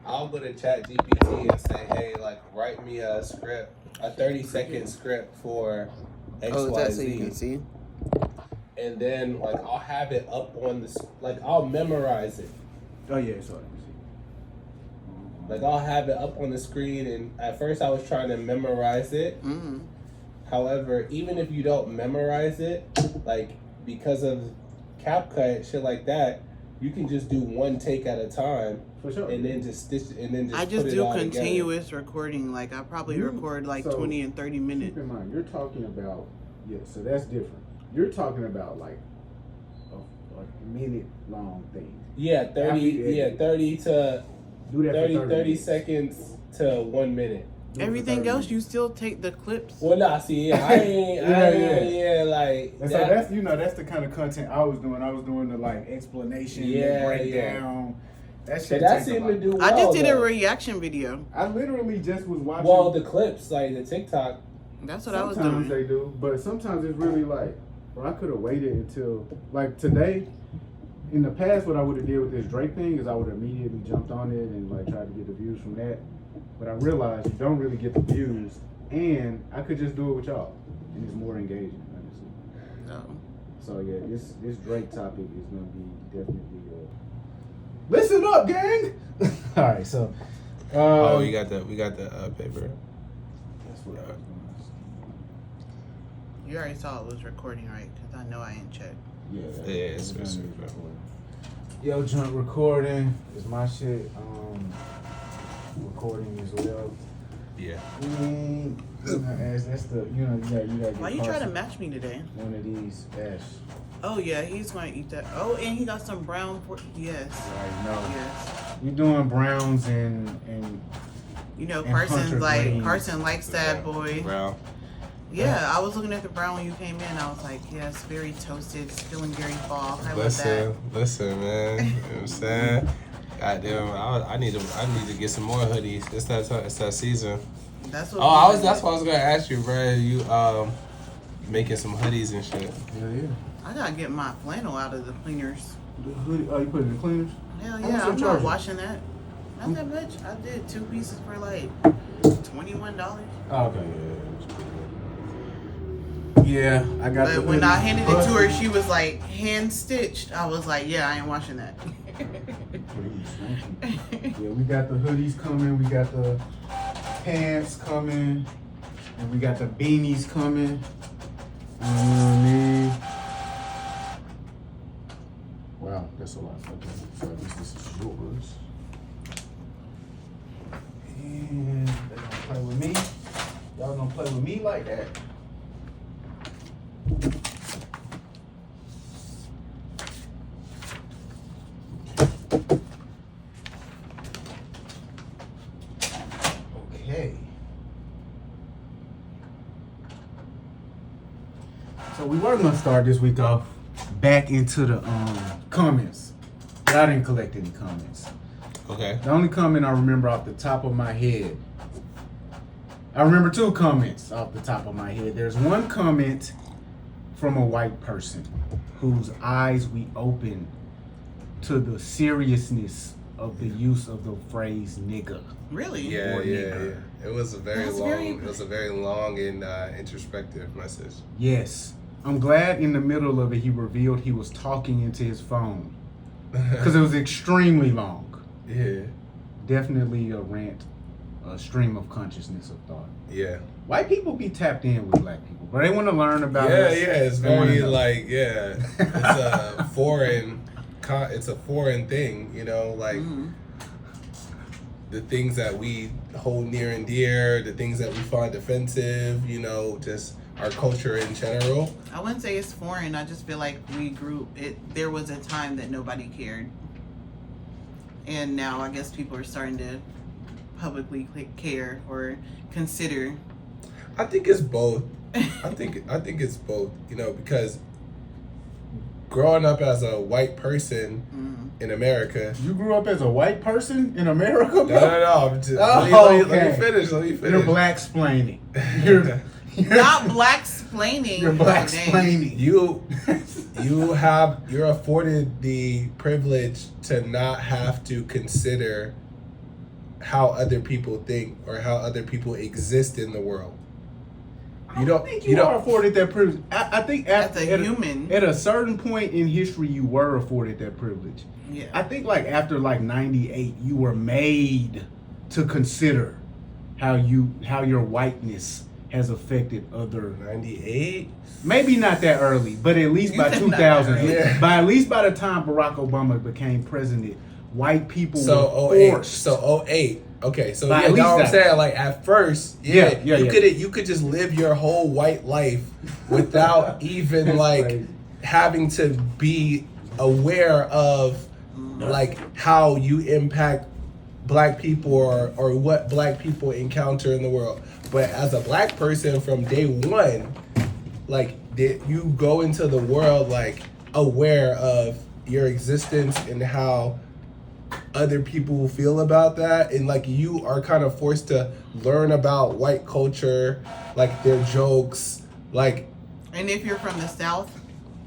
I'll go to Chat GPT and say, hey, like, write me a script, a 30-second script for X, Oh, is Y, that so you Z. can see? And then, like, I'll have it up on the, like, I'll memorize it. Oh yeah, so I can see. Like, I'll have it up on the screen, and at first I was trying to memorize it. Mm-hmm. However, even if you don't memorize it, like, because of CapCut, shit like that, you can just do one take at a time. For sure. And then just stitch, and then just I just put it do all continuous recording. Like I probably record like so 20 and 30 minutes. Keep in mind, you're talking about so that's different. You're talking about like a minute long thing. Yeah, 30 to Do that 30, for 30 minutes. seconds to 1 minute. Do it for Everything 30 else, minutes. you still take the clips. Well, nah, see, I ain't, like. And so that's that's the kind of content I was doing. I was doing the like explanation, Yeah, breakdown. That So shit that takes a seemed lot. to do well. I just did a though. reaction video. I literally just was watching. Well, the clips, like the TikTok. That's what I was Sometimes doing. they do, but sometimes it's really like, bro, I could have waited until like today. In the past, what I would have did with this Drake thing is I would have immediately jumped on it and like tried to get the views from that. But I realized you don't really get the views, and I could just do it with y'all, and it's more engaging, honestly. No. So yeah, this Drake topic is gonna be definitely. Listen up, gang. All right, so. We got the paper. That's what I was doing. You already saw it was recording, right? Because I know I ain't checked. Yeah, it's recording. Yo, joint recording is my shit. Recording as well. Yeah. That's the you got. Why you trying to match me today? One of these Ash. Oh yeah, he's going to eat that. Oh, and he got some brown pork. Yes. Right, no. Yes. You doing browns and You know, And Hunter greens. Carson likes that boy. Brown. Yeah, I was looking at the brown when you came in. I was like, yes, very toasted, it's feeling very fall. I love that. Listen, man. You know what I'm saying? Goddamn, I need to get some more hoodies. It's that season. That's what. That's what I was gonna ask you, bro. You making some hoodies and shit. yeah. I gotta get my flannel out of the cleaners. The hoodie, you put it in the cleaners? Hell How yeah, much I'm they not charge you? washing that. Not that much. I did 2 pieces for like $21. Oh, okay, yeah, I got. But when I handed it to her, she was like hand stitched. I was like, yeah, I ain't washing that. Yeah, we got the hoodies coming. We got the pants coming, and we got the beanies coming. You know what I mean? Wow, that's a lot. Okay, so I guess this is yours. And they gonna play with me. Y'all gonna play with me like that? Okay. So we were gonna start this week off back into the comments, but I didn't collect any comments. Okay. The only comment I remember off the top of my head, I remember 2 comments off the top of my head. There's one comment from a white person whose eyes we open to the seriousness of the use of the phrase nigga. Really? Yeah. Or nigger. It was a very That's long. very- It was a very long and introspective message. Yes. I'm glad in the middle of it he revealed he was talking into his phone. Because it was extremely long. Yeah. Definitely a rant, a stream of consciousness of thought. Yeah. White people be tapped in with black people, but they want to learn about Yeah, us. it's They wanna very know. like it's a foreign, it's a foreign thing, you know, like Mhm. the things that we hold near and dear, the things that we find offensive, you know, just our culture in general. I wouldn't say it's foreign. I just feel like we grew it. There was a time that nobody cared, and now I guess people are starting to publicly care or consider. I think it's both. I think it's both, you know, because growing up as a white person in America. You grew up as a white person in America, bro? No. I'm just, Oh, let me okay. finish. You're black splaining. You're Not black splaining. You're black Oh, dang. splaining. You're afforded the privilege to not have to consider how other people think or how other people exist in the world. I don't think you are afforded that privilege. I think As a human. at a certain point in history, you were afforded that privilege. Yeah. I think like after like 98, you were made to consider how your whiteness has affected other. 98. Maybe not that early, but at least by said not 2000, early. Yeah. by at least by the time Barack Obama became president, white people So were 08. forced. So 08. Okay, so But yeah, at you know least what I'm that. saying? Like at first, Yeah. you could just live your whole white life without even That's like crazy. having to be aware of like how you impact black people or what black people encounter in the world. But as a black person from day one, like you go into the world like aware of your existence and how other people feel about that, and like you are kind of forced to learn about white culture, like their jokes, like And if you're from the South,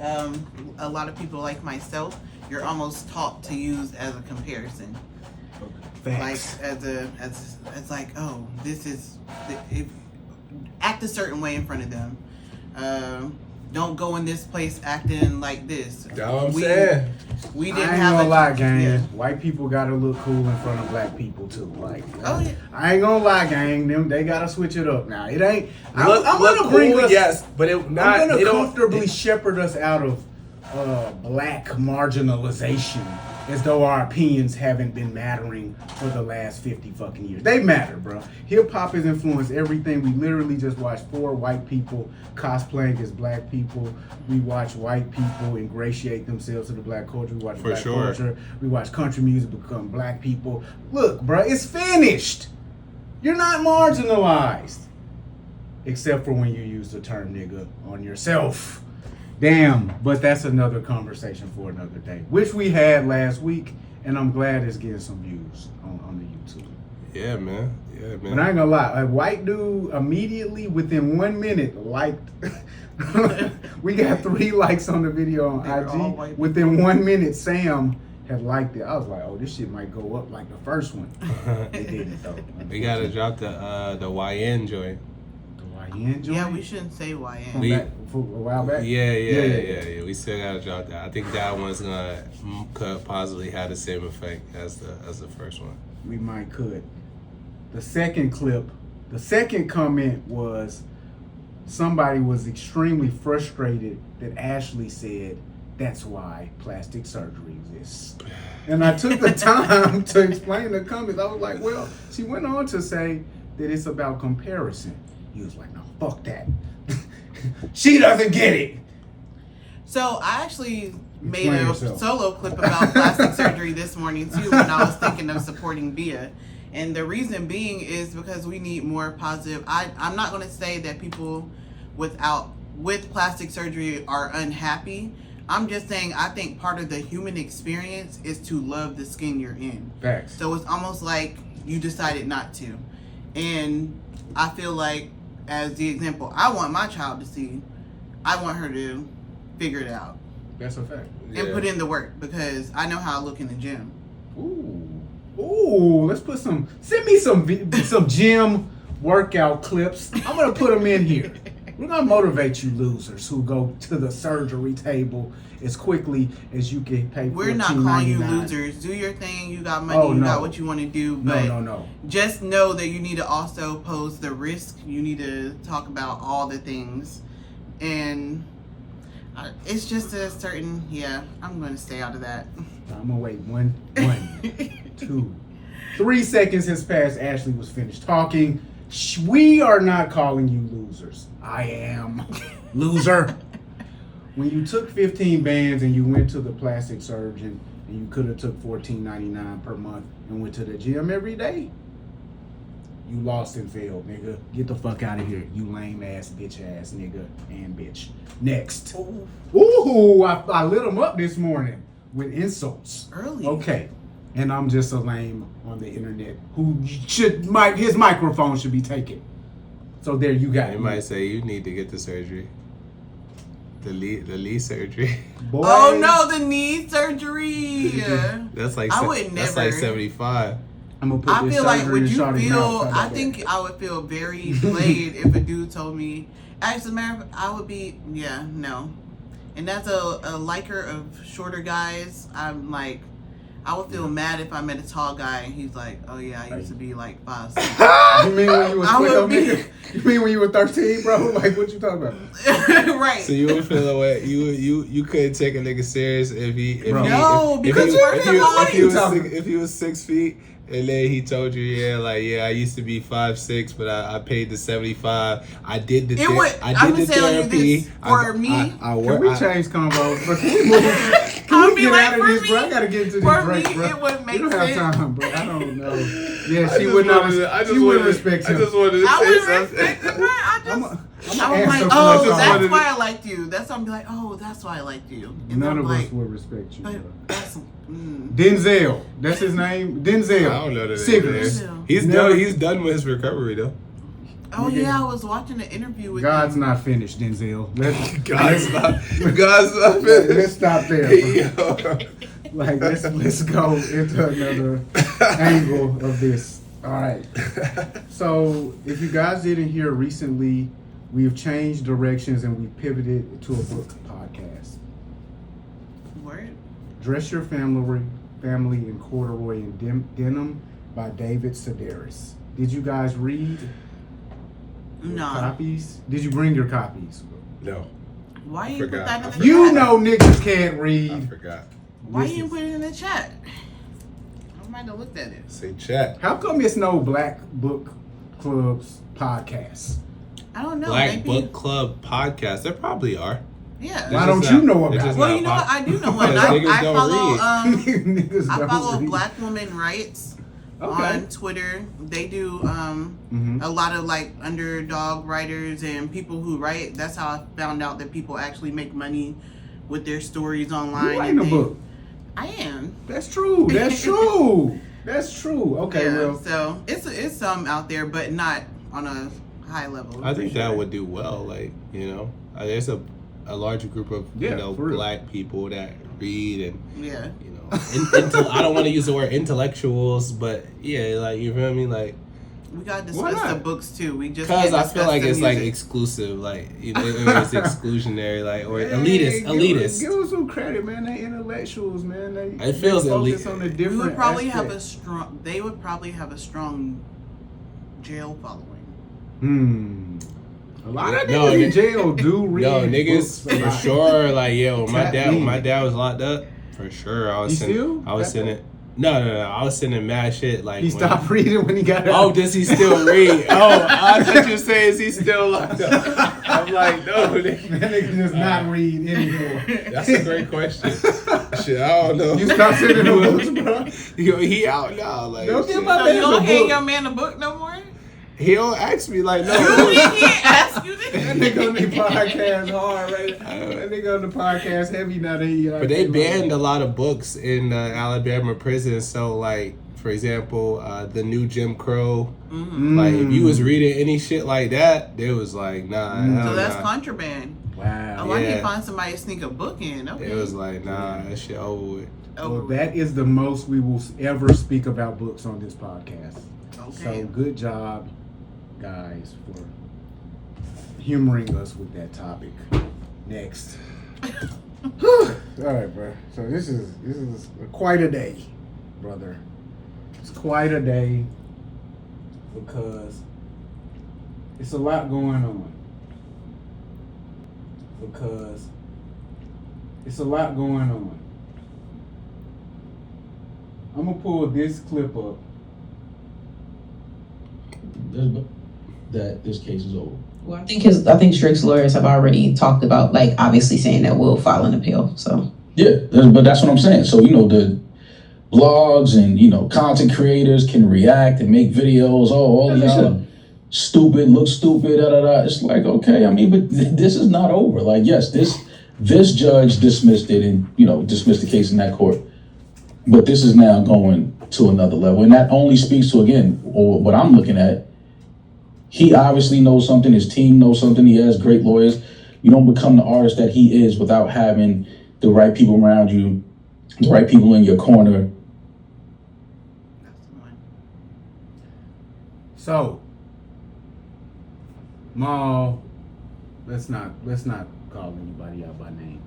a lot of people like myself, you're almost taught to use as a comparison. Facts. Like as like, oh, this is if act a certain way in front of them. Don't go in this place acting like this. that's what I'm saying. We I didn't ain't have gonna a lie, gang. Yeah. White people gotta look cool in front of black people too. Like, Oh, yeah. I ain't gonna lie, gang. Them they gotta switch it up now. It ain't. I'm Look gonna bring cool, us. yes, but it not. I'm gonna it don't- comfortably shepherd us out of black marginalization, as though our opinions haven't been mattering for the last 50 fucking years. They matter, bro. Hip hop has influenced everything. We literally just watched 4 white people cosplaying as black people. We watch white people ingratiate themselves to the black culture. We watch For black sure. culture. We watch country music become black people. Look, bro, it's finished. You're not marginalized. Except for when you use the term nigga on yourself. Damn, but that's another conversation for another day, which we had last week, and I'm glad it's getting some views on the YouTube. Yeah, man. Yeah, But man. I ain't gonna lie, a white dude immediately within 1 minute liked. We got 3 likes on the video on They were all IG. white Within 1 minute, Sam had liked it. I was like, oh, this shit might go up like the first one. It didn't though. We gotta drop the YN joint. The YN joint? Yeah, we shouldn't say YN. From We- back, for a while back. Yeah. We still gotta drop that. I think that one's could possibly have the same effect as the first one. We could. The second clip, the second comment was somebody was extremely frustrated that Ashley said that's why plastic surgery exists. And I took the time to explain the comments. I was like, well, she went on to say that it's about comparison. He was like, no, fuck that. She doesn't get it. So I actually made Explain a yourself. solo clip about plastic surgery this morning too when I was thinking of supporting Bia. And the reason being is because we need more positive. I'm not going to say that people with plastic surgery are unhappy. I'm just saying I think part of the human experience is to love the skin you're in. Facts. So it's almost like you decided not to. And I feel like, as the example I want my child to see, I want her to figure it out That's a fact. and put in the work because I know how I look in the gym. Ooh, let's put send me some gym workout clips. I'm gonna put them in here. We're gonna motivate you losers who go to the surgery table as quickly as you can pay. We're not calling you $14.99. losers. Do your thing. You got money. Oh, you no. got what you want to do. But No. just know that you need to also pose the risk. You need to talk about all the things. And it's just a certain, I'm going to stay out of that. I'm gonna wait 1, 2, 3 seconds has passed. Ashley was finished talking. We are not calling you losers. I am. Loser. When you took 15 bands and you went to the plastic surgeon and you could have took $14.99 per month and went to the gym every day, you lost and failed, nigga. Get the fuck out of here, you lame ass, bitch ass nigga and bitch. Next. Ooh, I lit him up this morning with insults. Early. Okay. And I'm just a lame on the internet who his microphone should be taken. So there you got They it. might say you need to get the surgery. The knee surgery. Boy, Oh no, the knee surgery. That's like I would That's never. like 75. I'm gonna put I this feel like, surgery would in you Shawty's feel? mouth. How about I that? think I would feel very played if a dude told me. Actually, matter of fact, I would be. Yeah, no. And that's a liker of shorter guys. I'm like, I would feel mad if I met a tall guy and he's like, "Oh yeah, I used to be like 5'6". You mean when you was I would be- nigga? You mean when you were 13, bro? Like, what you talking about? Right. So you would feel the way you couldn't take a nigga serious if he Bro. No, because first of all, if he was 6 feet and then he told you I used to be 5'6", but I paid the $75. I did the I'm the telling you therapy. this, for me, Can we change combos? Bro? Can we move? Can I'll we be get like, out of for this, me- bro? I gotta get into this for break, me, bro. it wouldn't make We don't sense. have time, bro. I don't know. Yeah, I she just would not. wanted to- I just She wouldn't wanted- respect I him. just wanted to I say wouldn't something. respect it, man. I was like, answer for oh, myself. that's why I liked you. That's why I'm like, oh, that's why I liked you. And None I'm of like, us would respect you, but bro. that's. Denzel, that's his name. Denzel. I don't know that. Siggers. He's Never- done. He's done with his recovery though. Oh Nigga. yeah, I was watching an interview with God's him. not finished, Denzel. God's not Let's stop there. Bro. Yo. Like let's go into another angle of this. All right. So if you guys didn't hear recently, we've changed directions and we pivoted to a book podcast. Word. Dress Your Family in Corduroy and Denim by David Sedaris. Did you guys read your No. copies? Did you bring your copies? No, Why you put Forgot. that in the You chat? know niggas can't I read. forgot. Why This you is- put it in the chat? I might have looked at it. Say chat. How come it's no Black Book Club's podcast? I don't know. Black maybe. Book Club podcast. There probably are. Yeah. Why It's don't just you not- know it's about just it? Well, not you know what? pop- I do know one. Because niggas I don't follow. read. Niggas I don't follow read. Black Woman Rights Okay. on Twitter. They do Mhm. a lot of like underdog writers and people who write. That's how I found out that people actually make money with their stories online. You writing a and book. I am. That's true. That's true. That's true. Okay, Yeah, well, so it's some out there, but not on a high level. I think for sure. that would do well. There's a larger group of Yeah, for real. black people that read and Yeah. I don't want to use the word intellectuals, but yeah, like you feel me, like We gotta Why discuss the not? books too. We just because can't I feel discuss like the it's like music. exclusive, like it's exclusionary, like or hey, elitist. Give them some credit, man. They intellectuals, man. It feels they focus elite. on the We different. would probably have a aspects. strong. They would probably have a strong jail following. A lot of No, niggas in nigga- jail do read. No, niggas books a for lot. sure. Like when my Tap me. dad was locked up, for sure. I was He sending. still? I was Got sending. No. I was sending mad shit. Like He when- stopped reading when he got out. Oh, does he still read? Oh, I thought you were saying is he still locked up? I'm like, no. That nigga does not read anymore. That's a great question. Shit, I don't know. You stopped sending him books, bro. He out now. Like, Don't shit. give my So man you a don't hand book. your man a book no more? He don't ask me like no. He can't ask you this. That nigga on the podcast hard right now. That nigga on the podcast heavy now that he. But they banned a lot of books in Alabama prison. So, like, for example, the new Jim Crow. Like, if you was reading any shit like that, they was like, nah. hell So that's nah. contraband. Wow. Oh, I need Yeah. to find somebody to sneak a book in. Okay. It was like, nah, that shit over with. Well, that is the most we will ever speak about books on this podcast. Okay. So good job, guys, for humoring us with that topic. Next. All right, bro. So this is quite a day, brother. It's quite a day because it's a lot going on. Because it's a lot going on. I'm gonna pull this clip up. That this case is over. Well, I think Drake's lawyers have already talked about, like, obviously saying that we'll file an appeal. So Yeah, but that's what I'm saying. So, the blogs and, content creators can react and make videos. Oh, all of y'all are stupid, look stupid, da da da. It's like, okay, but this is not over. Like, yes, this judge dismissed it and, dismissed the case in that court. But this is now going to another level. And that only speaks to, again, or what I'm looking at. He obviously knows something. His team knows something. He has great lawyers. You don't become the artist that he is without having the right people around you, the right people in your corner. That's the one. So, Maul, let's not call anybody out by name.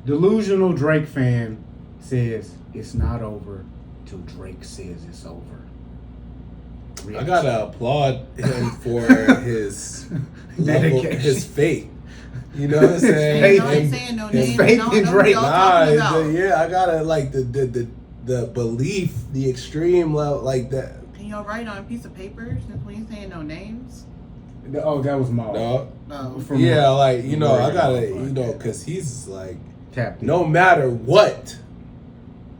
Delusional Drake fan says it's not over till Drake says it's over. Rich. I gotta applaud him for his Dedication. his faith. You know what I'm saying? Faith I ain't in- saying no his names. faith I don't in know who Drake. y'all Nah, talking about. yeah, I gotta like the belief, the extreme level, like that. Can y'all write on a piece of paper since we ain't saying no names? Oh, that was Maul. No, Oh. From yeah, like I Right. gotta, because he's like, Tapped in. no matter what,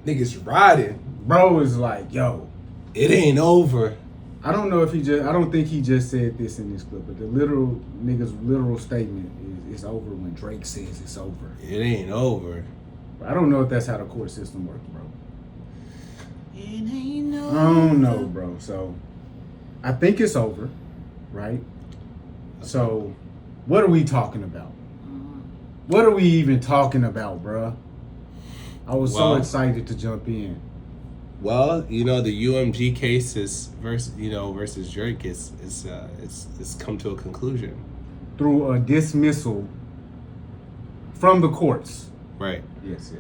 niggas riding, Bro is like, yo, it ain't over. I don't know if I don't think he just said this in this clip, but the nigga's literal statement is it's over when Drake says it's over. It ain't over. I don't know if that's how the court system works, bro. It ain't no. I don't know, bro. So I think it's over, right? So what are we talking about? What are we even talking about, bro? I was so Well- excited to jump in. Well, the UMG case is versus Drake is it's come to a conclusion. Through a dismissal from the courts. Right. Yes.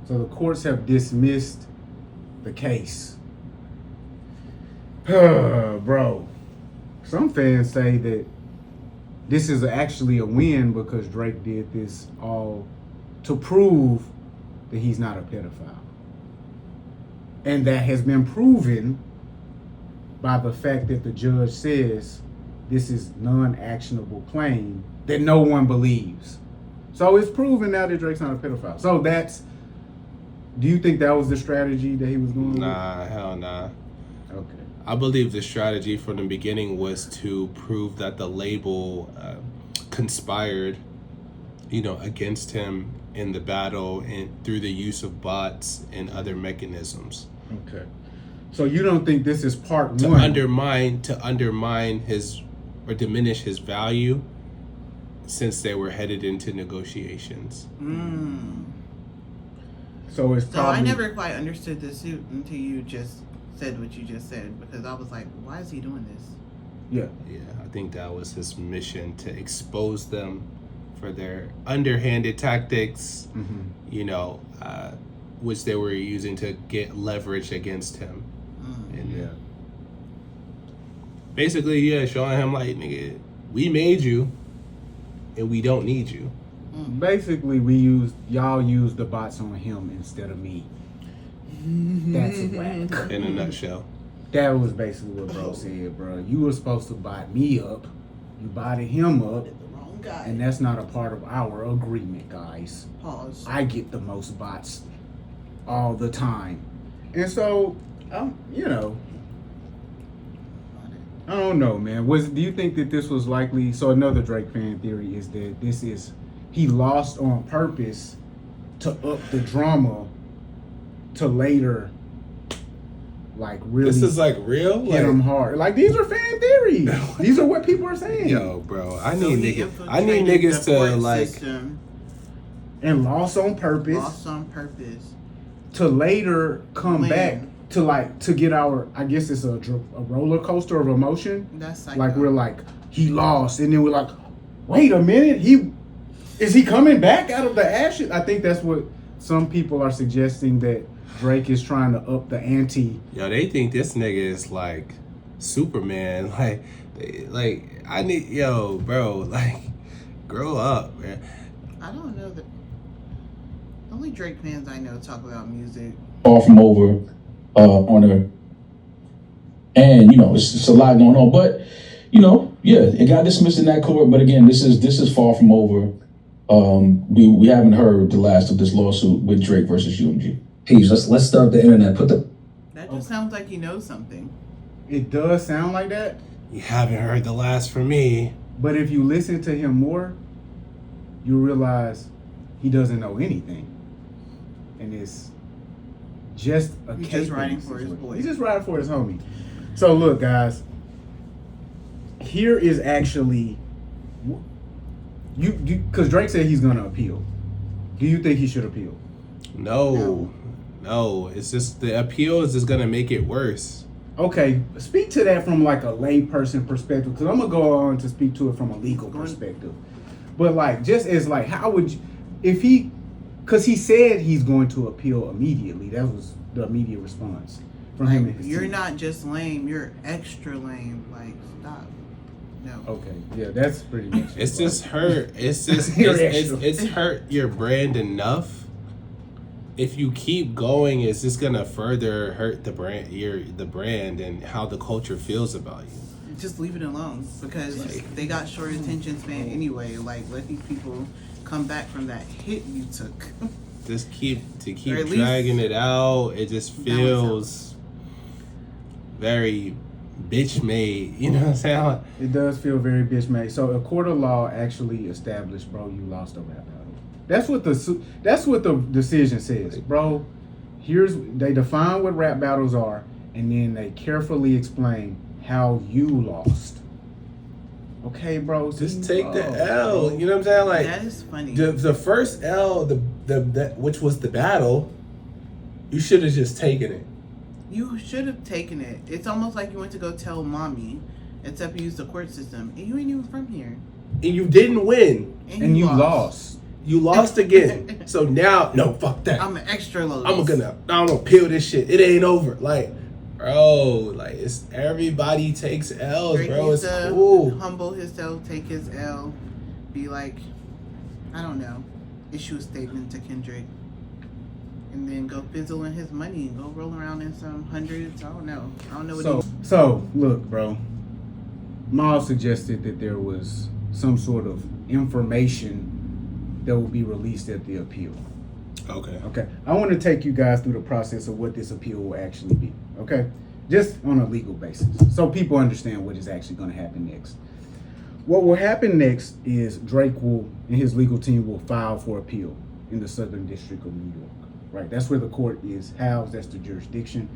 So the courts have dismissed the case. Bro, some fans say that this is actually a win because Drake did this all to prove that he's not a pedophile. And that has been proven by the fact that the judge says this is non-actionable claim that no one believes. So it's proven now that Drake's not a pedophile. So do you think that was the strategy that he was going Nah, hell nah. with? Okay. I believe the strategy from the beginning was to prove that the label conspired, against him in the battle and through the use of bots and other mechanisms Okay. So you don't think this is part to one? undermine his or diminish his value, since they were headed into negotiations. So it's So probably. I never quite understood the suit until you just said what you just said, because I was like, why is he doing this? Yeah. Yeah, I think that was his mission, to expose them for their underhanded tactics, which they were using to get leverage against him. And basically, showing him like, nigga, we made you, and we don't need you. Basically, y'all used the bots on him instead of me. That's whack. In a nutshell. That was basically what bro said, bro. You were supposed to bot me up. You botted him up. The wrong guy. And that's not a part of our agreement, guys. Pause. I get the most bots all the time. And so, I don't know, man. Do you think that this was likely? So another Drake fan theory is that he lost on purpose to up the drama to later, like, really This is like real? hit him hard. Like, these are fan theories. These are what people are saying. Yo, bro, I So need he niggas infiltrated to the court like system, And lost on purpose lost on purpose. to later come Win. back to get our, I guess it's a roller coaster of emotion. That's psycho. Like, we're like, he lost, and then we're like, wait a minute, is he coming back out of the ashes? I think that's what some people are suggesting, that Drake is trying to up the ante. Yo, they think this nigga is like Superman. Like I need, bro, like, grow up, man. I don't know that. The only Drake fans I know talk about music. Far from over on her. And, it's a lot going on. But, it got dismissed in that court. But again, this is far from over. We haven't heard the last of this lawsuit with Drake versus UMG. Peach, let's start the internet. That just sounds like you know something. It does sound like that, You haven't heard the last from me. but if you listen to him more, you realize he doesn't know anything. And it's just a He's cake just writing thing for his situation. boy. He's just writing for his homie. So look, guys, here is actually because Drake said he's gonna appeal. Do you think he should appeal? No. It's just the appeal is just gonna make it worse. Okay, speak to that from like a layperson perspective, because I'm gonna go on to speak to it from a legal Go on. perspective. But like, just as like, how would you, if he, because he said he's going to appeal immediately. That was the immediate response from him and his You're team. not just lame, you're extra lame. Like, stop. No. Okay, yeah, that's pretty much. It's it, just right? hurt. It's just Your it's hurt your brand enough. If you keep going, it's just gonna further hurt the brand and how the culture feels about you. Just leave it alone because they got short attention span anyway. Like, let these people come back from that hit you took. Just keep Or at least- dragging it out. It just Now it's feels very bitch made. You know what I'm saying? It does feel very bitch made. So a court of law actually established, bro, you lost a rap battle. That's what the decision says, bro. They define what rap battles are, and then they carefully explain how you lost. Okay, bro. Just take the Oh, L. bro. You know what I'm saying? Like That is funny. the first L, which was the battle, you should have just taken it. You should have taken it. It's almost like you went to go tell mommy, except you used the court system, and you ain't even from here. And you didn't win. And you lost. You lost again. So now, no, fuck that. I'm an extra low. I'm gonna peel this shit. It ain't over. Like, bro, like it's everybody takes L's, Drake bro. needs It's to cool. humble himself, take his L, be like, I don't know, issue a statement to Kendrick, and then go fizzle in his money and go roll around in some hundreds. I don't know. I don't know what. So look, bro. Miles suggested that there was some sort of information that will be released at the appeal. Okay. Okay, I want to take you guys through the process of what this appeal will actually be. Okay, just on a legal basis, so people understand what is actually going to happen next. What will happen next is Drake and his legal team will file for appeal in the Southern District of New York. Right, that's where the court is housed. That's the jurisdiction.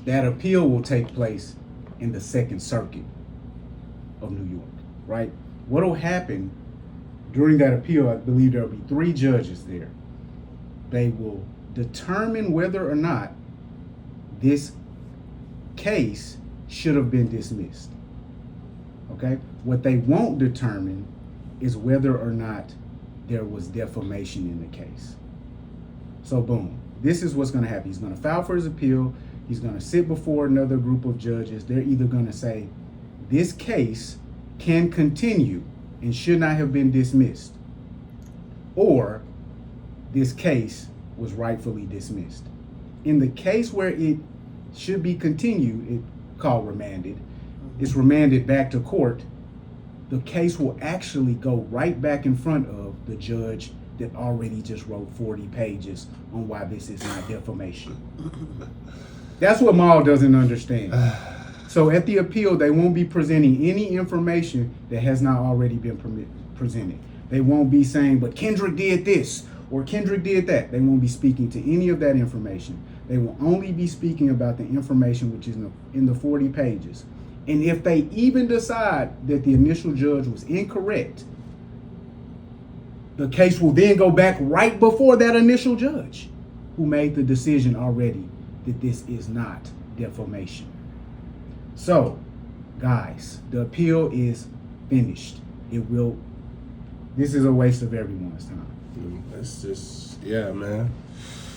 That appeal will take place in the Second Circuit of New York. Right, what will happen? During that appeal, I believe there will be 3 judges there. They will determine whether or not this case should have been dismissed. Okay? What they won't determine is whether or not there was defamation in the case. So boom, this is what's going to happen. He's going to file for his appeal. He's going to sit before another group of judges. They're either going to say, this case can continue and should not have been dismissed, or this case was rightfully dismissed. In the case where it should be continued, it's called remanded. It's remanded back to court. The case will actually go right back in front of the judge that already just wrote 40 pages on why this is not defamation. That's what Maul doesn't understand. So at the appeal, they won't be presenting any information that has not already been presented. They won't be saying, but Kendrick did this or Kendrick did that. They won't be speaking to any of that information. They will only be speaking about the information which is in the 40 pages. And if they even decide that the initial judge was incorrect, the case will then go back right before that initial judge who made the decision already that this is not defamation. So, guys, the appeal is finished. This is a waste of everyone's time. It's just, yeah, man.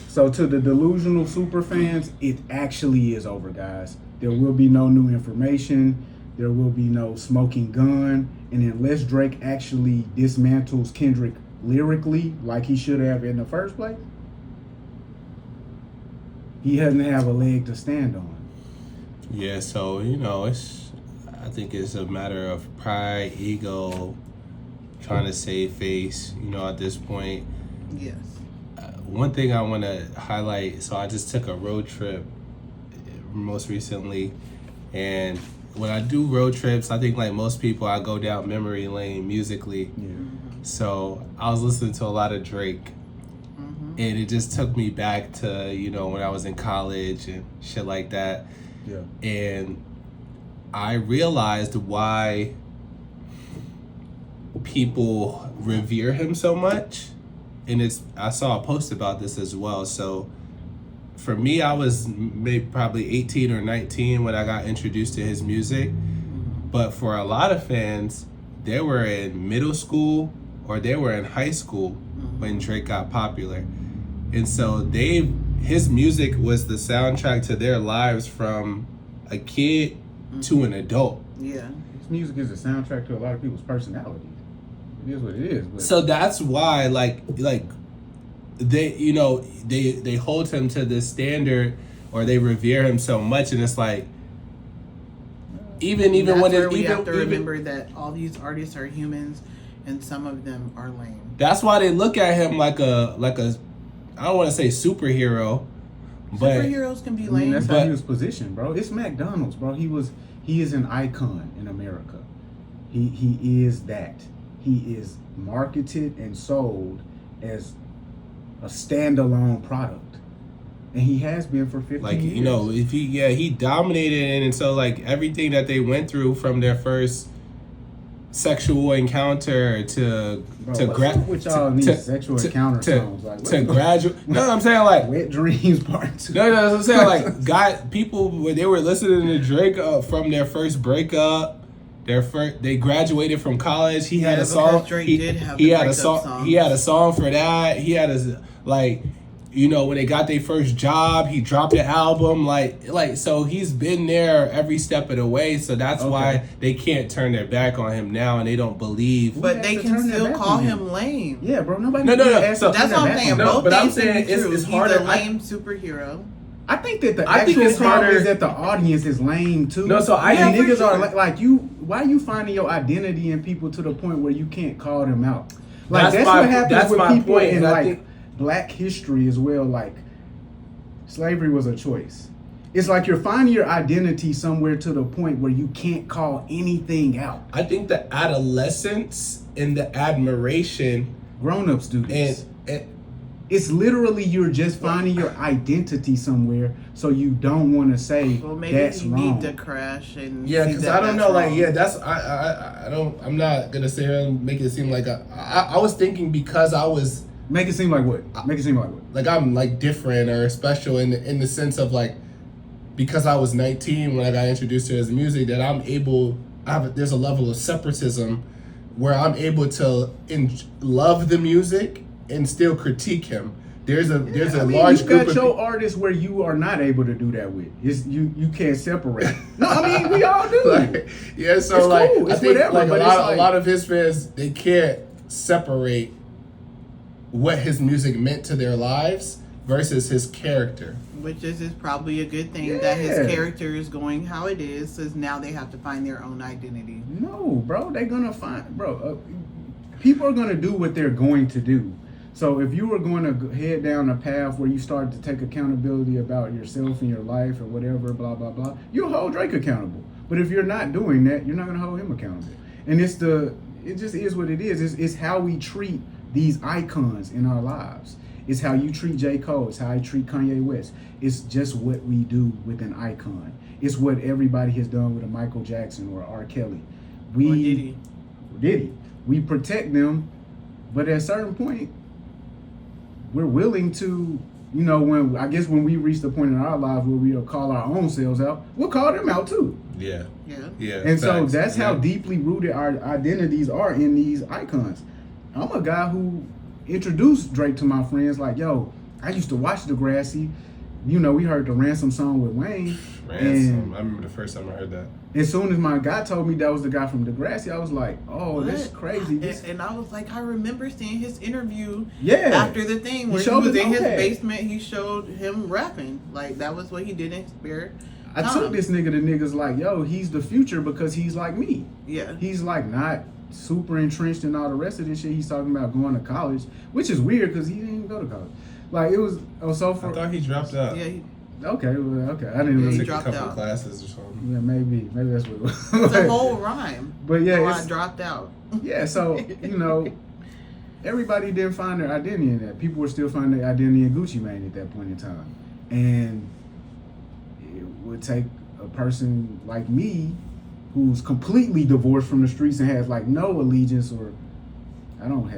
So to the delusional super fans, it actually is over, guys. There will be no new information. There will be no smoking gun. And unless Drake actually dismantles Kendrick lyrically like he should have in the first place, he doesn't have a leg to stand on. Yeah, so I think it's a matter of pride, ego, trying to save face. At this point, Yes. one thing I want to highlight. So I just took a road trip most recently, and when I do road trips, I think like most people, I go down memory lane musically. Yeah. So I was listening to a lot of Drake. And it just took me back to, when I was in college and shit like that. Yeah. And I realized why people revere him so much. And I saw a post about this as well. So for me, I was maybe probably 18 or 19 when I got introduced to his music. But for a lot of fans, they were in middle school or they were in high school when Drake got popular. And so his music was the soundtrack to their lives from a kid to an adult. Yeah. His music is a soundtrack to a lot of people's personalities. It is what it is. But So that's why like they, you know, they hold him to this standard or they revere him so much, and it's like even That's when where it we even, have to even remember that all these artists are humans, and some of them are lame. that's why they look at him like a I don't want to say superhero, but Superheroes can be I mean, lame. that's how But- he was positioned, bro. It's McDonald's, bro. He is an icon in America. He is that. He is marketed and sold as a standalone product, and he has been for 15 like years. you know if he dominated, and so like everything that they went through from their first sexual encounter to Bro, to what's up with y'all and these sexual encounter songs? Like, to what's graduate. No, I'm saying like Wet Dreams Part 2. no, that's what I'm saying. Like, people when they were listening to Drake from their first breakup, they graduated from college. He had Yeah, a song. because Drake he, did have he the had a breakup song. songs. He had a song for that. He had like, you know, when they got their first job, he dropped an album. Like so he's been there every step of the way. So that's why they can't turn their back on him now, and they don't believe. Who But has they to can turn their still back call on him lame. Yeah, bro. Nobody. No. asked So to That's turn what their I'm back saying. on No, Both but I'm things can saying be it's true. it's He's harder. a lame superhero. I think that the I think actual it's problem harder- is that the audience is lame too. No, so I- and Yeah, for niggas are sure. like you. Why are you finding your identity in people to the point where you can't call them out? Like That's that's, my- what happens that's with my people point, in and I like think- Black history as well. Like slavery was a choice. It's like you're finding your identity somewhere to the point where you can't call anything out. I think the adolescence and the admiration Grown-ups do this. and It's literally you're just finding your identity somewhere, so you don't want to say Well, maybe that's you wrong. need to crash and yeah, see because that I don't that's know, like, wrong. yeah, that's I don't. I'm not gonna sit here and make it seem like I was thinking because I was Make it seem like what? Make it seem like what? like I'm like different or special in the sense of like because I was 19 when I got introduced to his music that there's a level of separatism where I'm able to love the music and still critique him. There's a large you group got of your artists where you are not able to do that with. It's you can't separate. No, I mean we all do. like, yeah, so It's like cool. I It's think whatever, like but a it's lot, like- a lot of his fans they can't separate what his music meant to their lives versus his character. Which is probably a good thing that his Yeah. character is going how it is, because now they have to find their own identity. No, bro, they're gonna find, people are gonna do what they're going to do. So if you were going to head down a path where you start to take accountability about yourself and your life or whatever, blah blah blah, you'll hold Drake accountable. But if you're not doing that, you're not gonna hold him accountable. And it just is what it is. It's how we treat these icons in our lives. It's how you treat J. Cole. It's how I treat Kanye West. It's just what we do with an icon. It's what everybody has done with a Michael Jackson or R. Kelly. Or Diddy. Diddy. We protect them, but at a certain point, we're willing to, when we reach the point in our lives where we'll call our own selves out, we'll call them out too. Yeah, Yeah. yeah. And so facts. that's how Yeah. deeply rooted our identities are in these icons. I'm a guy who introduced Drake to my friends like, yo, I used to watch Degrassi. We heard the Ransom song with Wayne. Ransom. I remember the first time I heard that. As soon as my guy told me that was the guy from Degrassi, I was like, oh, What? that's crazy. And I was like, I remember seeing his interview Yeah. after the thing where he showed was his in his notepad. basement. He showed him rapping. Like, that was what he did in spare I time. took this nigga to niggas like, yo, he's the future because he's like me. Yeah. He's like not super entrenched in all the rest of this shit. He's talking about going to college, which is weird because he didn't even go to college. Like it was so I for thought he dropped out. Yeah. okay. I didn't Yeah, really. he Took a dropped couple out. classes or something. Yeah, maybe that's what it was. It's a whole rhyme. But yeah, So I it's- dropped out. Yeah, so everybody didn't find their identity in that. People were still finding their identity in Gucci Mane at that point in time, and it would take a person like me, who's completely divorced from the streets and has like no allegiance, or I don't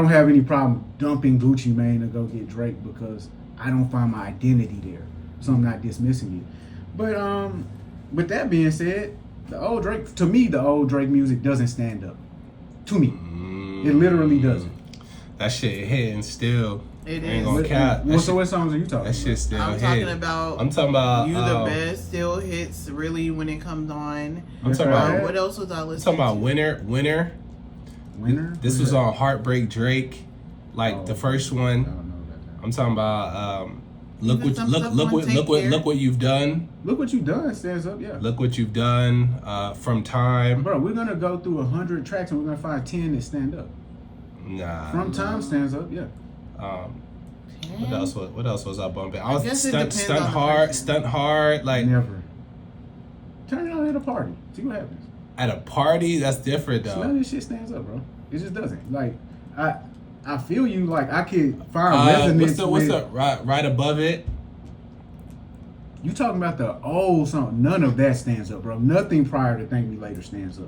have any problem dumping Gucci Mane to go get Drake because I don't find my identity there, so I'm not dismissing it. But with that being said, the old Drake music doesn't stand up. To me, it literally doesn't. That shit hitting still. It Ain't is. gonna cap. So what songs are you talking That shit still I'm hitting. talking about. I'm talking about You the Best still hits really when it comes on. I'm talking about. What else was I I'm listening talking about to? Winner. Winner? This was on Heartbreak Drake, like Oh, the first I one. don't know about that. I'm talking about look Even what some look stuff look on what Take look what Care. look what you've done. Look what you done stands up, yeah. Look what you've done from Time. Bro, we're gonna go through 100 tracks and we're gonna find 10 that stand up. Nah. From Time stands up, yeah. What else? What else was I bumping? I was guess it stunt depends on the hard, person. stunt hard. Like Never. Turn it on at a party. See what happens. at a party, that's different None though. of this shit stands up, bro. It just doesn't. Like, I feel you. Like, I could find resonance What's with. the right above it? You talking about the old song? None of that stands up, bro. Nothing prior to Thank Me Later stands up.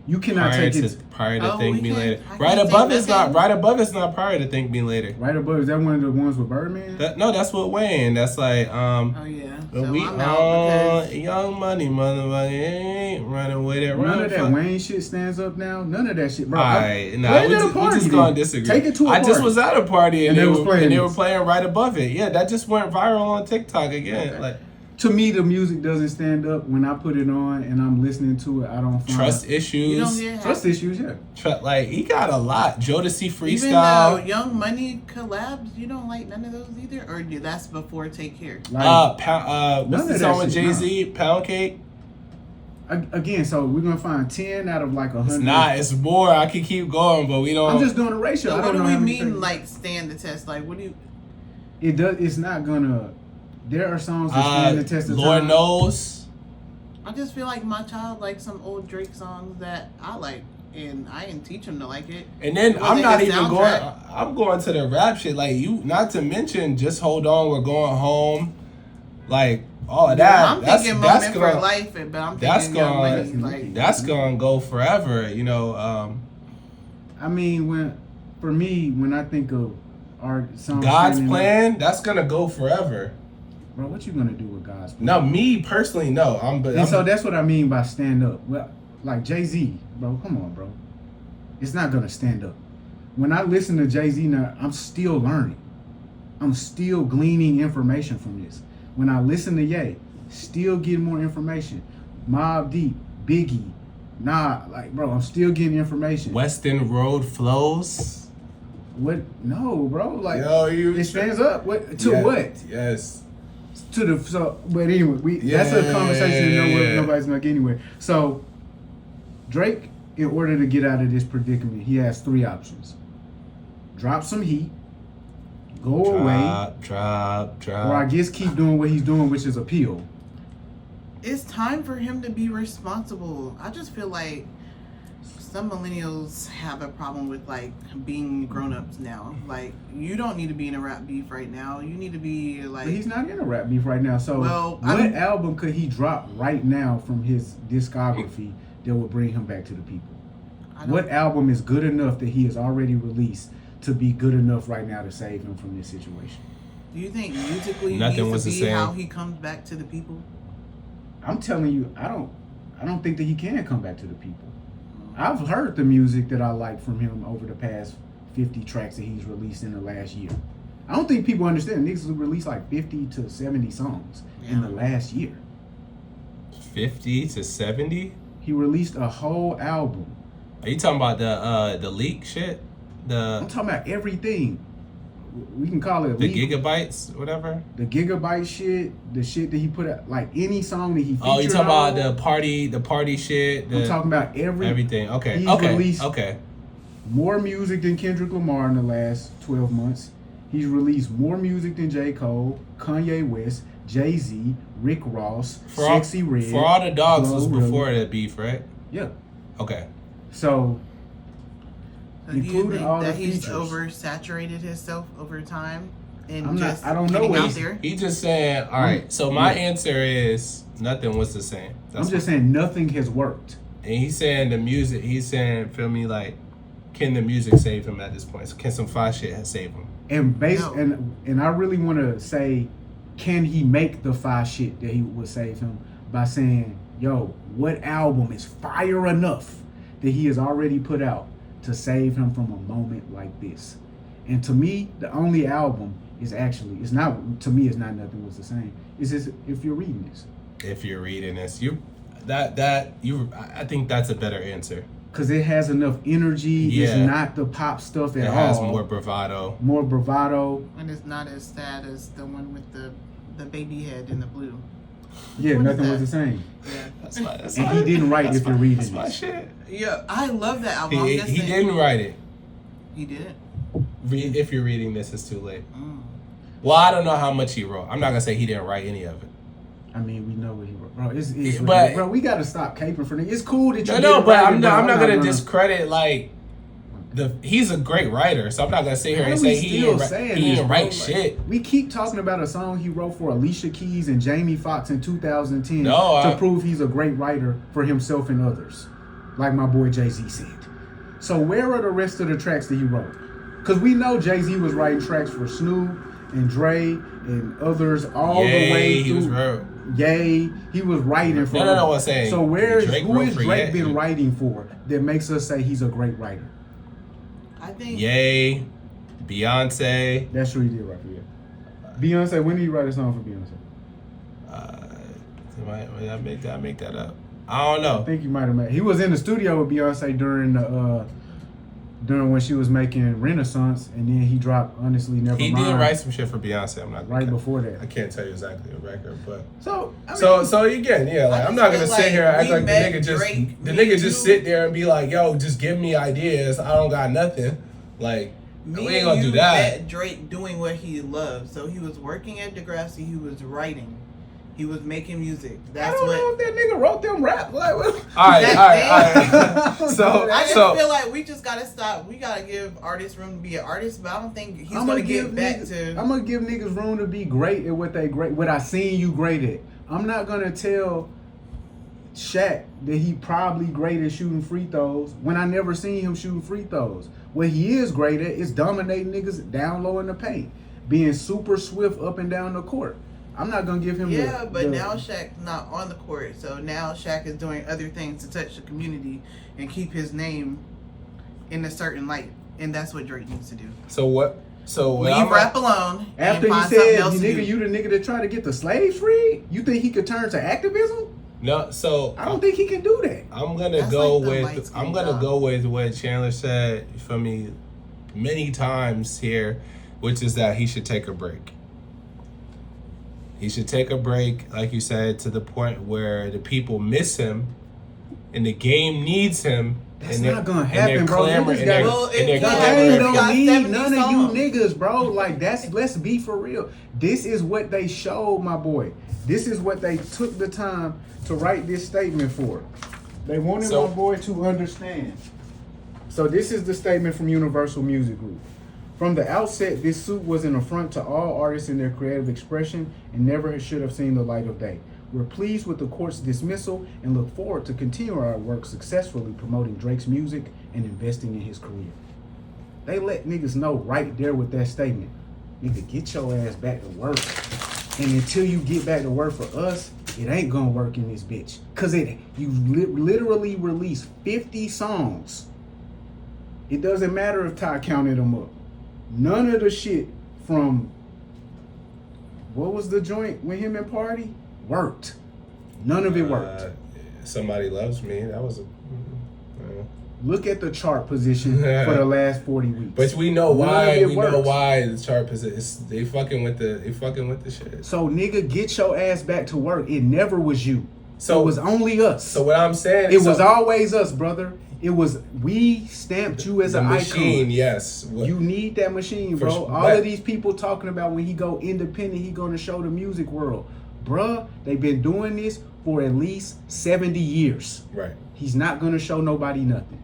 You cannot Prior take to, it. prior to Oh, Thank we Me can't- Later. I Right can't above say is not. nothing. Right above is not prior to Thank Me Later. Right above, is that one of the ones with Birdman? No, that's what Wayne. That's like Oh yeah. But So we I'm out because Young Money, motherfucker, ain't running with it. None of that Wayne shit stands up now. None of that shit, bro. Alright, nah, play it we at a just, we party just then. gonna disagree. Take it to a I party. just was at a party and, And they they were was playing playing right above it. Yeah, that just went viral on TikTok again. Okay. Like To me, the music doesn't stand up when I put it on and I'm listening to it. I don't find trust you issues. don't get trust issues. Yeah, Like he got a lot. Jodeci Even freestyle. Young Money collabs, you don't like none of those either, or that's before Take Care. like What's none the of that song with shit, Jay-Z? Pound Cake. again. So we're gonna find 10 out of like 100. It's not. It's more. I can keep going, but we don't. I'm just doing a ratio. So I what don't do know we how many mean, things- like stand the test? Like, what do you? It does. It's not gonna. There are songs that stand the test of Lord time. knows. I just feel like my child likes some old Drake songs that I like, and I didn't teach him to like it. And then Was I'm it not his even soundtrack? going. I'm going to the rap shit. Like you, not to mention, just hold on. We're going home. Like all of that. I'm thinking that's Moment gonna, for Life, but I'm that's thinking Young gonna- Money. Like, That's gonna go forever. You know. I mean, for me, when I think of our songs, God's standing up- plan. That's gonna go forever. bro. What you gonna do with God's plan? No, me personally, no. And so that's what I mean by stand up. Well, like Jay-Z, bro, come on, bro. It's not gonna stand up. When I listen to Jay-Z now, I'm still learning. I'm still gleaning information from this. When I listen to Ye, still getting more information. Mobb Deep, Biggie, like, bro, I'm still getting information. Western Road flows. What? No, bro. Like, Yo, you it stands up. What to Yeah, what? Yes. To the so. But anyway, that's a conversation Yeah. nobody's gonna get anywhere. So, Drake, in order to get out of this predicament, he has 3 options: drop some heat, go away, Drop. or I guess keep doing what he's doing, which is appeal. it's time for him to be responsible. I just feel like some millennials have a problem with like being grown-ups now. Like, you don't need to be in a rap beef right now. You need to be like, But he's not in a rap beef right now. So, Well, what I'm- album could he drop right now from his discography that would bring him back to the people? I don't, What album is good enough that he has already released to be good enough right now to save him from this situation? do you think musically Nothing needs was to the be same. how he comes back to the people? I'm telling you, I don't think that he can come back to the people. I've heard the music that I like from him over the past 50 tracks that he's released in the last year. I don't think people understand. Niggas have released like 50 to 70 songs in the last year. 50 to 70. He released a whole album. Are you talking about the leak shit? I'm The talking about everything. We can call it the leak, gigabytes, whatever. the gigabyte shit, the shit that he put out, like any song that he featured Oh, you talking on. about the party shit? I'm talking about everything. Okay. He's Okay. released- Okay. more music than Kendrick Lamar in the last 12 months. He's released more music than J. Cole, Kanye West, Jay-Z, Rick Ross, Sexy Red. For all the dogs was Glorilla. before the beef, right? Yeah. Okay. So, So do you Including think all that the he's features. oversaturated himself over time and I'm not- just I don't know getting what out he's- there? He just saying, all right. So my Yeah. answer is nothing was the same. I'm just saying nothing has worked. And he's saying the music. He's saying, feel me, like can the music save him at this point? Can some fire shit save him? And No. and I really want to say, can he make the fire shit that he would save him by saying, yo, what album is fire enough that he has already put out to save him from a moment like this? And to me, the only album is actually, it's not, to me, it's not Nothing Was the Same. It's just, If You're Reading This. If you're reading this, I think that's a better answer. Because it has enough energy. Yeah. It's not the pop stuff at It all. has more bravado. More bravado. And it's not as sad as the one with the baby head in the blue. Yeah, What is Nothing Was that? the Same. Yeah. And he didn't write If You're Reading That's my This. shit. Yeah, I love that album. I'm He guessing- didn't write it. He didn't. If you're reading this, it's too late. Mm. Well, I don't know how much he wrote. I'm not gonna say he didn't write any of it. I mean, we know what he wrote. Bro, it's But- bro, we gotta stop caping for niggas. It's cool that you No, get but it right, I'm not gonna gonna discredit like he's a great writer, so I'm not gonna sit here How and do we say he still didn't saying write, he this, didn't bro? write Like, shit. We keep talking about a song he wrote for Alicia Keys and Jamie Foxx in 2010 No, to prove he's a great writer for himself and others, like my boy Jay-Z said. So where are the rest of the tracks that he wrote? Because we know Jay-Z was writing tracks for Snoop and Dre and others all the way He through. was wrote. Yay, he was writing for. No, I'm saying So who Drake is wrote for Drake Ye. been writing for that makes us say he's a great writer? I think. Yay, Beyonce. That's true, he did write for you. Beyonce, when did he write a song for Beyonce? Did I make that up? I don't I know. think he might have made. He was in the studio with Beyonce during when she was making Renaissance, and then he dropped Honestly Never He Mind did write some shit for Beyonce. I'm not right before I that. can't tell you exactly the record, but So I mean, so again, yeah, like I I'm just not gonna feel sit like here and act we like the met nigga just Drake, the me nigga and just you. sit there and be like, yo, just give me ideas. I don't got nothing. Like Me we ain't and gonna you do that. met Drake doing what he loved. So he was working at Degrassi. He was writing. He was making music. I That's don't know what. if that nigga wrote them rap. Like, what? All right. I So I just so feel like we just gotta stop. We gotta give artists room to be an artist, but I don't think he's I'm gonna get back niggas, to. I'm gonna give niggas room to be great at what they great. What I seen you great at. I'm not gonna tell Shaq that he probably great at shooting free throws when I never seen him shooting free throws. What he is great at is dominating niggas down low in the paint, being super swift up and down the court. I'm not gonna give him. Yeah, but the, now Shaq's not on the court, so now Shaq is doing other things to touch the community and keep his name in a certain light, and that's what Drake needs to do. so what? So what Leave I'm- rap alone After and he find something said, else "You to nigga, do. you the nigga that tried to get the slaves free," you think he could turn to activism? No, so I don't think he can do that. I'm gonna That's go like the with light-skinned I'm gonna guy. go with what Chandler said for me many times here, which is that he should take a break. He should take a break, like you said, to the point where the people miss him and the game needs him. That's and they're- not gonna and they're happen, bro. clamoring- Niggas and they're- got- Well, and they're it The can't. clamoring game You don't got need 70 none of songs. you niggas, bro. Like let's be for real. This is what they showed, my boy. This is what they took the time to write this statement for. They wanted So- my boy to understand. So this is the statement from Universal Music Group. From the outset, this suit was an affront to all artists in their creative expression and never should have seen the light of day. We're pleased with the court's dismissal and look forward to continue our work successfully promoting Drake's music and investing in his career. They let niggas know right there with that statement. Nigga, get your ass back to work. And until you get back to work for us, it ain't gonna work in this bitch. Cause literally released 50 songs. It doesn't matter if Ty counted them up. None of the shit from what was the joint with him and Party worked. None of it worked. Somebody Loves Me. That was a. Look at the chart position for the last 40 weeks. But we know None why. of it We know works. why the chart is they fucking with the shit. So nigga, get your ass back to work. It never was you. So it was only us. So what I'm saying, It was so always us, brother. It was we stamped you as the an machine. icon. Yes. What- You need that machine, For bro. sure. All But- of these people talking about when he go independent, he gonna show the music world. Bruh, they've been doing this for at least 70 years. right. He's not gonna show nobody nothing.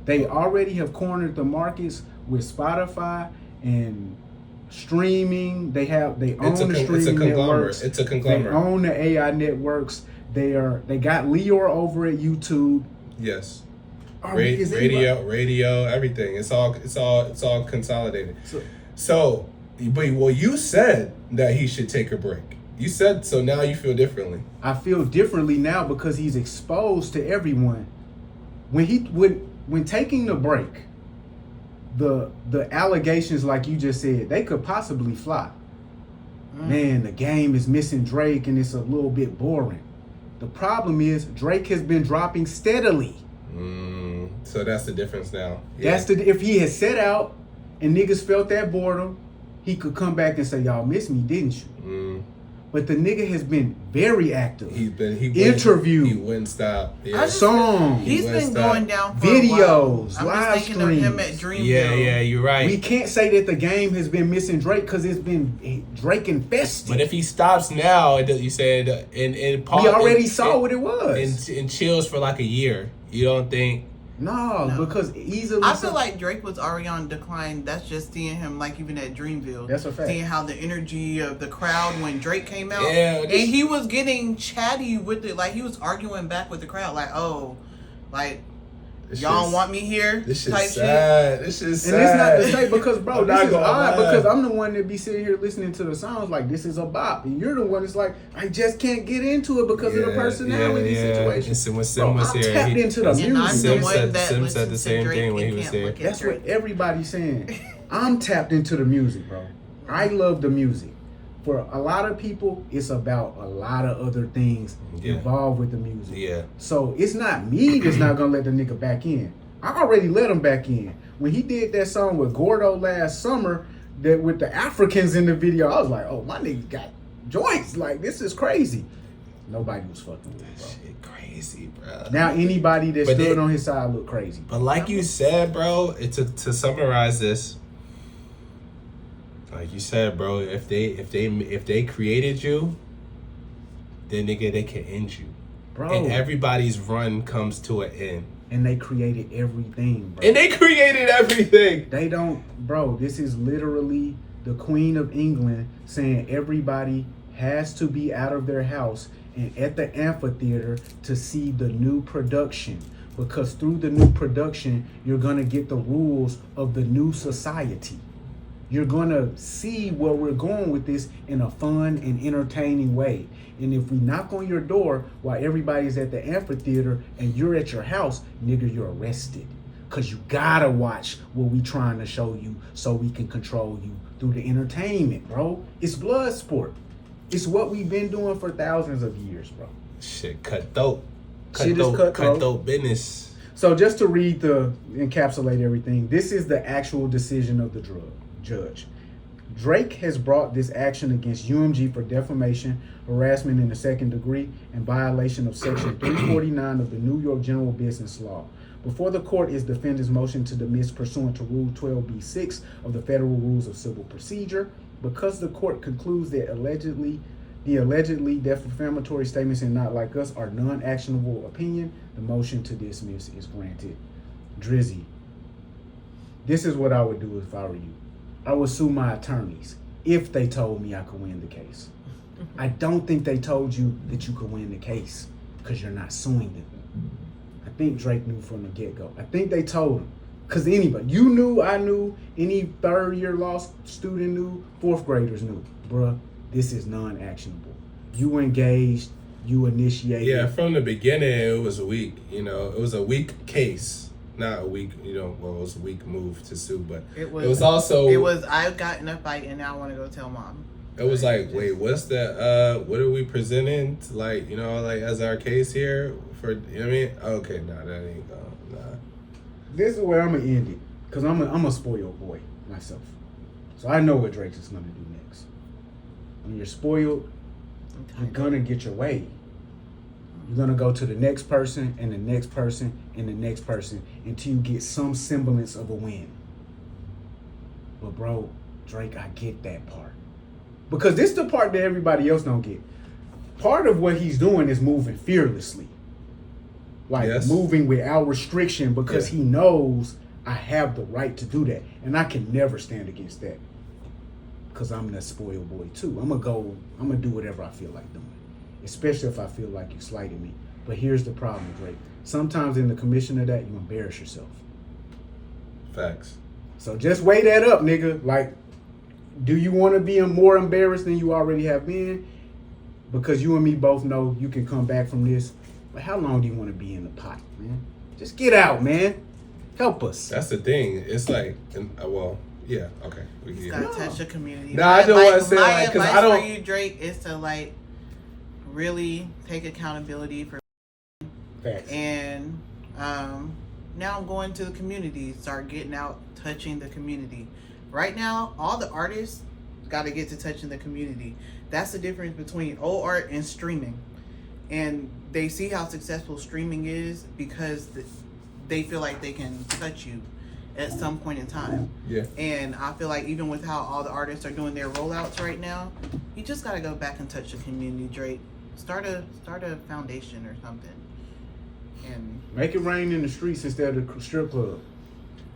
They already have cornered the markets with Spotify and streaming. They own the It's a streaming conglomerate. networks. It's a They conglomerate. own the AI networks. They got Leor over at YouTube. Yes. Is anybody- radio, everything. It's all consolidated. So- So, but well, you said that he should take a break. You said so. Now you feel differently. I feel differently now because he's exposed to everyone. When taking the break, the allegations, like you just said, they could possibly fly. Man, the game is missing Drake and it's a little bit boring. The problem is Drake has been dropping steadily. So that's the difference now. If he had set out and niggas felt that boredom, he could come back and say, y'all missed me, didn't you? But the nigga has been very active. He interview. He wouldn't stop. Yeah. Songs. He's He been went stop. going down for Videos, a while. live I'm just thinking of him streams. at Dreamville. Yeah, you're right. We can't say that the game has been missing Drake because it's been Drake infested. But if he stops now, you said and we already saw what it was. and chills for like a year. You don't think? No, because easily. I feel like Drake was already on decline. That's just seeing him, like even at Dreamville. That's a fact. Seeing how the energy of the crowd when Drake came out. Yeah, and he was getting chatty with it. Like he was arguing back with the crowd. Like, oh, like This y'all shit's- want me here? This shit's type sad. This is sad. And it's not to say because, bro, I'm this not is gonna odd lie. because I'm the one that be sitting here listening to the songs like this is a bop, and you're the one that's like I just can't get into it because of the personality situation. And when Sim Bro, was I'm here, tapped into the And I'm music. the Sim one said, that Sim listens said the to same Drake thing when and he was can't there. look at That's Drake. what everybody's saying. I'm tapped into the music, bro. I love the music. For a lot of people, it's about a lot of other things Yeah. involved with the music. Yeah. So it's not me that's not gonna let the nigga back in. I already let him back in. When he did that song with Gordo last summer, that with the Africans in the video, I was like, oh, my nigga got joints. Like, this is crazy. Nobody was fucking with it, bro. Shit crazy, bro. Now anybody that But stood it- on his side look crazy. But like you said, bro, to summarize this, like you said, bro, if they created you, then nigga they can end you. Bro. And everybody's run comes to an end. And they created everything, bro. And they created everything. They don't, bro. This is literally the Queen of England saying everybody has to be out of their house and at the amphitheater to see the new production. Because through the new production, you're going to get the rules of the new society. You're going to see where we're going with this in a fun and entertaining way. And if we knock on your door while everybody's at the amphitheater and you're at your house, nigga, you're arrested. Because you got to watch what we trying to show you so we can control you through the entertainment, bro. It's blood sport. It's what we've been doing for thousands of years, bro. Shit, cutthroat. Shit is cutthroat. Cutthroat business. So just to encapsulate everything, this is the actual decision of the judge. Drake has brought this action against UMG for defamation, harassment in the second degree, and violation of Section 349 of the New York General Business Law. Before the court is defendant's motion to dismiss pursuant to Rule 12b-6 of the Federal Rules of Civil Procedure. Because the court concludes that the allegedly defamatory statements in Not Like Us are non-actionable opinion, the motion to dismiss is granted. Drizzy, this is what I would do if I were you. I would sue my attorneys if they told me I could win the case. I don't think they told you that you could win the case because you're not suing them. I think Drake knew from the get-go. I think they told him. Because anybody, you knew, I knew, any third-year law student knew, fourth graders knew. Bruh, this is non-actionable. You engaged, you initiated. Yeah, from the beginning it was weak. You know, it was a weak case. Not a weak, it was a weak move to sue, but it was also. I got in a fight and now I want to go tell mom. It was like, wait, what's the what are we presenting to, like, as our case here for, you know what I mean? Okay, nah, that ain't nah. This is where I'm gonna end it, cause I'm a spoiled boy myself, so I know what Drake is gonna do next. When you're spoiled, you're gonna get your way. You're gonna go to the next person and the next person and the next person until you get some semblance of a win. But bro, Drake, I get that part, because this is the part that everybody else don't get. Part of what he's doing is moving fearlessly. Like, yes, moving without restriction, because he knows I have the right to do that. And I can never stand against that. Because I'm that spoiled boy too. I'm gonna do whatever I feel like doing. Especially if I feel like you slighted me. But here's the problem, Drake. Sometimes in the commission of that, you embarrass yourself. Facts. So just weigh that up, nigga. Like, do you want to be more embarrassed than you already have been? Because you and me both know you can come back from this. But how long do you want to be in the pot, man? Just get out, man. Help us. That's the thing. It's like, well, yeah, okay. We It's can, gotta touch the community. No, I don't wanna say, my like, 'cause advice I don't- for you, Drake, is to like really take accountability for, Facts. and now I'm going to the community, start getting out, touching the community. Right now, all the artists got to get to touching the community. That's the difference between old art and streaming. And they see how successful streaming is because they feel like they can touch you at some point in time. yeah. And I feel like even with how all the artists are doing their rollouts right now, you just got to go back and touch the community, Drake. Start a foundation or something. And Make it rain in the streets instead of the strip club.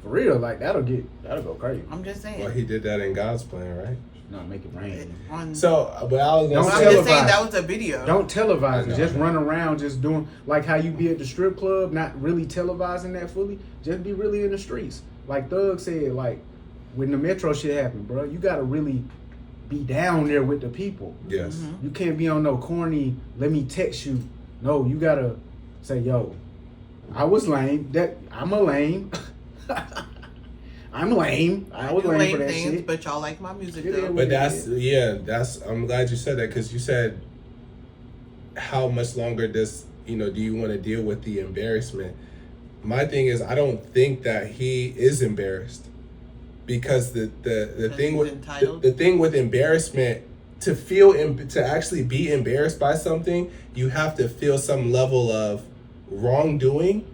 For real, like that'll go crazy. I'm just saying. Well, he did that in God's plan, right? No, make it rain. on, So, but I was gonna Don't I'm say, just saying televise. that was a video. Don't televise I know. it. Just run around, just doing like how you be at the strip club, not really televising that fully. Just be really in the streets. Like Thug said, like when the Metro shit happened, bro, you gotta really be down there with the people. yes. Mhm. You can't be on no corny, let me text you. No, you gotta say, yo, I was lame. I'm a lame. I'm lame. I was do lame for that things, shit. but y'all like my music Yeah, though. But I'm glad you said that, because you said how much longer do you want to deal with the embarrassment? My thing is, I don't think that he is embarrassed, because the thing he's with entitled? the thing with embarrassment, to actually be embarrassed by something, you have to feel some level of wrongdoing,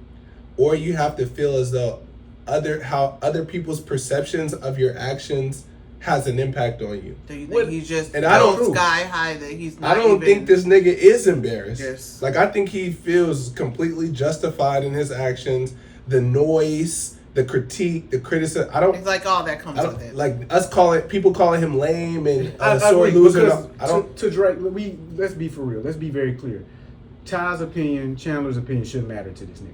or you have to feel as though other people's perceptions of your actions has an impact on you. Do you think What- he's just and I don't- so sky high that he's not I don't even, think this nigga is embarrassed. Yes. Like, I think he feels completely justified in his actions. The noise, the critique, the criticism. It's like all that comes I with don't it. like people calling him lame and I sore agree, loser. because I don't. to Drake, let's be for real. Let's be very clear. Ty's opinion, Chandler's opinion shouldn't matter to this nigga.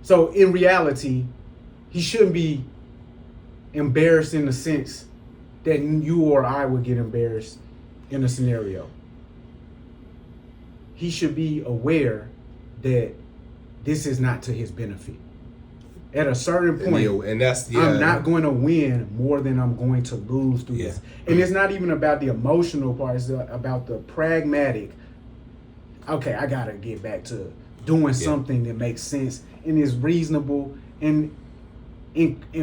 So in reality, he shouldn't be embarrassed in the sense that you or I would get embarrassed in a scenario. He should be aware that this is not to his benefit. At a certain point, And that's I'm not going to win more than I'm going to lose through Yeah. this. And it's not even about the emotional part, it's about the pragmatic. Okay, I got to get back to doing something that makes sense and is reasonable and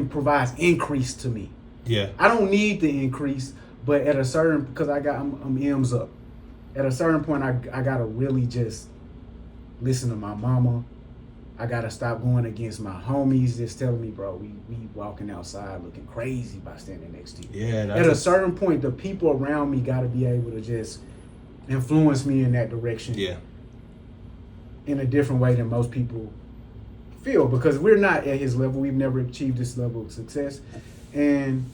provides increase to me. Yeah. I don't need the increase, but at a certain, because I'm M's up. At a certain point, I got to really just listen to my mama. I gotta stop going against my homies just telling me, bro, we walking outside looking crazy by standing next to you. Yeah. At a certain point, the people around me gotta be able to just influence me in that direction. Yeah. In a different way than most people feel, because we're not at his level. We've never achieved this level of success. And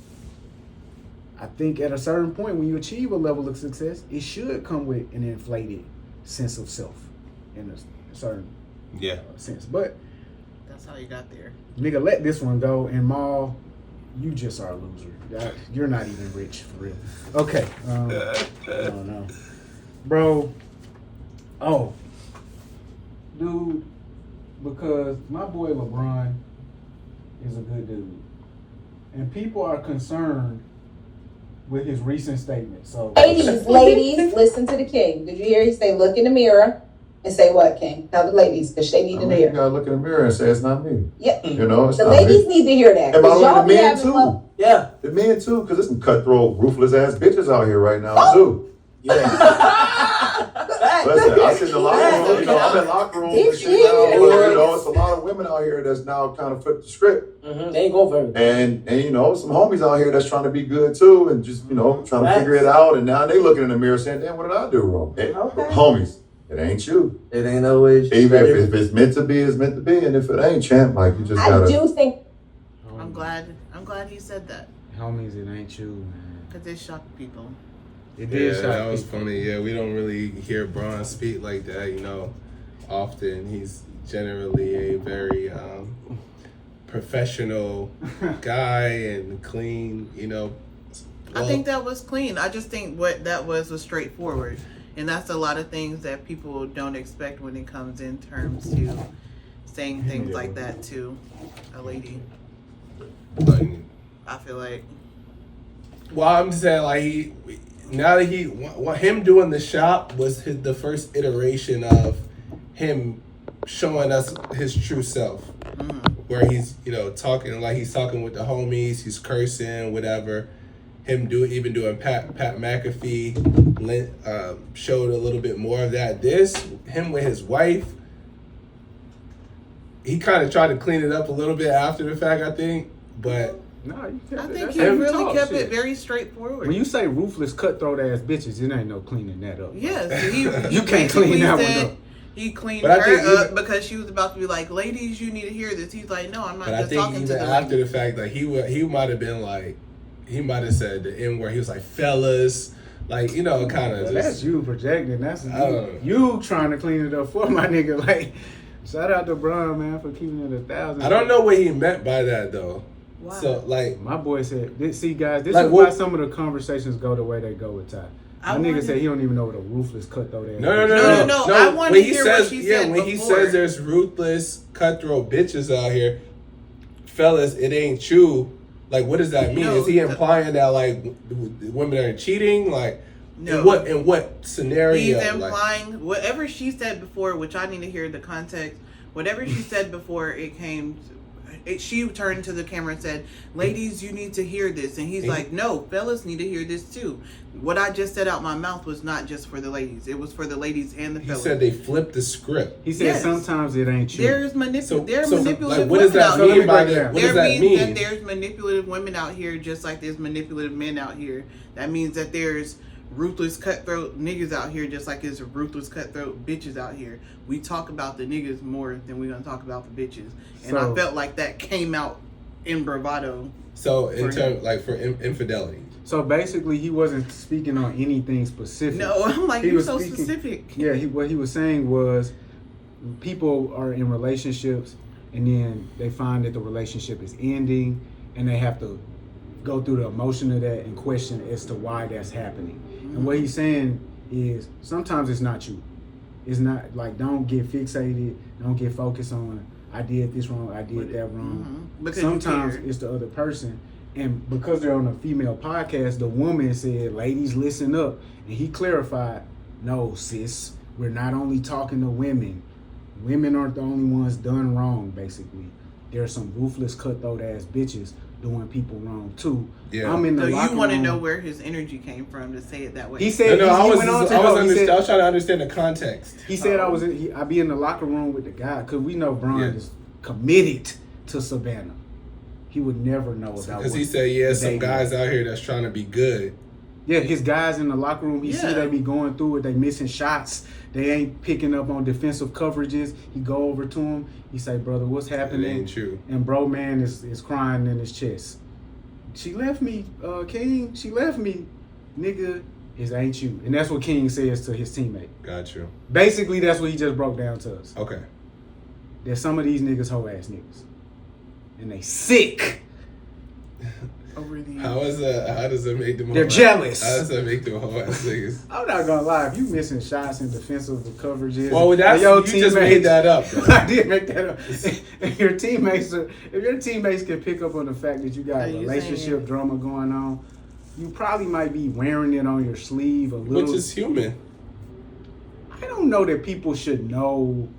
I think at a certain point, when you achieve a level of success, it should come with an inflated sense of self in a certain Yeah. sense. But That's how you got there. nigga, let this one go. And Maul, you just are a loser. You're not even rich for real. Okay. No. Bro. Oh. Dude, because my boy LeBron is a good dude. And people are concerned with his recent statement. So Ladies, listen to the king. Did you hear? He say, look in the mirror and say what, King? Tell the ladies, because they need I to mean, you hear. gotta look in the mirror and say it's not me. Yeah. You know, it's The not ladies me. need to hear that. And by the 'cause way, y'all the be men having too. love- Yeah. The men too, because there's some cutthroat, ruthless ass bitches out here right now too. Listen, I sit in the locker room, I'm in locker rooms and shit now, but, it's a lot of women out here that's now kind of flipped the script. Mm-hmm. They ain't going for everything. And some homies out here that's trying to be good too and just, trying to figure it out. And now they looking in the mirror saying, damn, what did I do wrong? Hey, homies, it ain't you. It ain't always. Even if it's meant to be, it's meant to be. And if it ain't, champ, like, you just I gotta. do think I'm glad he said that, homies, it ain't you, man. because it shocked people. It did Yeah, shock that was people. funny. Yeah, we don't really hear Braun speak like that, often. He's generally a very professional guy and clean, you know. I think that was clean. I just think what that was straightforward. And that's a lot of things that people don't expect when it comes in terms to saying things like that to a lady. I feel like. Well, I'm just saying, like, him doing the shop was the first iteration of him showing us his true self. Where he's, you know, talking with the homies, he's cursing, whatever. Him doing Pat McAfee showed a little bit more of that. Him with his wife, he kind of tried to clean it up a little bit after the fact, I think, but No, you kept I it. think That's he how you really talk kept shit. it very straightforward. When you say ruthless, cutthroat ass bitches, it ain't no cleaning that up. Yes, he You can't clean that one said up. He cleaned But I think her up even- because she was about to be like, "Ladies, you need to hear this." He's like, "No, I'm not But I just think talking to even the after ladies." the fact, like he might have been like, he might have said the N word. He was like, fellas, like, you know, kind of Well, just. that's you projecting. That's I don't know. you trying to clean it up for my nigga. Like, shout out to Brian, man, for keeping it 1,000. I don't know what he meant by that though. Why? So like, My boy said, see, guys, this Like, is what- why some of the conversations go the way they go with Ty. My I nigga wanted- said he don't even know what a ruthless cutthroat is. no. No, I wanted When to he hear says, what she said when he before. says there's ruthless, cutthroat bitches out here, fellas, it ain't you. Like, what does that mean? No, Is he implying that like women are cheating? Like, No. in what scenario? He's Like, implying whatever she said before, which I need to hear the context. Whatever she said before it came, she turned to the camera and said, "Ladies, you need to hear this." And he's like, "No, fellas need to hear this too." What I just said out my mouth was not just for the ladies; it was for the ladies and the he fellas. said they flipped the script. He said Yes. sometimes it ain't you. There's So manipulative like, what does women that out let me mean here. by break that? down. What There does that means mean? that there's manipulative women out here, just like there's manipulative men out here. That means that there's ruthless cutthroat niggas out here, just like there's ruthless cutthroat bitches out here. We talk about the niggas more than we're gonna talk about the bitches, and So- I felt like that came out in bravado. So in For terms like for infidelity. So basically, he wasn't speaking on anything specific. No, I'm like, He you're was so speaking- specific. Yeah, what he was saying was people are in relationships and then they find that the relationship is ending and they have to go through the emotion of that and question as to why that's happening. And what he's saying is sometimes it's not you. It's not like, don't get fixated, don't get focused on I did this wrong, I did that wrong. Because Sometimes you cared. it's the other person. And because they're on a female podcast, the woman said, ladies, listen up. And he clarified, no, sis, we're not only talking to women. Women aren't the only ones done wrong, basically. There's some ruthless, cutthroat ass bitches doing people wrong too. Yeah. I'm in the So locker you want to room. know where his energy came from to say it that way? He said, No, I he was went on to I go, was he said- I was trying to understand the context. He said I be in the locker room with the guy because we know Brian Yeah. is committed to Savannah. He would never know about Because he what said, yeah, some they guys out here that's trying to be good. Yeah, his guys in the locker room, he see Yeah. they be going through it, they missing shots, they ain't picking up on defensive coverages. He go over to him, he say, brother, what's It happening? ain't true. And bro man is crying in his chest. She left me, King, she left me, nigga, it ain't you. And that's what King says to his teammate. Got you. Basically, that's what he just broke down to us. Okay. That some of these niggas hoe ass niggas. And they sick. Over the How does that make them? They're whole- jealous. How does that make them whole ass niggas? I'm not gonna lie, if you missing shots and defensive coverages. Well, that's and your you just made teammates- that up. though. I did make that up. If your teammates can pick up on the fact that you got Are a you relationship saying- drama going on, you probably might be wearing it on your sleeve a little. Which is human. I don't know that people should know.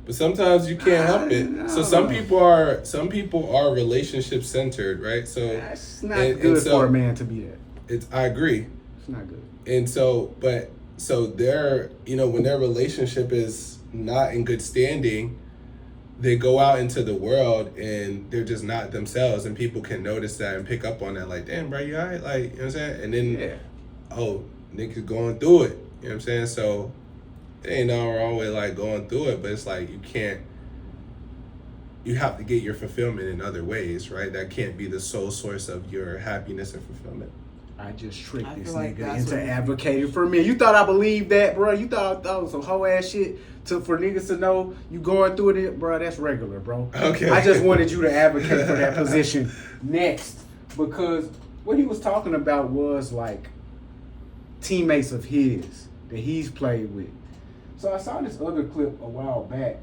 But sometimes you can't help it. I So don't some know. people are relationship centered, right? So That's not and good so- for a man to be that. I agree. It's not good. And so they're, when their relationship is not in good standing, they go out into the world and they're just not themselves, and people can notice that and pick up on that, like, damn, bro, you all right? Like, you know what I'm saying? And then, Yeah. oh, niggas going through it. You know what I'm saying? So there ain't nothing wrong with like going through it, but it's like you have to get your fulfillment in other ways, right? That can't be the sole source of your happiness and fulfillment. I just tricked I this feel like nigga that's into what- advocating for me. You thought I believed that, bro? You thought that was some hoe ass shit for niggas to know you going through it, bro? That's regular, bro. Okay. I just wanted you to advocate for that position next, because what he was talking about was like teammates of his that he's played with. So I saw this other clip a while back.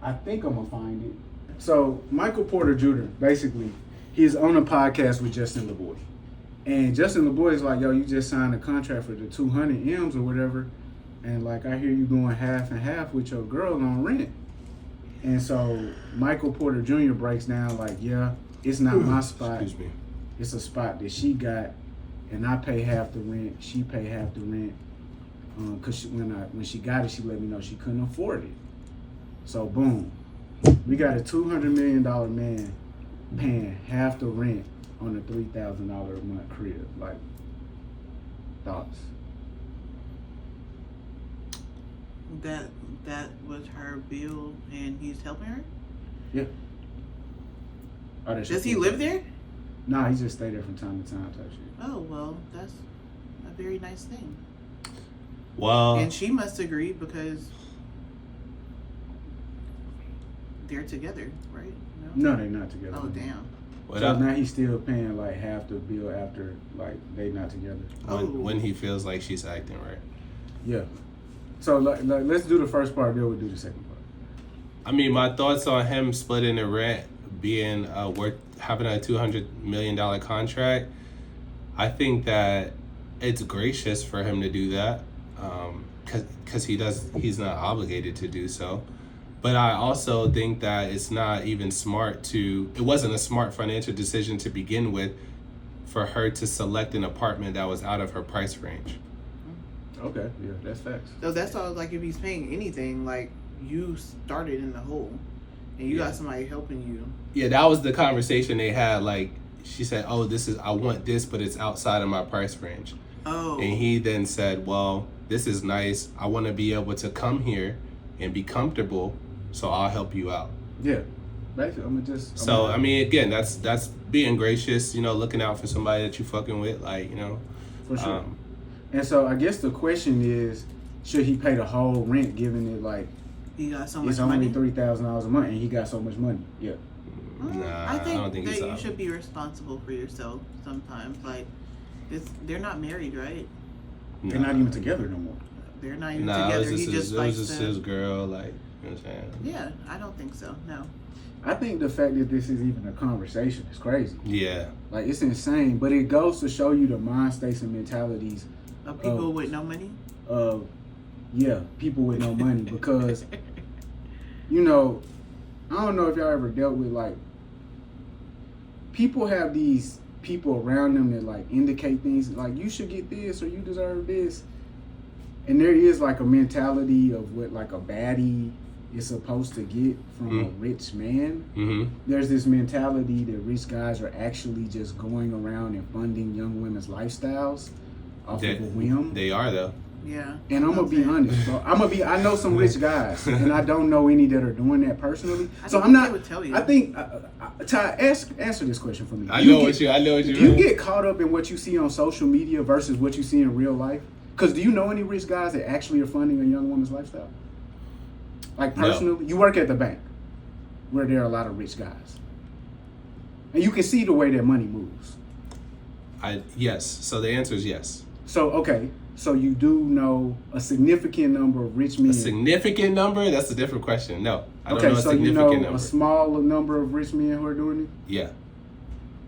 I think I'm gonna find it. So Michael Porter Jr. basically, he's on a podcast with Justin LeBoy. And Justin LeBoy is like, yo, you just signed a contract for the 200 M's or whatever. And like, I hear you going half and half with your girl on rent. And so Michael Porter Jr. breaks down like, yeah, it's not my spot. Excuse me. It's a spot that she got, and I pay half the rent. She pay half the rent. Cause when she got it, she let me know she couldn't afford it. So boom, we got a $200 million man paying half the rent on a $3,000 a month crib. Like, thoughts? That was her bill, and he's helping her. Yeah. Oh, that's Does your he live there? Nah, he just stay there from time to time type shit. Oh well, that's a very nice thing. Well, And she must agree because they're together, right? No, they're not together. Oh damn. So now he's still paying like half the bill after like they not together. when he feels like she's acting right. Yeah. So like, let's do the first part, then we'll do the second part. I mean, my thoughts on him splitting the rent, being worth having a $200 million contract. I think that it's gracious for him to do that, because he's not obligated to do so. But I also think that it's not even smart it wasn't a smart financial decision to begin with for her to select an apartment that was out of her price range. Okay, yeah, that's facts. So that's all. Like if he's paying anything, like you started in the hole, and you got somebody helping you. Yeah, that was the conversation they had. Like, she said, oh, I want this, but it's outside of my price range. Oh. And he then said, well, this is nice. I want to be able to come here and be comfortable, so I'll help you out. Yeah. Basically, I mean, again, that's being gracious, looking out for somebody that you fucking with, like, For sure. And so I guess the question is, should he pay the whole rent, given it like he got so much it's only money? $3,000 a month, and he got so much money? Yeah. Nah, I don't think that it's you up. should be responsible for yourself sometimes. Like, they're not married, right? They're not even together no more. They're not even Nah, together. it was He just likes to. his girl, like, you know what I'm saying? Yeah, I don't think so. No. I think the fact that this is even a conversation is crazy. Yeah. Like, it's insane, but it goes to show you the mind states and mentalities Of people with no money. of, people with no money. Because, I don't know if y'all ever dealt with, like, people have these people around them that, like, indicate things, like, you should get this or you deserve this. And there is, like, a mentality of what, like, a baddie is supposed to get from a rich man. Mm-hmm. There's this mentality that rich guys are actually just going around and funding young women's lifestyles off of a whim. They are, though. Yeah. And I'm gonna be honest, bro. I know some rich guys, and I don't know any that are doing that personally. So I'm not. They would tell you. I think, Ty, answer this question for me. I know what you Do you get caught up in what you see on social media versus what you see in real life? Because do you know any rich guys that actually are funding a young woman's lifestyle? Like personally, you work at the bank, where there are a lot of rich guys, and you can see the way their money moves. Yes. So the answer is yes. So okay. So you do know a significant number of rich men. A significant number? That's a different question. No, I don't Okay, know a so you significant know number. a small number of rich men who are doing it? Yeah.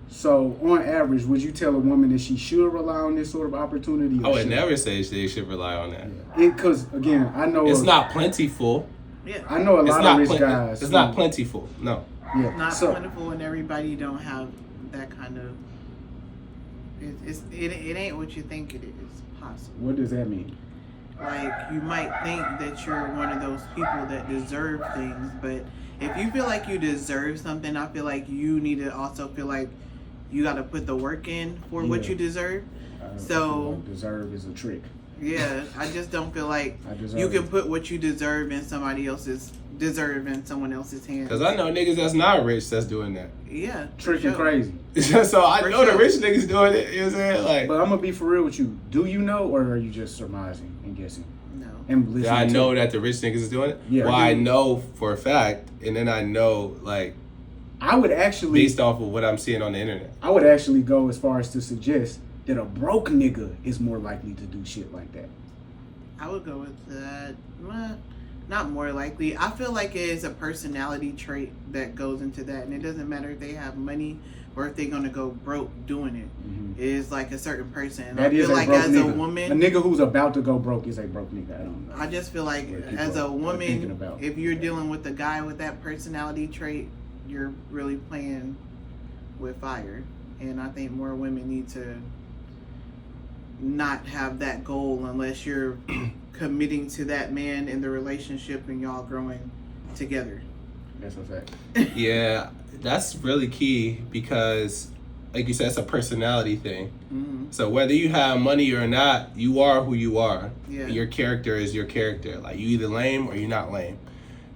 So on average, would you tell a woman that she should rely on this sort of opportunity? I would never say they should rely on that. Because again, I know It's not plentiful. Yeah. I know a lot of rich guys. It's not plentiful. No. Yeah. Not So plentiful, and everybody don't have that kind of. It ain't what you think it is. Possible. what does that mean? Like, you might think that you're one of those people that deserve things, but if you feel like you deserve something, I feel like you need to also feel like you got to put the work in for what Yeah. you deserve. I So- feel like deserve is a trick. Yeah, I just don't feel like I deserve you can it. put what you deserve in somebody else's deserve in someone else's hands. Because I know niggas that's not rich that's doing that. Yeah. Tricking sure. crazy. So I For know the sure. rich niggas doing it. You know what I'm saying? Like, But I'm gonna be for real with you. Do you know, or are you just surmising and guessing? No. And listening yeah, I to know that the rich niggas is doing it. Yeah. Well, I know for a fact, and then I know like I would actually, based off of what I'm seeing on the internet. I would actually go as far as to suggest that a broke nigga is more likely to do shit like that. I would go with that. Not more likely. I feel like it is a personality trait that goes into that, and it doesn't matter if they have money or if they're gonna go broke doing it. It is like a certain person. And I That is feel a like broke as nigga. a woman, A nigga who's about to go broke is a broke nigga. I don't know. I just feel like What people as a are thinking woman, about. if you're dealing with a guy with that personality trait, you're really playing with fire. And I think more women need to not have that goal unless you're committing to that man in the relationship and y'all growing together. That's a fact. Yeah, that's really key because, like you said, it's a personality thing. So whether you have money or not, you are who you are. Yeah. Your character is your character. Like you either lame or you're not lame.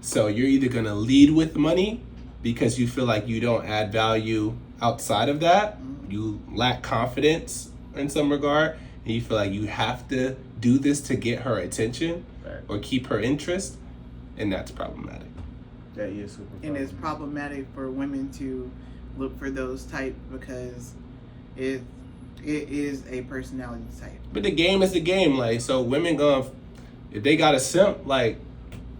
So you're either gonna lead with money because you feel like you don't add value outside of that. You lack confidence in some regard, and you feel like you have to do this to get her attention or keep her interest, and that's problematic. That is super. And it's problematic for women to look for those type because it is a personality type. But the game is the game, like, so women gonna, if they got a simp, like,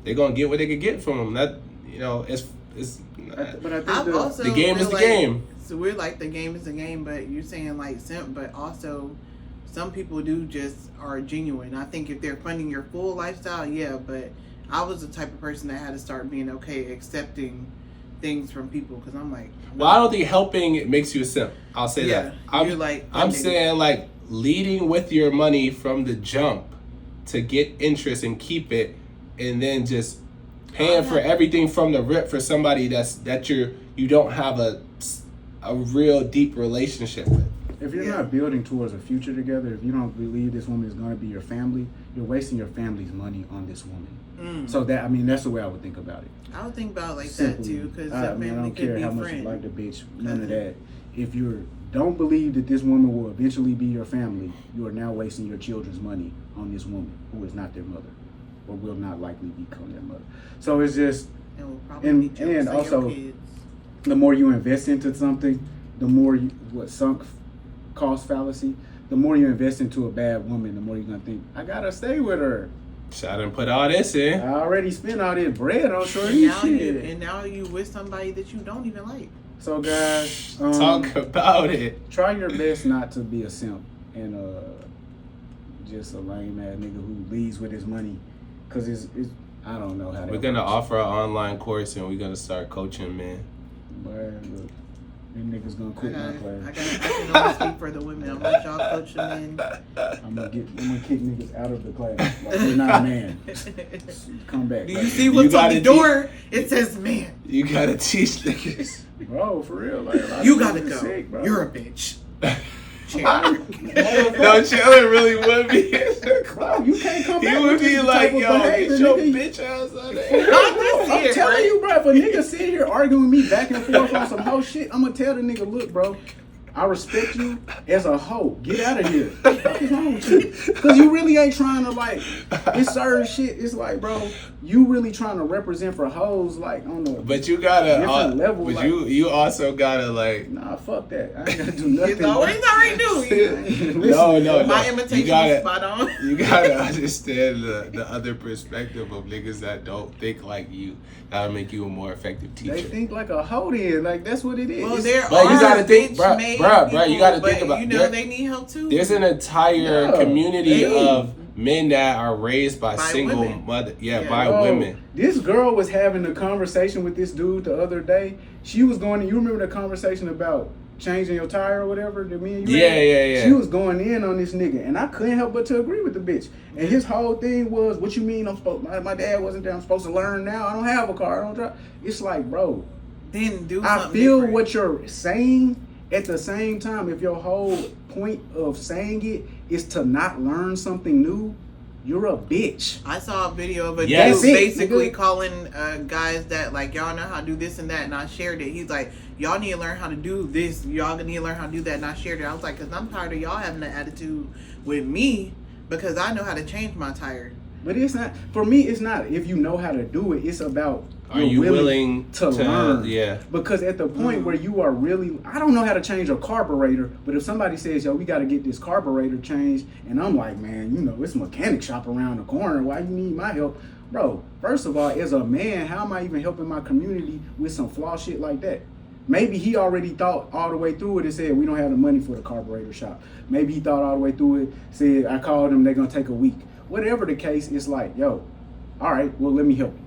they gonna get what they could get from them. That, you know, it's But I think I've also the game is feel the like- game. So we're like the game is the game, but you're saying like simp, but also some people do just are genuine. I think if they're funding your full lifestyle, yeah, but I was the type of person that had to start being okay accepting things from people because I'm like, Well, I don't think helping makes you a simp. I'll say yeah, that. I'm, you're like I'm funding. saying like leading with your money from the jump to get interest and keep it, and then just paying for everything from the rip for somebody that you don't have a real deep relationship with. if you're not building towards a future together, if you don't believe this woman is going to be your family, you're wasting your family's money on this woman. So that, I mean, that's the way I would think about it. I would think about like Simply. that too because I that mean, I family don't could care be how much you friends. like the bitch, none of that. If you don't believe that this woman will eventually be your family, you are now wasting your children's money on this woman who is not their mother or will not likely become their mother. So it's just, And will probably and- be jealous and of also- your kids. the more you invest into something, the more you, sunk cost fallacy, the more you invest into a bad woman, the more you're going to think, I got to stay with her. So I done put all this in. I already spent all this bread on And shorty now shit. you with somebody that you don't even like. So guys, Talk about it. try your best not to be a simp and just a lame ass nigga who leads with his money, cause it's I don't know how that We're gonna works. offer an online course and we're gonna start coaching men. Boy, look, them niggas gonna quit my class. I can only speak for the women. I'm let y'all coach them in. I'm gonna kick niggas out of the class. Like, they're not a man. Come back. Do like, you see what's on gotta the door? It says man. You gotta teach niggas. bro, for real? Like, a lot of You niggas gotta is go. sick, bro. You're a bitch. Chandler. No, Chandler really would be. Bro, you can't come He back would with be this like, type of yo, behavior, get your nigga. bitch ass out of here. I'm telling you, bro, if a nigga sit here arguing with me back and forth on some hoe shit, I'm gonna tell the nigga, look, bro, I respect you as a hoe. Get out of here. What the fuck is wrong with you? Because you really ain't trying to, like, it's certain shit. It's like, bro, you really trying to represent for hoes, like, on the But you gotta, different level. but like, you also gotta like, nah, fuck that. I ain't gotta do nothing. It's already knew. no, My you imitation is gotta, spot on. you gotta understand the other perspective of niggas that don't think like you. That'll make you a more effective They teacher. think like a hoe then. Like, that's what it is. Well, It's- there But you are gotta think, bitch-made bruh, you people, gotta but, think about- You know, there- they need help too. There's an entire Yeah. community Hey. of men that are raised by, By single women. mother, Yeah. by Bro, women. This girl was having a conversation with this dude the other day. She was going. You remember the conversation about changing your tire or whatever? That me and you Yeah, had? yeah. She was going in on this nigga, and I couldn't help but to agree with the bitch. And his whole thing was, "What you mean? I'm supposed? My dad wasn't there. I'm supposed to learn now. I don't have a car. I don't drive." It's like, bro, Then do I something feel different. what you're saying. At the same time, if your whole point of saying it is to not learn something new, you're a bitch. I saw a video of a Yes. dude That's it, basically nigga. calling guys that like y'all know how to do this and that, and I shared it. He's like, y'all need to learn how to do this. Y'all need to learn how to do that, and I shared it. I was like, cause I'm tired of y'all having an attitude with me because I know how to change my tire. But it's not, for me, it's not if you know how to do it, it's about Are you're you willing to learn. Yeah. Because at the point where you are really, I don't know how to change a carburetor, but if somebody says, yo, we got to get this carburetor changed, and I'm like, man, you know, it's a mechanic shop around the corner, why you need my help? Bro, first of all, as a man, how am I even helping my community with some flaw shit like that? Maybe he already thought all the way through it and said, we don't have the money for the carburetor shop. Maybe he thought all the way through it, said, I called them, they're going to take a week. Whatever the case, it's like, yo, all right, well, let me help you.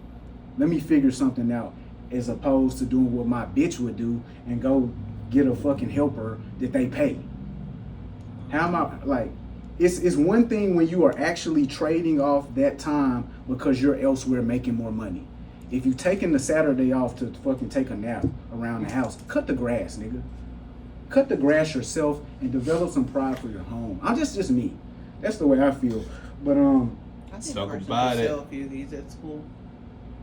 Let me figure something out, as opposed to doing what my bitch would do and go get a fucking helper that they pay. How am I, like, it's one thing when you are actually trading off that time because you're elsewhere making more money. If you taking the Saturday off to fucking take a nap around the house, cut the grass, nigga. Cut the grass yourself and develop some pride for your home. I'm just me. That's the way I feel. But I think Talk person about could it. sell a few of these at school.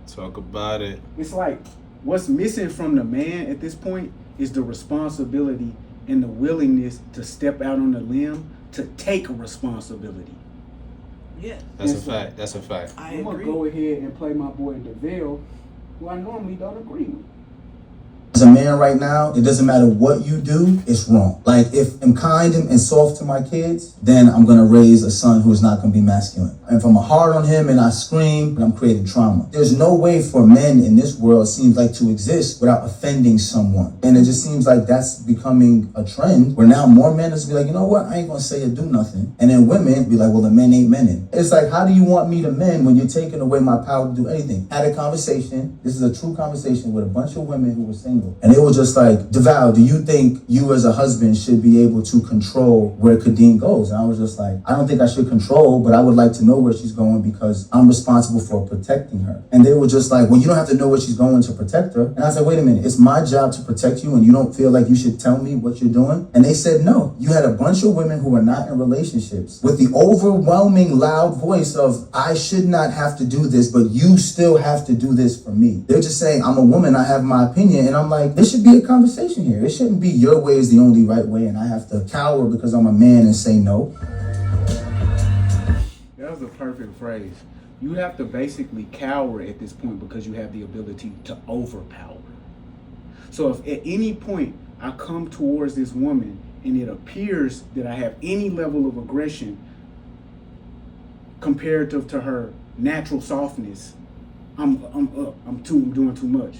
Talk about it. it's like what's missing from the man at this point is the responsibility and the willingness to step out on the limb to take responsibility. Yes, That's a Yes, fact. That's a fact. I I'm gonna agree. go ahead and play my boy DeVille, who I normally don't agree with. As a man right now, it doesn't matter what you do, it's wrong. Like, if I'm kind and soft to my kids, then I'm gonna raise a son who is not gonna be masculine. And if I'm hard on him and I scream, I'm creating trauma. There's no way for men in this world, it seems like, to exist without offending someone. And it just seems like that's becoming a trend where now more men is be like, you know what, I ain't gonna say or do nothing. And then women be like, well, the men ain't menin. It's like, how do you want me to men when you're taking away my power to do anything? Had a conversation, this is a true conversation with a bunch of women who were single. And they were just like, DeVal, do you think you as a husband should be able to control where Kadeen goes? And I was just like, I don't think I should control, but I would like to know where she's going because I'm responsible for protecting her. And they were just like, well, you don't have to know where she's going to protect her. And I said, wait a minute, it's my job to protect you and you don't feel like you should tell me what you're doing? And they said, no. You had a bunch of women who were not in relationships with the overwhelming loud voice of, I should not have to do this, but you still have to do this for me. They're just saying, I'm a woman, I have my opinion. And I'm like, this should be a conversation here. It shouldn't be your way is the only right way and I have to cower because I'm a man and say no. That was a perfect phrase. You have to basically cower at this point because you have the ability to overpower. So if at any point I come towards this woman and it appears that I have any level of aggression comparative to her natural softness, I'm doing too much.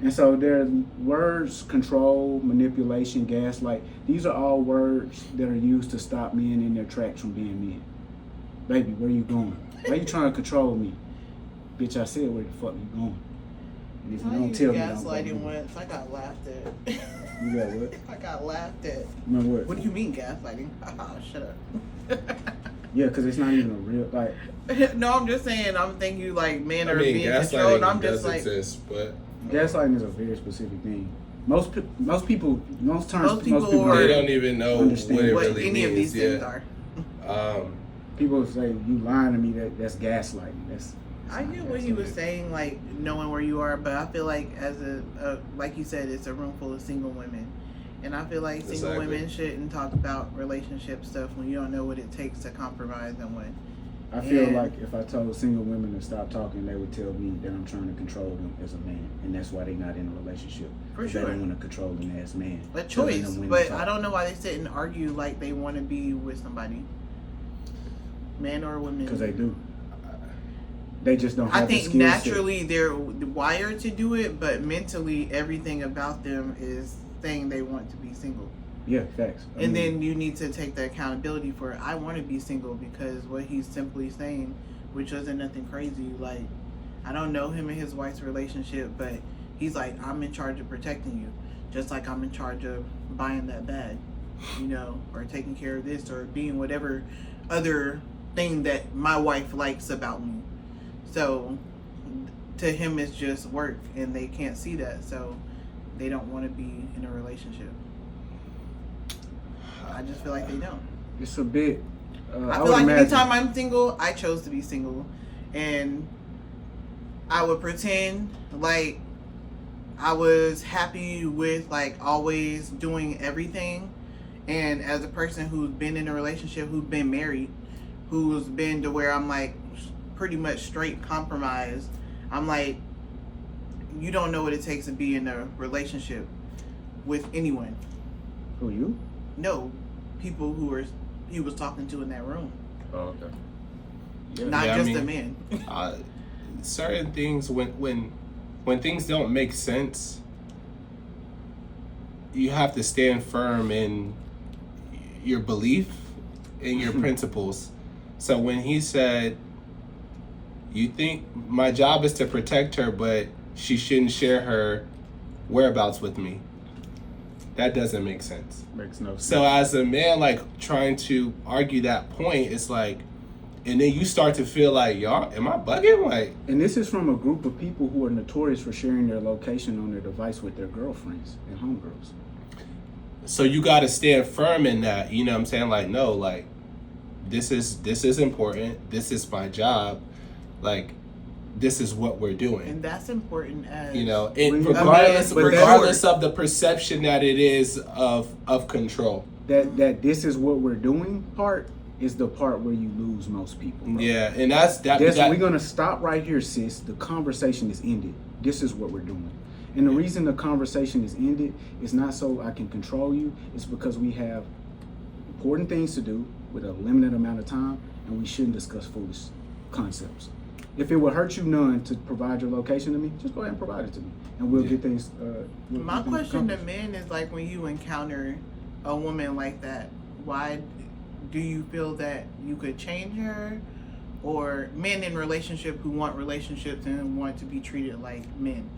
And so there's words, control, manipulation, gaslight. These are all words that are used to stop men in their tracks from being men. Baby, where you going? Why you trying to control me? Bitch, I said where the fuck you going. And if you I don't used tell me, gaslighting once. I got laughed at. You got what? I got laughed at. No, what? What do you mean gaslighting? Shut up. Yeah, because it's not even a real, like, No, I'm just saying. I'm thinking you like men I are mean, being controlled. gaslighting I'm does just like exist, but gaslighting is a very specific thing. Most people, most people people are- they don't even know understand what it what really any of means. these things are. People say you lying to me. That's gaslighting. That's I get what he was saying, like knowing where you are, but I feel like as a like you said, it's a room full of single women, and I feel like single Exactly. women shouldn't talk about relationship stuff when you don't know what it takes to compromise and what. I feel And- like if I told single women to stop talking, they would tell me that I'm trying to control them as a man, and that's why they're not in a relationship. For 'Cause sure. They don't want to control them as man. But telling choice, them when to but talk. I don't know why they sit and argue like they want to be with somebody, man or woman. Because they do. They just don't have I the think skill set. naturally they're wired to do it, but mentally everything about them is saying they want to be single. Yeah, facts. I And mean, then you need to take the accountability for it. I want to be single because what he's simply saying, which wasn't nothing crazy. Like, I don't know him and his wife's relationship, but he's like, I'm in charge of protecting you, just like I'm in charge of buying that bag, you know, or taking care of this, or being whatever other thing that my wife likes about me. So to him, it's just work, and they can't see that, so they don't want to be in a relationship. I just feel like they don't. it's a bit. I feel like anytime I'm single, I chose to be single, and I would pretend like I was happy with like always doing everything. And as a person who's been in a relationship, who's been married, who's been to where I'm like pretty much straight compromised, I'm like, you don't know what it takes to be in a relationship with anyone. Who, you? No, people who he was talking to in that room. Oh, okay. Not Yeah, I just mean, a man. Certain things when things don't make sense, you have to stand firm in your belief and your principles. So when he said, you think my job is to protect her, but she shouldn't share her whereabouts with me, that doesn't make sense. Makes no sense. So as a man, like trying to argue that point, it's like, and then you start to feel like, y'all, am I bugging? Like, And this is from a group of people who are notorious for sharing their location on their device with their girlfriends and homegirls. so you got to stand firm in that. You know what I'm saying? Like, no, like, this is important. This is my job. Like, this is what we're doing. And that's important as You know, it, Well, regardless but regardless of the perception that it is of control. That this is what we're doing part is the part where you lose most people. Bro. Yeah, and that's We're gonna stop right here, sis. The conversation is ended. This is what we're doing. And the reason the conversation is ended is not so I can control you. It's because we have important things to do with a limited amount of time, and we shouldn't discuss foolish concepts. If it would hurt you none to provide your location to me, just go ahead and provide it to me, and we'll get things. My question to men is like, when you encounter a woman like that, why do you feel that you could change her? Or men in relationship who want relationships and want to be treated like men.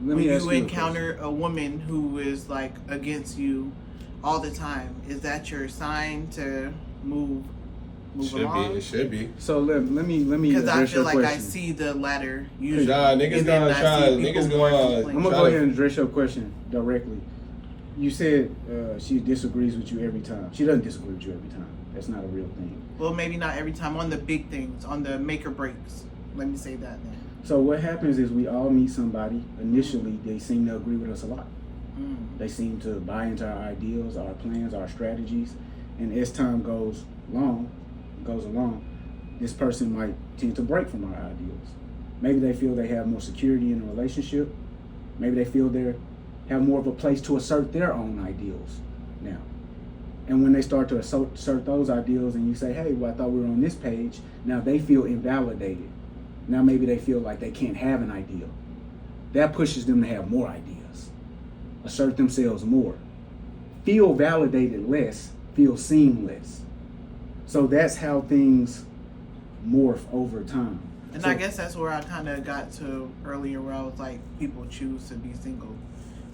Let When me ask you you a encounter a woman who is like against you all the time, is that your sign to move along? It should be. So let me Because I address feel your like question. I see the latter usually. Nah, niggas and then gonna I try. see Niggas people more gonna. complain. I'm gonna go ahead and address your question directly. You said she disagrees with you every time. She doesn't disagree with you every time. That's not a real thing. Well, maybe not every time, on the big things, on the make or breaks. Let me say that then. So what happens is we all meet somebody. Initially, they seem to agree with us a lot. They seem to buy into our ideals, our plans, our strategies. And as time goes along, this person might tend to break from our ideals. Maybe they feel they have more security in a relationship. Maybe they feel they have more of a place to assert their own ideals now. And when they start to assert those ideals and you say, hey, well, I thought we were on this page, now they feel invalidated. Now maybe they feel like they can't have an ideal. That pushes them to have more ideas, assert themselves more, feel validated less, feel seen less. So that's how things morph over time. And So- I guess that's where I kind of got to earlier, where I was like, people choose to be single.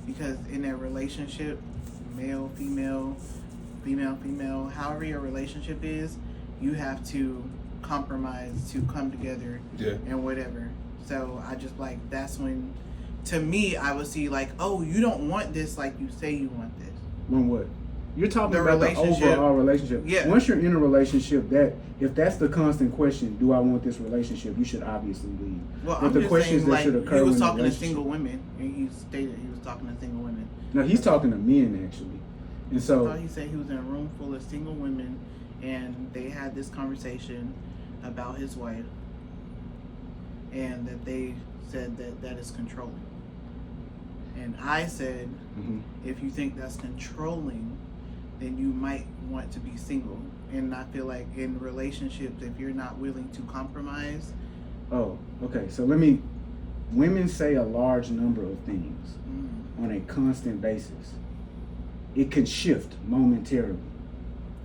Because in their relationship, male, female, however your relationship is, you have to compromise to come together and whatever. So I just like, that's when, to me, I would see like, oh, you don't want this like you say you want this. When what? You're talking The about the relationship. overall relationship. Yeah. Once you're in a relationship, that if that's the constant question, do I want this relationship? You should obviously leave. Well, But I'm the just questions saying, that like, should occur he was in a talking to relationship- single women, and he stated he was talking to single women. No, he's talking to men actually, and I so thought he said he was in a room full of single women, and they had this conversation about his wife, and that they said that that is controlling. And I said, Mhm. if you think that's controlling, then you might want to be single. And I feel like in relationships, if you're not willing to compromise, Oh, okay. So women say a large number of things on a constant basis. It can shift momentarily.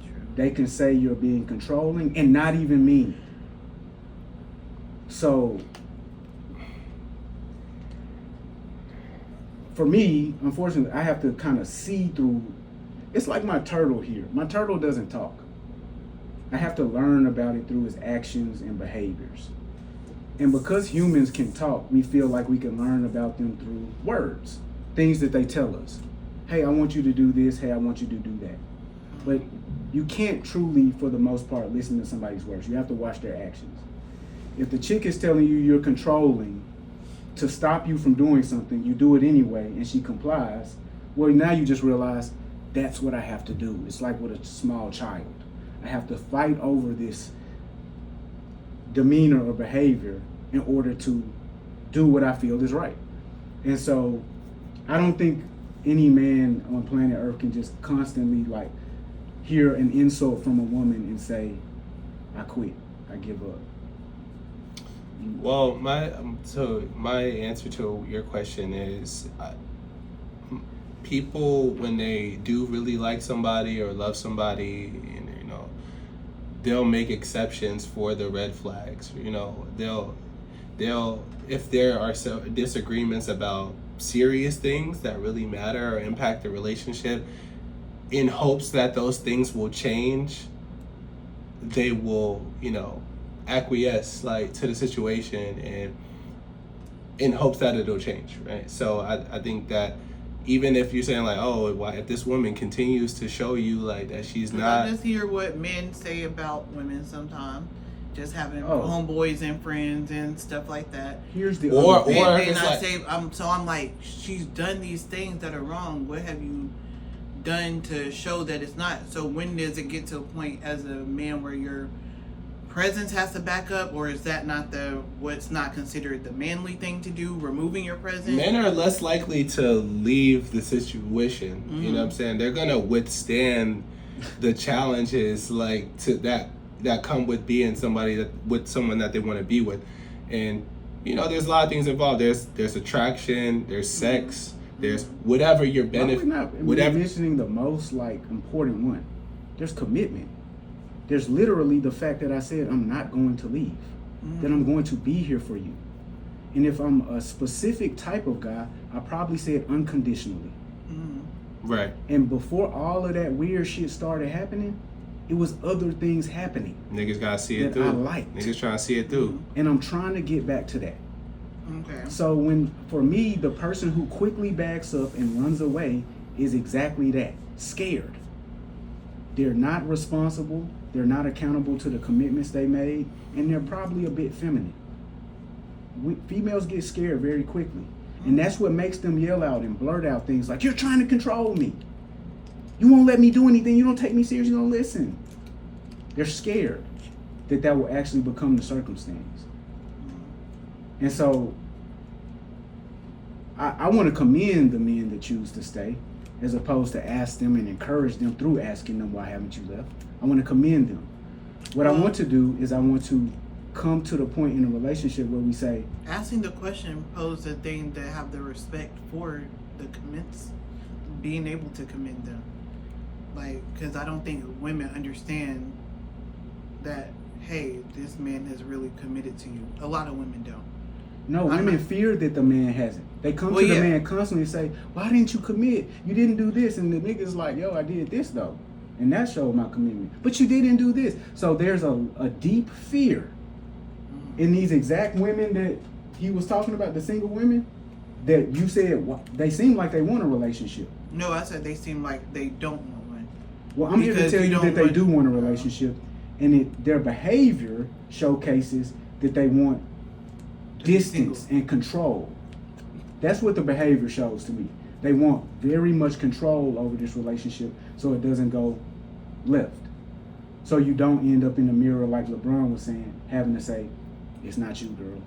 true. They can say you're being controlling and not even mean it. So, for me, unfortunately, I have to kind of see through. It's like my turtle here. My turtle doesn't talk. I have to learn about it through his actions and behaviors. And because humans can talk, we feel like we can learn about them through words, things that they tell us. Hey, I want you to do this. Hey, I want you to do that. But you can't truly, for the most part, listen to somebody's words. You have to watch their actions. If the chick is telling you you're controlling to stop you from doing something, you do it anyway, and she complies, well, now you just realize that's what I have to do. It's like with a small child. I have to fight over this demeanor or behavior in order to do what I feel is right. And so I don't think any man on planet Earth can just constantly like hear an insult from a woman and say, I quit, I give up. Well, my answer to your question is, people when they do really like somebody or love somebody, you know, they'll make exceptions for the red flags. You know, they'll if there are disagreements about serious things that really matter or impact the relationship, in hopes that those things will change, they will, you know, acquiesce like to the situation and in hopes that it'll change, right? So I think that even if you're saying like, oh, why if this woman continues to show you like that she's not, I just hear what men say about women sometimes, just having homeboys and friends and stuff like that. Here's the or and I like, say, I'm like, she's done these things that are wrong. What have you done to show that it's not? So when does it get to a point as a man where your presence has to back up, or is that not what's not considered the manly thing to do, removing your presence? Men are less likely to leave the situation. Mm-hmm. You know what I'm saying? They're gonna withstand the challenges like to that come with being with someone that they want to be with. And you know, there's a lot of things involved. There's attraction, there's sex, there's whatever your benefit. Whatever mentioning the most like important one. There's commitment. There's literally the fact that I said I'm not going to leave, that I'm going to be here for you. And if I'm a specific type of guy, I probably said unconditionally. Right. And before all of that weird shit started happening, it was other things happening. Niggas gotta see it through. I liked. Niggas trying to see it through. And I'm trying to get back to that. Okay. So for me, the person who quickly backs up and runs away is exactly that, scared. They're not responsible. They're not accountable to the commitments they made, and they're probably a bit feminine. Females get scared very quickly, and that's what makes them yell out and blurt out things like, you're trying to control me. You won't let me do anything. You don't take me serious. You don't listen. They're scared that will actually become the circumstance. And so I want to commend the men that choose to stay, as opposed to ask them and encourage them through asking them, why haven't you left? I want to commend them. What I want to do is I want to come to the point in a relationship where we say, asking the question pose a thing to have the respect for the commits, being able to commend them. Like, because I don't think women understand that, hey, this man has really committed to you. A lot of women don't. No, women fear that the man hasn't. They come to the man constantly and say, why didn't you commit? You didn't do this. And the nigga's like, yo, I did this though. And that showed my commitment. But you didn't do this. So there's a deep fear in these exact women that he was talking about, the single women, that you said they seem like they want a relationship. No, I said they seem like they don't want one. Well, I'm here to tell you that they do want a relationship. And their behavior showcases that they want distance and control. That's what the behavior shows to me. They want very much control over this relationship so it doesn't go left. So you don't end up in the mirror like LeBron was saying, having to say, it's not you, girl.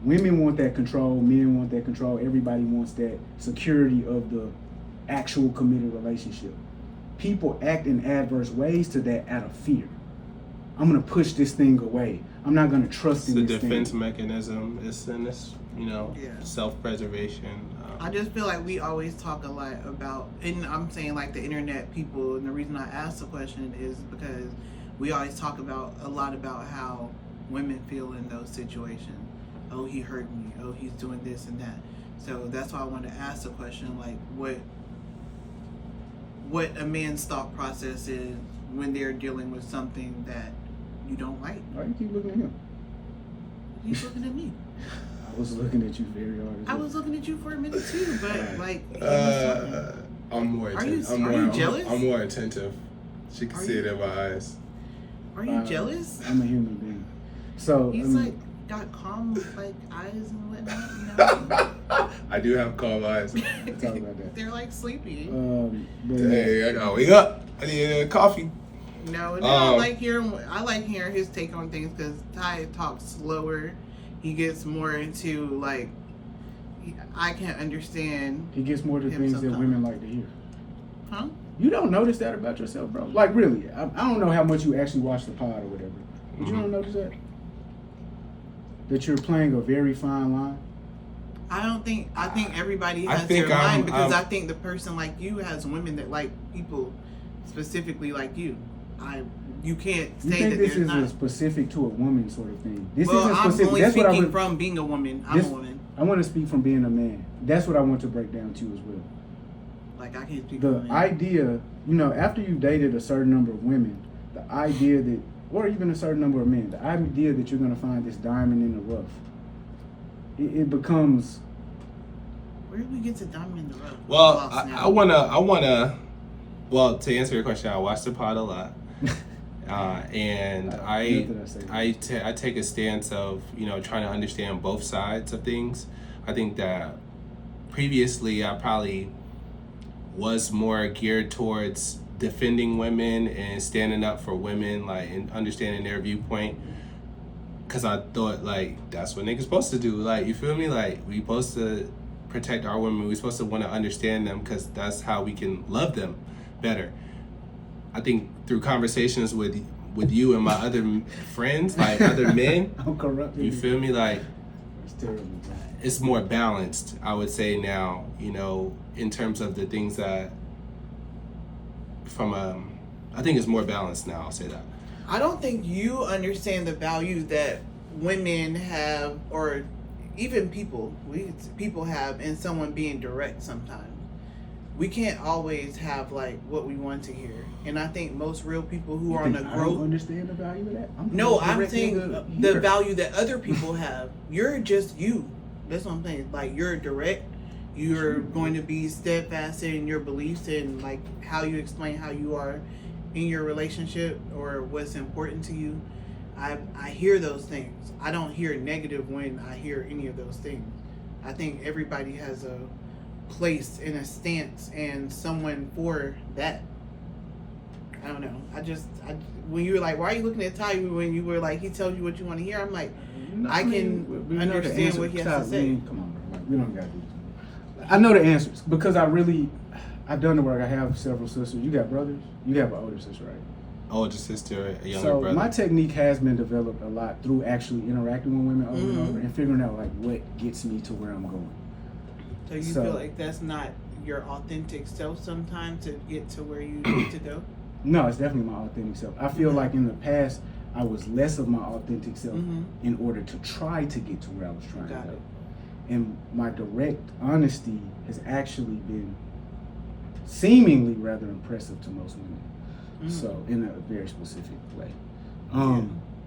Women want that control, men want that control, everybody wants that security of the actual committed relationship. People act in adverse ways to that out of fear. I'm gonna push this thing away. I'm not gonna trust in this thing. It's the defense mechanism. It's in this, self-preservation. I just feel like we always talk a lot about, and I'm saying like the internet people, and the reason I asked the question is because we always talk a lot about how women feel in those situations. Oh, he hurt me. Oh, he's doing this and that. So that's why I wanted to ask the question, like what a man's thought process is when they're dealing with something that you don't like. Why do you keep looking at him? He's looking at me. I was looking at you very hard. I was looking at you for a minute too, but like. I'm more attentive. Are you jealous? I'm more attentive. She can Are see you- it in my eyes. Are you jealous? I'm a human being. So He's like got calm like eyes and whatnot. You know? I do have calm eyes. talk about that. They're like sleepy. But Hey, I gotta wake up. I need coffee. No, and I like hearing his take on things because Ty talks slower. He gets more into like I can't understand. he gets more to Him things that sometimes. women like to hear. Huh? You don't notice that about yourself, bro? Like really? I don't know how much you actually watch the pod or whatever. But you don't notice that? That you're playing a very fine line. I think everybody I has think their I'm- line because I'm- I think the person like you has women that like people specifically like you. You can't You say think that this there's is not. a specific to a woman sort of thing? This Well, isn't I'm specific. only That's what I speaking would. from being a woman. I'm This- a woman. I want to speak from being a man. That's what I want to break down to as well. Like I can't speak The for men. idea, after you dated a certain number of women, the idea that, or even a certain number of men, the idea that you're going to find this diamond in the rough, it becomes. Where did we get to diamond in the rough? Well, I'm lost now. I wanna. Well, to answer your question, I watch the pod a lot, and I take a stance of trying to understand both sides of things. I think that previously I probably was more geared towards defending women and standing up for women, like and understanding their viewpoint. Cause I thought like that's what niggas supposed to do. Like you feel me? Like we supposed to protect our women. We supposed to want to understand them because that's how we can love them better. I think through conversations with you and my other friends, like other men, I'm corrupt. you feel me? Like It's terrible. it's more balanced, I would say now, in terms of the things that I think it's more balanced now, I'll say that. I don't think you understand the value that women have, or even people have in someone being direct sometimes. We can't always have like what we want to hear. And I think most real people who are on the I don't growth. understand the value of that. No, I'm direct saying nigga the here. value that other people have. You're just you. That's what I'm saying. Like you're direct. You're going to be steadfast in your beliefs and like how you explain how you are in your relationship or what's important to you. I hear those things. I don't hear negative when I hear any of those things. I think everybody has a place and a stance and someone for that. I don't know. When you were like, why are you looking at Ty when you were like, he tells you what you want to hear? I'm like, I can we know the understand answer. what he has Stop, to say. Come on, bro. Like, we don't gotta do this. I know the answers because I've done the work. I have several sisters. You got brothers? You have an older sister, right? Older sister, a younger So brother. my technique has been developed a lot through actually interacting with women over and Mhm. over and figuring out like what gets me to where I'm going. So you feel like that's not your authentic self sometimes to get to where you need to go? No, it's definitely my authentic self. I feel like in the past I was less of my authentic self in order to try to get to where I was trying Got to go. it. And my direct honesty has actually been seemingly rather impressive to most women. So in a very specific way.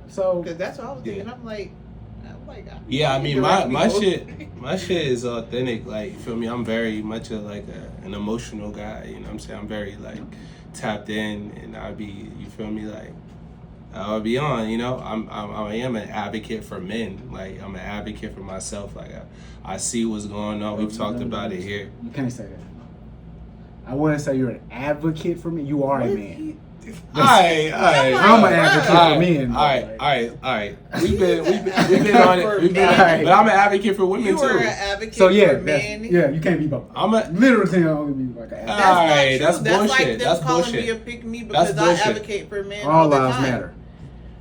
So Because that's what I was thinking. Yeah. I'm like, Yeah, I mean, direct my people. my shit is authentic. Like, you feel me? I'm very much an emotional guy. You know what I'm saying? I'm very like tapped in, and you feel me? Like, I'll be on. I am an advocate for men. Like, I'm an advocate for myself. Like, I see what's going on. We've talked about it here. You can't say that. I wouldn't say you're an advocate for me. You are a man. Alright. I'm an advocate for men. All right. We've been on it. But I'm an advocate for women You too. are an advocate So yeah, for men. you can't be both. I'm a Literally can only be like an advocate. That's not Alright, true. that's That's like bullshit. them That's calling bullshit. me a pick me because That's I bullshit. advocate for men All all the lives time. matter.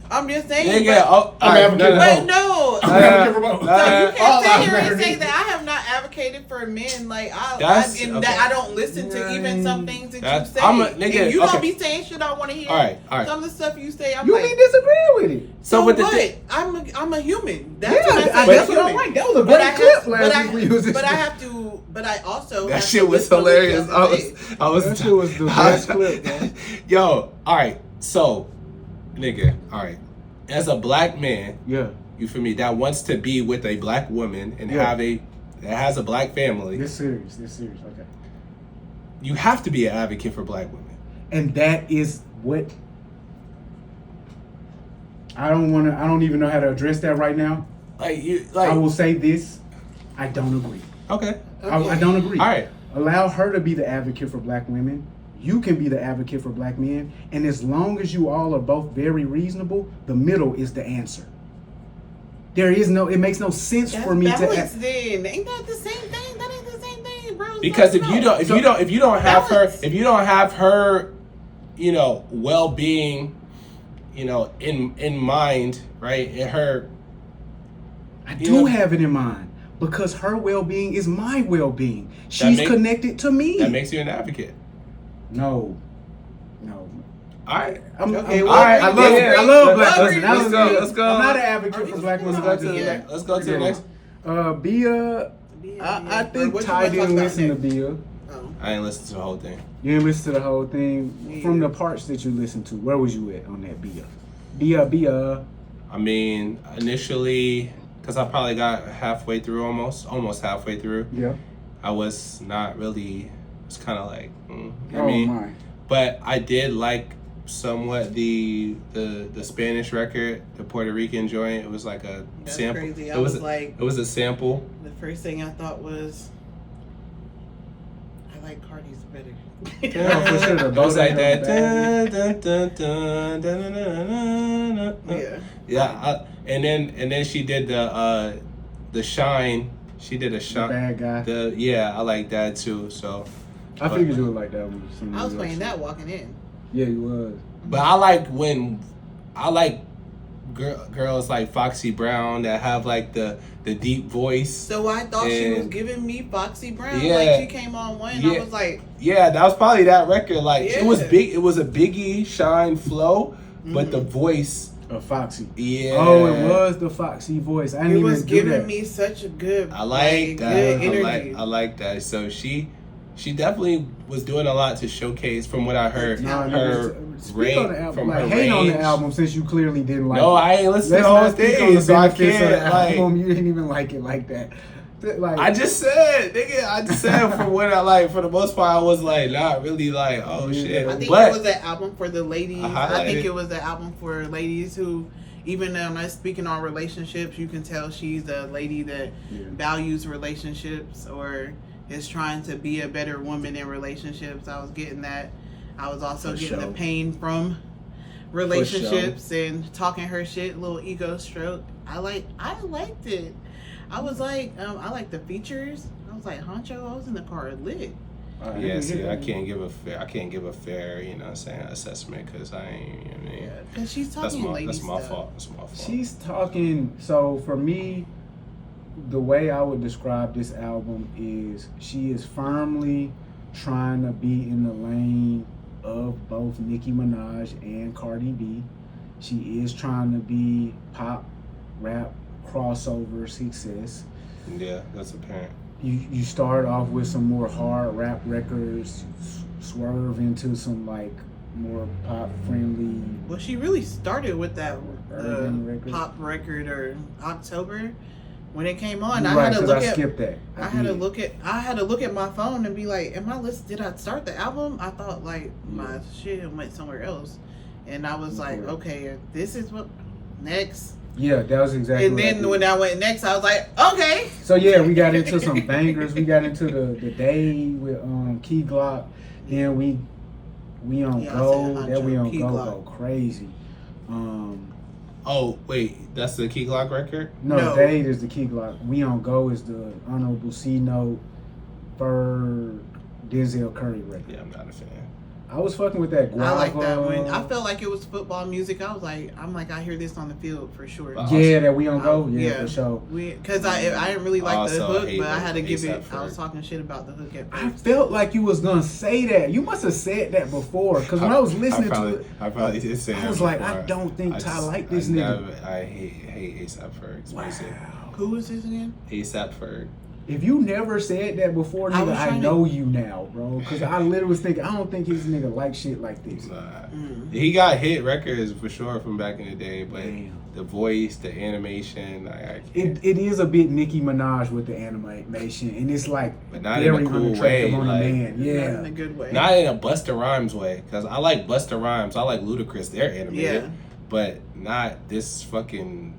I'm just saying. nigga. I'm advocating But no. I'm advocating for both. So you All can't lives sit here matter. and say that I have not advocated for men. Like That's- and okay. that I don't listen to even some things that That's- you say. I'm a- nigga, and you okay. don't be saying shit I want to hear. All right. Some of the stuff you say, I'm You like, be disagreeing with it. so but the what? thing- I'm a human. That's Yeah, what I say. that's what I'm I human. like. That was a But great I clip have, last week. We was but I have to. But I also That have shit to was listen to what you hilarious. have to say. I was. That shit was the best clip, man. Yo, all right. So, nigga, all right. As a black man, Yeah. you feel me? That wants to be with a black woman and Yeah. that has a black family. This serious. Okay. You have to be an advocate for black women. And that is what I don't even know how to address that right now. I will say this, I don't agree. Okay. I don't agree. All right. Allow her to be the advocate for black women. You can be the advocate for black men. And as long as you all are both very reasonable, the middle is the answer. It makes no sense for me balance to. then. Ain't that the same thing? That ain't the same thing, bro. Because if you don't have her, well-being, in mind, right? And her. I do have it in mind because her well-being is my well-being. She's connected to me. That makes you an advocate. No. All right. All okay. right. I love black women. Let's go. I'm not an advocate for black women. Let's go to the next. Bia. I think Ty didn't listen to Bia. I didn't listen to the whole thing. You didn't listen to the whole thing. From the parts that you listened to, where was you at on that Bia? Bia. I mean, initially, because I probably got halfway through, almost halfway through. Yeah. I was not really. It's kind of like, my. But I did like somewhat the Spanish record, the Puerto Rican joint. It was like a sample. Crazy. It was a sample. The first thing I thought was, I like Cardi's better. Yeah, for sure. It was like that. Yeah. And then she did the Shine. She did a Shine. Bad guy. I like that too. So. I figured you would like that one. I was playing that walking in. Yeah, you was. But I like girls like Foxy Brown that have like the deep voice. So I thought she was giving me Foxy Brown. Yeah. Like she came on one. Yeah. I was like, yeah, that was probably that record. Like Yeah. it was big. It was a Biggie Shine flow, but the voice. A Foxy. Yeah. Oh, it was the Foxy voice. I didn't it was even do giving that. me such a good. I like that. Good energy. I like that. So she definitely was doing a lot to showcase, from what I heard, her Speak on the album. from Like, her hate on the range. album since you clearly didn't like it. No, I ain't listened to Let's the whole not speak on thing, the so I benefits of the can't. Like, album. You didn't even like it like that. Like, I just said, nigga. I just said for what I like. For the most part, I was like not really like, oh shit. I think But it was an album for the ladies. I think it was an album for ladies who, even though I'm not speaking on relationships, you can tell she's a lady that values relationships or is trying to be a better woman in relationships. I was getting that. I was also getting the pain from relationships and talking her shit, little ego stroke. I liked it. I was like, I like the features. I was like, Honcho, I was in the car lit. yeah, see, I can't give a fair, you know what I'm saying, assessment because I ain't, I mean, Because she's talking lady that's my stuff. fault. That's my fault. she's talking. So for me, the way I would describe this album is she is firmly trying to be in the lane of both Nicki Minaj and Cardi B. She is trying to be pop, rap, crossover success. Yeah, that's apparent. You start off with some more hard rap records, swerve into some like more pop friendly. Well, she really started with that Urban record. pop record or October when it came on. You're I right, had to 'cause look I at. skipped that. I had to look at my phone and be like, did I start the album? I thought like my shit went somewhere else, and I was like, okay, this is what next. Yeah, that was exactly. And what I then did. when I went next, I was like, okay. So yeah, we got into some bangers. We got into the day with Key Glock. Then we on Yeah, I go. said Then we Honcho, on Key go Glock. go crazy. Oh wait, that's the Key Glock record. No, Dade is the Key Glock. We on go is the Honorable C Note for Denzel Curry record. Yeah, I'm not a fan. I was fucking with that. Guava. I like that one. I felt like it was football music. I hear this on the field for sure. Yeah, that we on go. Yeah, for sure. Because I didn't really like the Also hook, hate but I had to give A$AP it. I was talking shit about the hook at I first. felt like you was gonna say that. You must have said that before. Because when I was listening to it, I probably did say that. I was like, before. I don't think Ty like this I nigga. I hate ASAP Ferg. Wow. Who was this again? ASAP Ferg. If you never said that before, I nigga, was I trying know you now, bro. Because I literally was thinking, I don't think his nigga like shit like this. He got hit records for sure from back in the day, but Damn. the voice, the animation, I can't. It is a bit Nicki Minaj with the animation, and it's like But not in a very cool unattractive way, on like- a man. Not Yeah. in a good way. Not in a Busta Rhymes way, because I like Busta Rhymes. I like Ludacris. They're animated, Yeah. but not this fucking.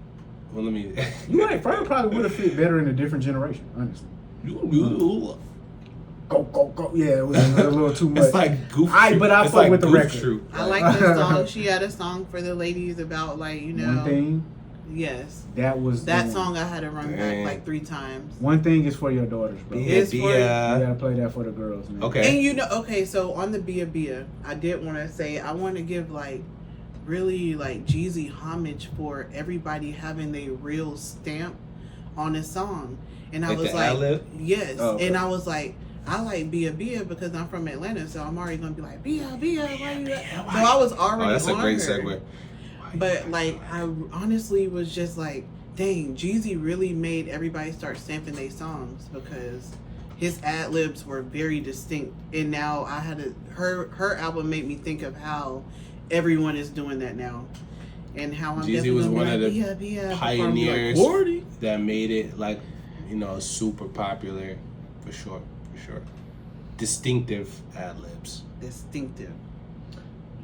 Well, let me. You right. Frank probably would have fit better in a different generation, honestly. Go. Yeah, it was a little too much. It's like Goof. But I it's fuck like with the Goof record. Troop. I like this song. She had a song for the ladies about like, you know. One thing, Yes. that was the That one. song I had to run Dang. back like 3 times. One thing is for your daughters, bro. Bia, It's for- You Bia. gotta play that for the girls, man. Okay. And you know, okay, so on the Bia Bia, I did want to say I want to give like really like Jeezy homage for everybody having their real stamp on a song. And I Like was the like, ad-lib? yes. Oh, okay. And I was like, I like Bia Bia because I'm from Atlanta, so I'm already gonna be like Bia Bia. Why you? So I was already. Oh, that's a on great her. segue. But like, I honestly was just like, dang, Jeezy really made everybody start stamping their songs because his ad libs were very distinct. And now I had her album made me think of how everyone is doing that now, and how I'm Jeezy definitely was gonna one be of like, the Bia, Bia, before I'm like, pioneers "Lordy." that made it like, you know, super popular, for sure. Distinctive ad libs. Distinctive.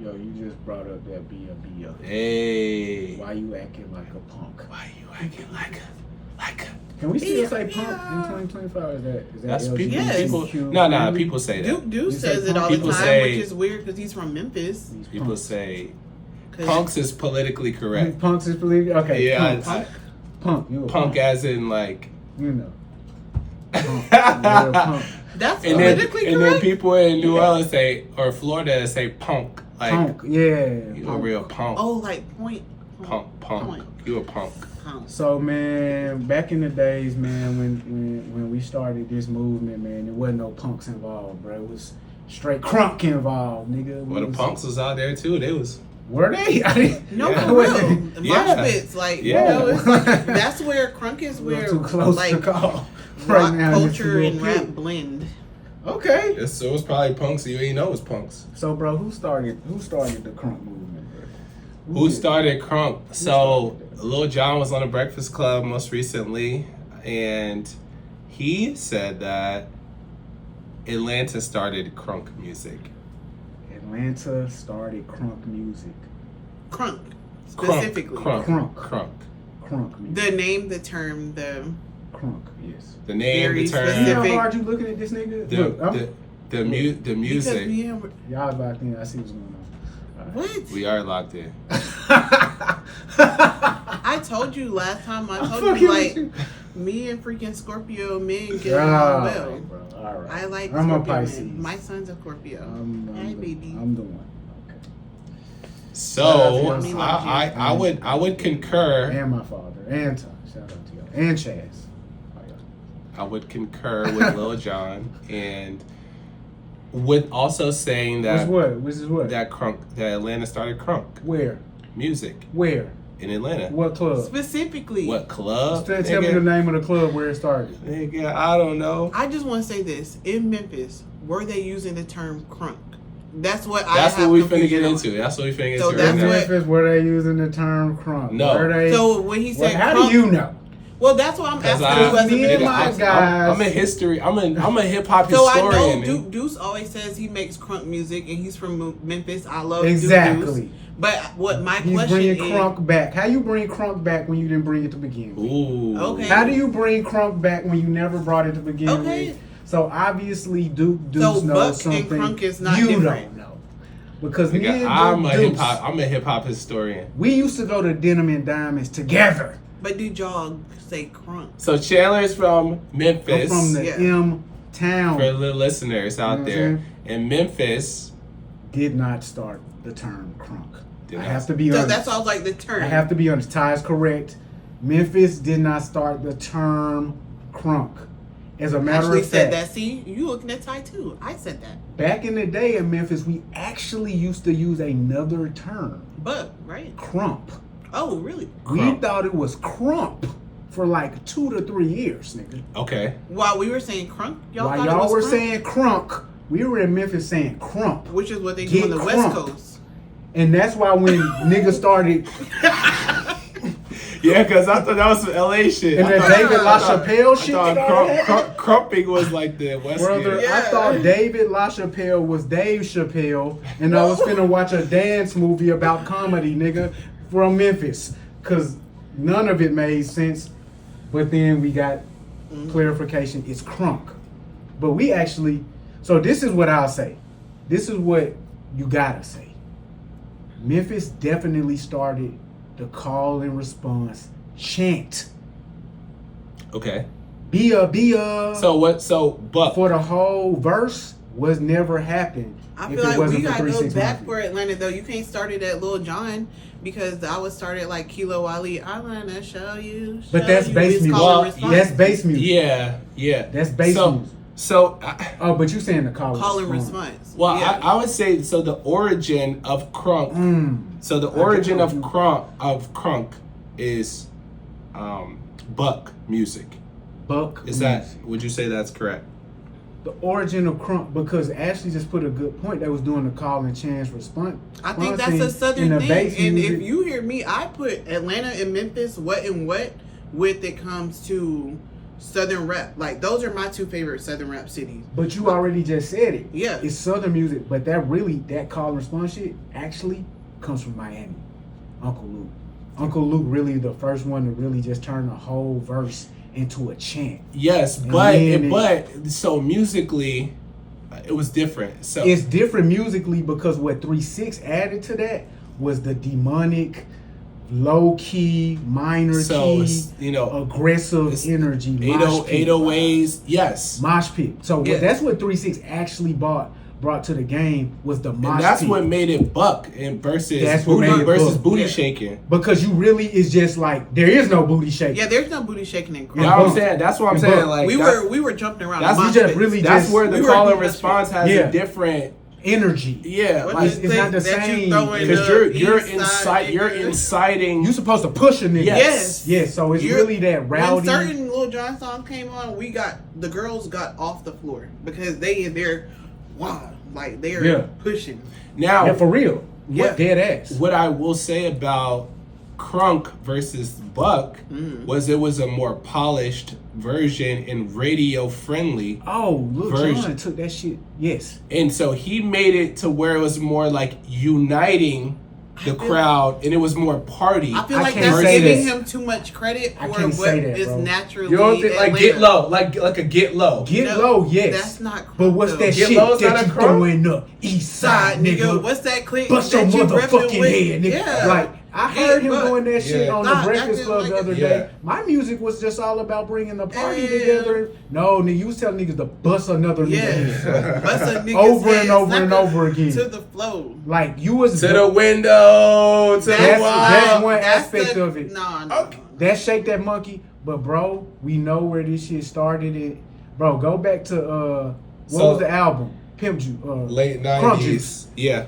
Yo, you just brought up that Bia Bia. Hey. Why you acting like a punk? Why you acting like a? Can we still Bia say Bia. punk in 2025? Is that That's people. Yes. People. No, people say that. Duke You say says it all punk? the People time, say- which is weird because he's from Memphis. People say 'Cause- punks is politically correct. Punks is believe. Okay, Yeah, punk. I- Punk. You a punk as in like. You know. Punk. You're a punk. That's And then, politically and then correct. people in New Orleans say, or Florida say punk. Like, Punk. Yeah. you a Punk. real punk. Oh, like point. Punk. You a punk. Punk. So man, back in the days, man, when we started this movement, man, there wasn't no punks involved, bro. It was straight crunk involved, nigga. Well, the punks was out there too. They was. Were they? I didn't. No, Yeah. for real. The Yeah. mosh pits, like, Yeah. you know, it's like, that's where crunk is where, too close like, to call. rock now, this culture is and real rap cute. blend. Okay. So it was probably punks. You ain't know it was punks. So, bro, who started the crunk movement, bro? Who did- started crunk? So started that? Lil Jon was on the Breakfast Club most recently, and he said that Atlanta started crunk music. Atlanta started crunk music. Crunk, specifically. Crunk. Crunk. Crunk. Crunk music. The name, the term, the Crunk, yes. The name, Very the term, You know specific. how hard you looking at this nigga? the Look, I'm, the because music. me and y'all locked in. I see what's going on. what? We are locked in. I told you last time. I told fucking you with like you. me and freaking Scorpio men get along well. Alright, bro. All right. I like I'm a Scorpio Pisces. men. My son's a Scorpio. I'm Hey, the, baby. I'm the one. Okay. So Shout out to y'all. I would concur. And my father. And Tom. Shout out to y'all. And Chaz. Oh, yeah. I would concur with Lil Jon, and with also saying that Which is what? that Atlanta started crunk Where? music Where? in Atlanta. What club? Specifically, What club? Tell me the name of the club where it started. Nigga, I don't know. I just want to say this: in Memphis, were they using the term crunk? That's what I That's have what we finna confusion get on. into. That's what we finna get So into that's right now. what- Memphis, were they using the term crunk? No. Were they, So when he well, said how crunk, do you know? well, that's why I'm 'Cause asking you as a me and Memphis my person. guy- I'm a history. I'm a hip hop So I historian. know man. Deuce always says he makes crunk music and he's from Memphis. I love Exactly. Deuce. But what my He's question bringing is, crunk back. How you bring crunk back when you didn't bring it to begin with? Ooh. Okay. How do you bring crunk back when you never brought it to begin Okay. with? So obviously Deuce So knows Buck and something crunk is not you different. don't know. Because me Nigga, and I'm a Deuce, hip hop historian. we used to go to Denim and Diamonds together. but did y'all say crunk? So Chandler's from I'm Memphis. from the Yeah. M town. For the listeners out You know what there, I'm in Memphis, Did not start the term crunk. Did I not. have to be So honest. that's all like the term. I have to be honest. Ty is correct. Memphis did not start the term crunk. As a matter actually of said fact, that. See, you looking at Ty too. I said that. back in the day in Memphis, we actually used to use another term, But right? crump. Oh, really? We Crump. thought it was crump for like 2 to 3 years, nigga. Okay. While we were saying crunk, y'all While thought it y'all was were crunk, saying crunk, we were in Memphis saying crump. which is what they Get do on the West crunk. Coast. And that's why when niggas started, Yeah, because I thought that was some LA shit. and I the thought- David I thought- LaChapelle I shit thought started happening. crumping was like the West. Brother, End. I Yeah. thought David LaChapelle was Dave Chappelle, and I was finna watch a dance movie about comedy, nigga, from Memphis. Cause none of it made sense. But then we got clarification, it's crunk. But we actually, so this is what I'll say. This is what you gotta say. Memphis definitely started the call and response chant. Okay. Be a. So what? So Buck. For the whole verse was never happened. I if feel it like wasn't we for gotta 3 go 6 back Mafia. for Atlanta though. You can't start it at Lil Jon because I would start it like Kilo Ali. I wanna show you. But that's show bass you. It's music. call and Well, response. That's bass music. Yeah. Yeah. That's bass so, music. So. Oh, but you saying the call Call and response. Well, Yeah. I would say so. The origin of crunk. So the origin of crunk is Buck music. Buck. Is that? music. Would you say that's correct? The origin of crunk? Because Ashley just put a good point. That was doing the call and chance response. I think that's thing, a and southern the thing. bass And music- if you hear me, I put Atlanta and Memphis what with it comes to southern rap. Like those are my 2 favorite southern rap cities. But you already just said it. Yeah. It's southern music, but that call and response shit actually comes from Miami. Uncle Luke. Uncle Luke really the first one to really just turn the whole verse into a chant. Yes, And but then so musically, it was different. So It's different musically because what 3 6 added to that was the demonic, low key, minor so key, it's, aggressive it's energy. 808s. Yes, Mosh pit. So Yeah. that's what 3 6 actually brought to the game was the mosh and that's pit. what made it Buck and versus That's what booty made it versus Buck. booty Yeah. shaking. Because you really is just like there is no booty shaking. Yeah, there's no booty shaking in crunk. You know what I'm Buck. saying? That's what I'm And saying. Buck. Like we were jumping around. that's the we mosh just pits. really that's just where the we were call and doing that response shit. has Yeah. a different. energy. Yeah, What like is it's not the that you same, throwing because the you're east side you're niggas? inciting. You supposed to push a nigga. Yes. Yes. So it's You're- really that rowdy. When certain Lil Jon songs came on, the girls got off the floor because they're wild, like they're Yeah. pushing. Now, Yeah, for real. Yeah. Dead ass. what I will say about Crunk versus Buck was it was a more polished version and radio friendly. Oh, Lil Version. Jon took that shit. Yes. And so he made it to where it was more like uniting the crowd and it was more party. I feel I like can't that's say giving this. him too much credit I for can't what say that, is bro. naturally. You don't think like get Atlanta. low, like a get low. Get No, low, yes. That's not. But what's crunk, that though. Get shit low's that not a you crunk? throw in the east side, Side, nigga. nigga? What's that click? Bust your that you repping motherfucking with? head, nigga. Yeah. Like, I heard him but- doing that shit Yeah. on Stop the Breakfast acting Club like the other it. day. Yeah. My music was just all about bringing the party Yeah. together. No, nigga, you was telling niggas to bust another nigga head. Yeah, bust a nigga's Over head, and over snap and it over again. to the flow. Like, you was... To the window, to the That's- wall. that's one That's aspect the- of it. No. Okay. That Shake That Monkey. But, bro, we know where this shit started. Bro, go back to, what So- was the album? Pimp Juice. Late Crunk 90s. Juice. Yeah.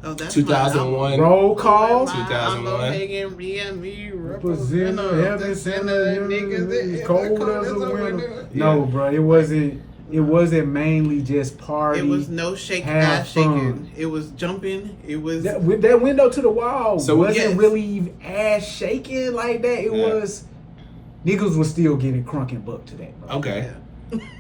Oh, that's 2001. Roll Call. 2001. Represent the heaven center, it's cold as a winter. No, bro, it wasn't mainly just party. It was no shake, have ass shaking. fun. It was jumping. It was. With that window to the wall So, wasn't yes. really ass shaking like that. It Yeah. was niggas was still getting crunk and buck to that, bro. Okay.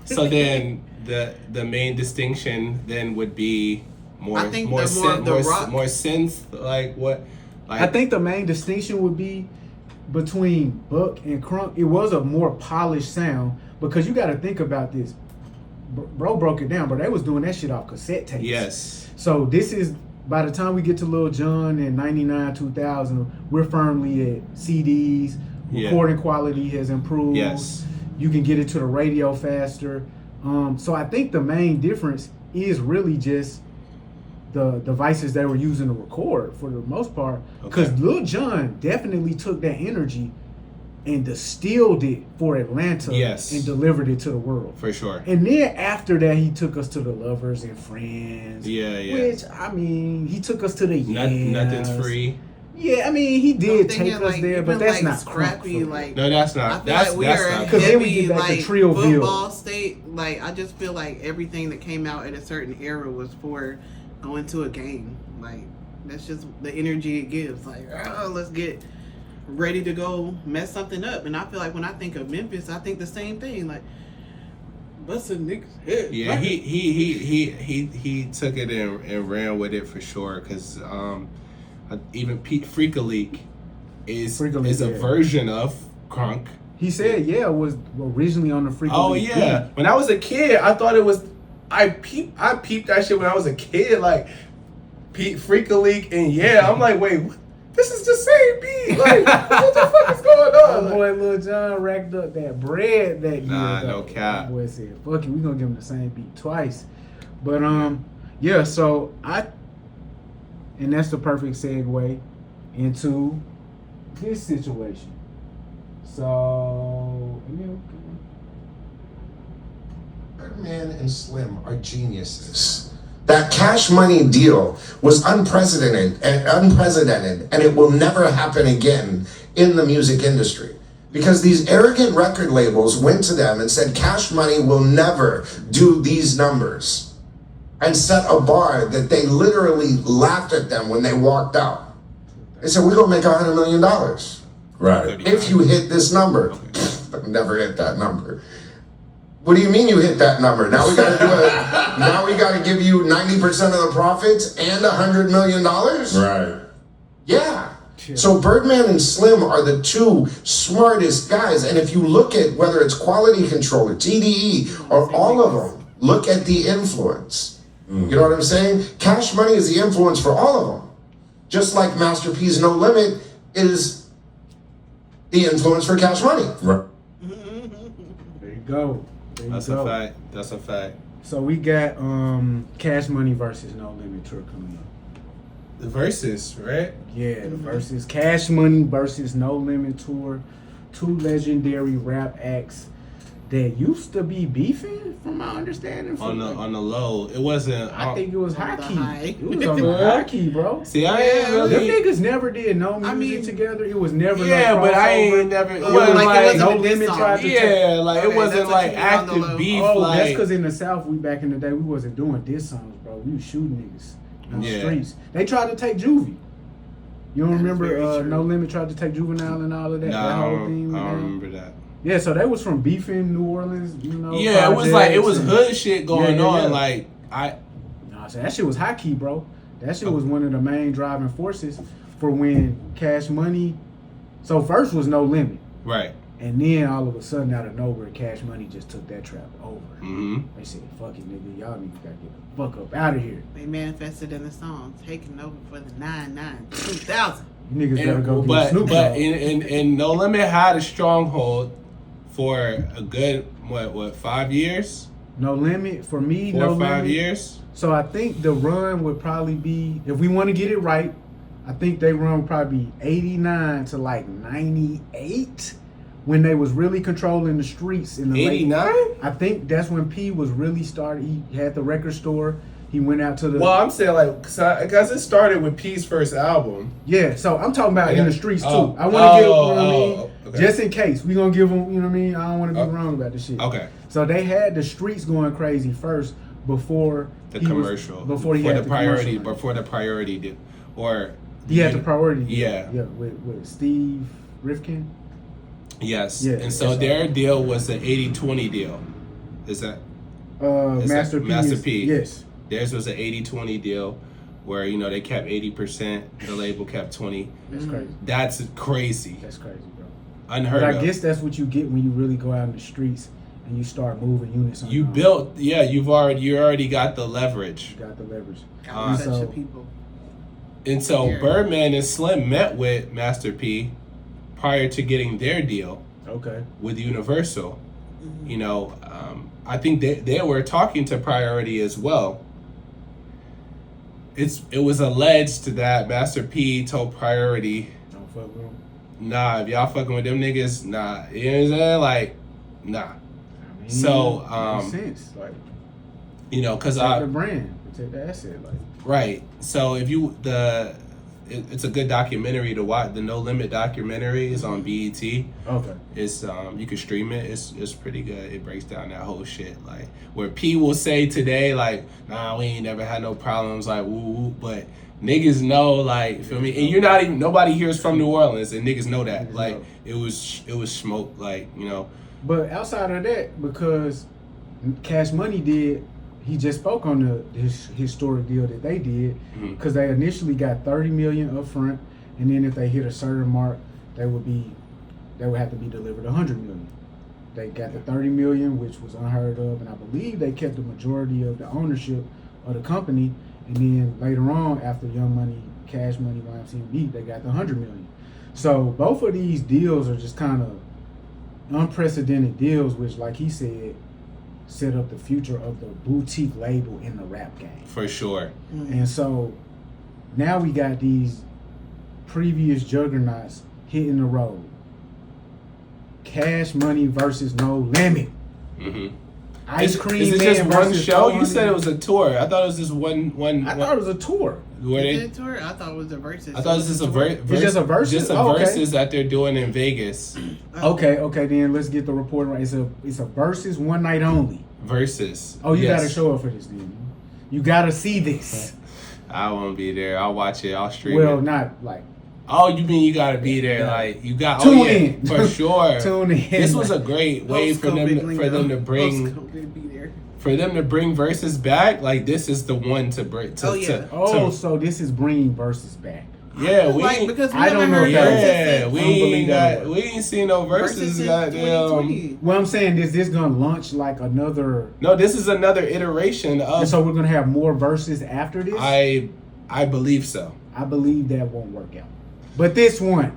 So then the main distinction then would be more I think more the more synth, the rock- more synth like what like I think the main distinction would be between Buck and Crunk. It was a more polished sound because you got to think about this. Bro broke it down, but they was doing that shit off cassette tapes. yes. So this is by the time we get to Lil Jon in 99, 2000, we're firmly at CDs. Yeah. Recording quality has improved. Yes. You can get it to the radio faster. So I think the main difference is really just the devices they were using to record for the most part. Because Okay. Lil Jon definitely took that energy and distilled it for Atlanta Yes. and delivered it to the world. For sure. And then after that, he took us to the Lovers and Friends. Yeah, yeah. Which, I mean, he took us to the Nothing's free. Yeah, I mean, he I'm did thinking, take us like, there, but even, that's like, not scrappy. crunk, Like, No, that's I not. feel That's like we that's are a not. Because then we heavy, get back to like, Trioville. football state. Like, I just feel like everything that came out at a certain era was for going to a game. Like, that's just the energy it gives. Like, oh, let's get ready to go mess something up. And I feel like when I think of Memphis, I think the same thing. Like, bust a nigga's head. Yeah, right? he took it and ran with it for sure. Cause even Pete Freak a Leak is Freak a Leak, a yeah. version of crunk. He said, yeah, it was originally on the Freak Oh League yeah, beat. when I was a kid, I thought it was. I peeped that shit when I was a kid, like Pete Freak a Leak, and yeah, I'm like, wait, what? This is the same beat. Like, what the fuck is going on? My boy Lil Jon racked up that bread that year. Nah, though. no cap. My boy said, fuck it, we gonna give him the same beat twice. But yeah, so and that's the perfect segue into this situation. So Birdman and Slim are geniuses. That Cash Money deal was unprecedented, and it will never happen again in the music industry. Because these arrogant record labels went to them and said, Cash Money will never do these numbers, and set a bar that they literally laughed at them when they walked out. They said, we're gonna make $100 million. Right. If you hit this number. Never hit that number. What do you mean you hit that number? Now we gotta now we gotta give you 90% of the profits and $100 million? Right. Yeah. So Birdman and Slim are the two smartest guys. And if you look at whether it's Quality Control or TDE or all of them, look at the influence. You know what I'm saying? Cash Money is the influence for all of them. Just like Master P's No Limit is the influence for Cash Money. Right. there you go. There you That's go. a fact. That's a fact. So we got Cash Money versus No Limit tour coming up. The verses, right? Yeah, the versus Cash Money versus No Limit tour. Two legendary rap acts that used to be beefing, from my understanding. On the low, it wasn't. I think it was high the key. high. It was on the high key, bro. See, I ain't Them really. niggas never did no music mean, together. It was never Yeah, no but I crossover. ain't never. It Well, wasn't like, it like, wasn't No a diss Limit song. tried to yeah, like Okay, it wasn't that's what like you did on the active low. beef. Oh, like that's because in the South, we back in the day, we wasn't doing diss songs, bro. We was shooting niggas on the Yeah. streets. They tried to take Juvie. You don't That is remember very true. No Limit tried to take Juvenile and all of that? nah, that I whole don't, thing. I don't man? remember that. Yeah, so they was from beefing New Orleans, you know. Yeah, it was like it was projects and- hood shit going Yeah, yeah, on. yeah. Like I, Nah, so that shit was high key, bro. That shit was one of the main driving forces for when Cash Money. So first was No Limit, right. and then all of a sudden, out of nowhere, Cash Money just took that trap over. Mm-hmm. They said, "Fuck it, nigga, y'all niggas gotta get the fuck up out of here. They manifested in the song, taking over for the 2000. You niggas gotta go But get Snoop but Dogg." in No Limit had a stronghold for a good what 5 years, No Limit for me. 4 No or 5 Limit. years. So I think the run would probably be, if we want to get it right, I think they run would probably be 89 to like 98 when they was really controlling the streets in the late. 89. I think that's when P was really started. He had the record store. He went out to the Well, I'm saying like because it started with P's first album. yeah. So I'm talking about in the streets too. Oh. I want to give, you know what I Oh, mean, okay. just in case we gonna give them. You know what I mean. I don't want to be Oh. wrong about this shit. Okay. So they had the streets going crazy first before The he was- commercial before he for had the the priority commercial. before the priority did or He had the priority. Yeah. Yeah, with Steve Rifkin. Yes. Yeah, And so that's their deal was the 80-20 deal. Is that Is that Master P. Master is- P? Yes. theirs was an 80-20 deal where they kept 80%, the label kept 20. That's crazy. That's crazy. That's crazy, bro. Unheard But I of. guess that's what you get when you really go out in the streets and you start moving units on You your own. built, yeah, you already got the leverage. You got the leverage. Got such a so- people. And so Yeah. Birdman and Slim met with Master P prior to getting their deal Okay. with Universal. I think they were talking to Priority as well. It was alleged that Master P told Priority, Don't fuck with them. nah, if y'all fucking with them niggas, nah. You know what I'm saying? Like, nah. I mean, So, makes sense. Like, Cause protect the brand, protect the asset. Like, right. So if you it's a good documentary to watch. The No Limit documentary is on BET. Okay. It's you can stream it. It's pretty good. It breaks down that whole shit. Like where P will say today, like, nah, we ain't never had no problems, like woo woo, but niggas know, like, feel me? And you're not even, nobody here is from New Orleans, and niggas know that. Niggas like know. it was smoke, like, you know. But outside of that, because Cash Money did, he just spoke on the historic deal that they did, because they initially got 30 million up front, and then if they hit a certain mark, they would have to be delivered 100 million. They got the 30 million, which was unheard of, and I believe they kept the majority of the ownership of the company. And then later on, after Young Money, Cash Money, YMCMB, and Beat, they got the 100 million. So both of these deals are just kind of unprecedented deals, which, like he said, set up the future of the boutique label in the rap game. For sure. And so now we got these previous juggernauts hitting the road. Cash Money versus No Limit. Ice Cream Is it Man just one versus show? 400. You said it was a tour. I thought it was just one. I thought it was a tour. Were Is they? it a tour? I thought it was a versus. I thought it was just a It's just a versus? Just a Oh, okay. versus that they're doing in Vegas. Okay, then let's get the report right. It's a versus, one night only. Versus. Oh, you Yes. gotta show up for this, then. You gotta see this. I won't be there. I'll watch it. I'll stream Well, it. not like Oh, you mean you gotta be there? Yeah. Like you got Tune oh, yeah, in. for sure. Tune in. This was a great way for them to bring versus back. Like this is the one to bring. Oh, yeah. So this is bringing versus back. Yeah, we like ain't- because we I don't haven't know heard if that- versus yeah, since we ain't Unbelievable. got, we ain't seen no versus. versus since Goddamn. 2020. Well, I'm saying is this gonna launch like another? No, this is another iteration And of. so we're gonna have more verses after this. I believe so. I believe that won't work out, but this one,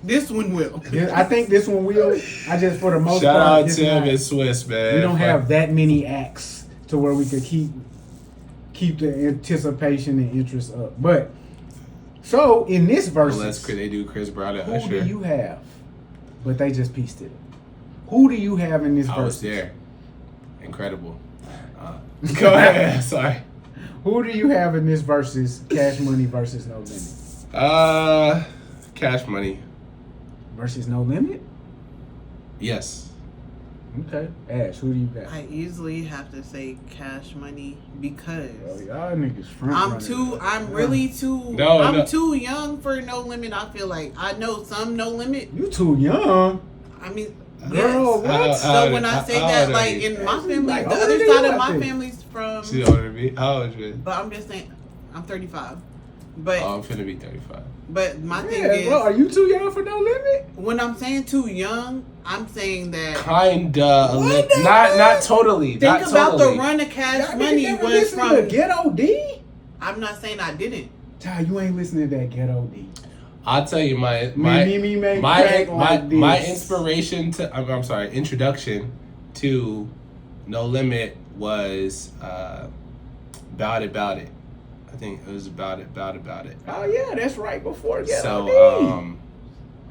This one will. I think this one will. I just for the most Shout part, out it's Tim not- and Swiss, man. we don't Fuck. have that many acts to where we could keep the anticipation and interest up. But so in this verse, Unless they do Chris Brown and who Usher. do you have? But they just pieced it. Who do you have in this I verse? was there. Incredible. Go ahead. Sorry. Who do you have in this versus Cash Money versus No Limit? Cash Money. Versus No Limit? Yes. Okay. Ash, who do you got? I easily have to say Cash Money because Oh, y'all niggas front I'm really too No, I'm no. too young for No Limit. I feel like I know some No Limit. You too young. I mean, Girl, yes. what? So when I say that, older like are you? in my family, Like, the older other than side you, of I my think. family's from. She's older than me. How old is you? But I'm just saying, I'm 35. But Oh, I'm finna be 35. but my thing Yeah, is, bro, are you too young for No Limit? when I'm saying too young, I'm saying that. Kinda. What the Not totally. Think not about totally. the run of Cash Y'all Money niggas never was listen from. to Ghetto D? I'm not saying I didn't. Child, you ain't listening to that Ghetto D. I'll tell you my Me, make crack like this. my inspiration to I'm sorry, introduction to No Limit was Bout It. I think it was Bout It. Oh yeah, that's right before Ghetto So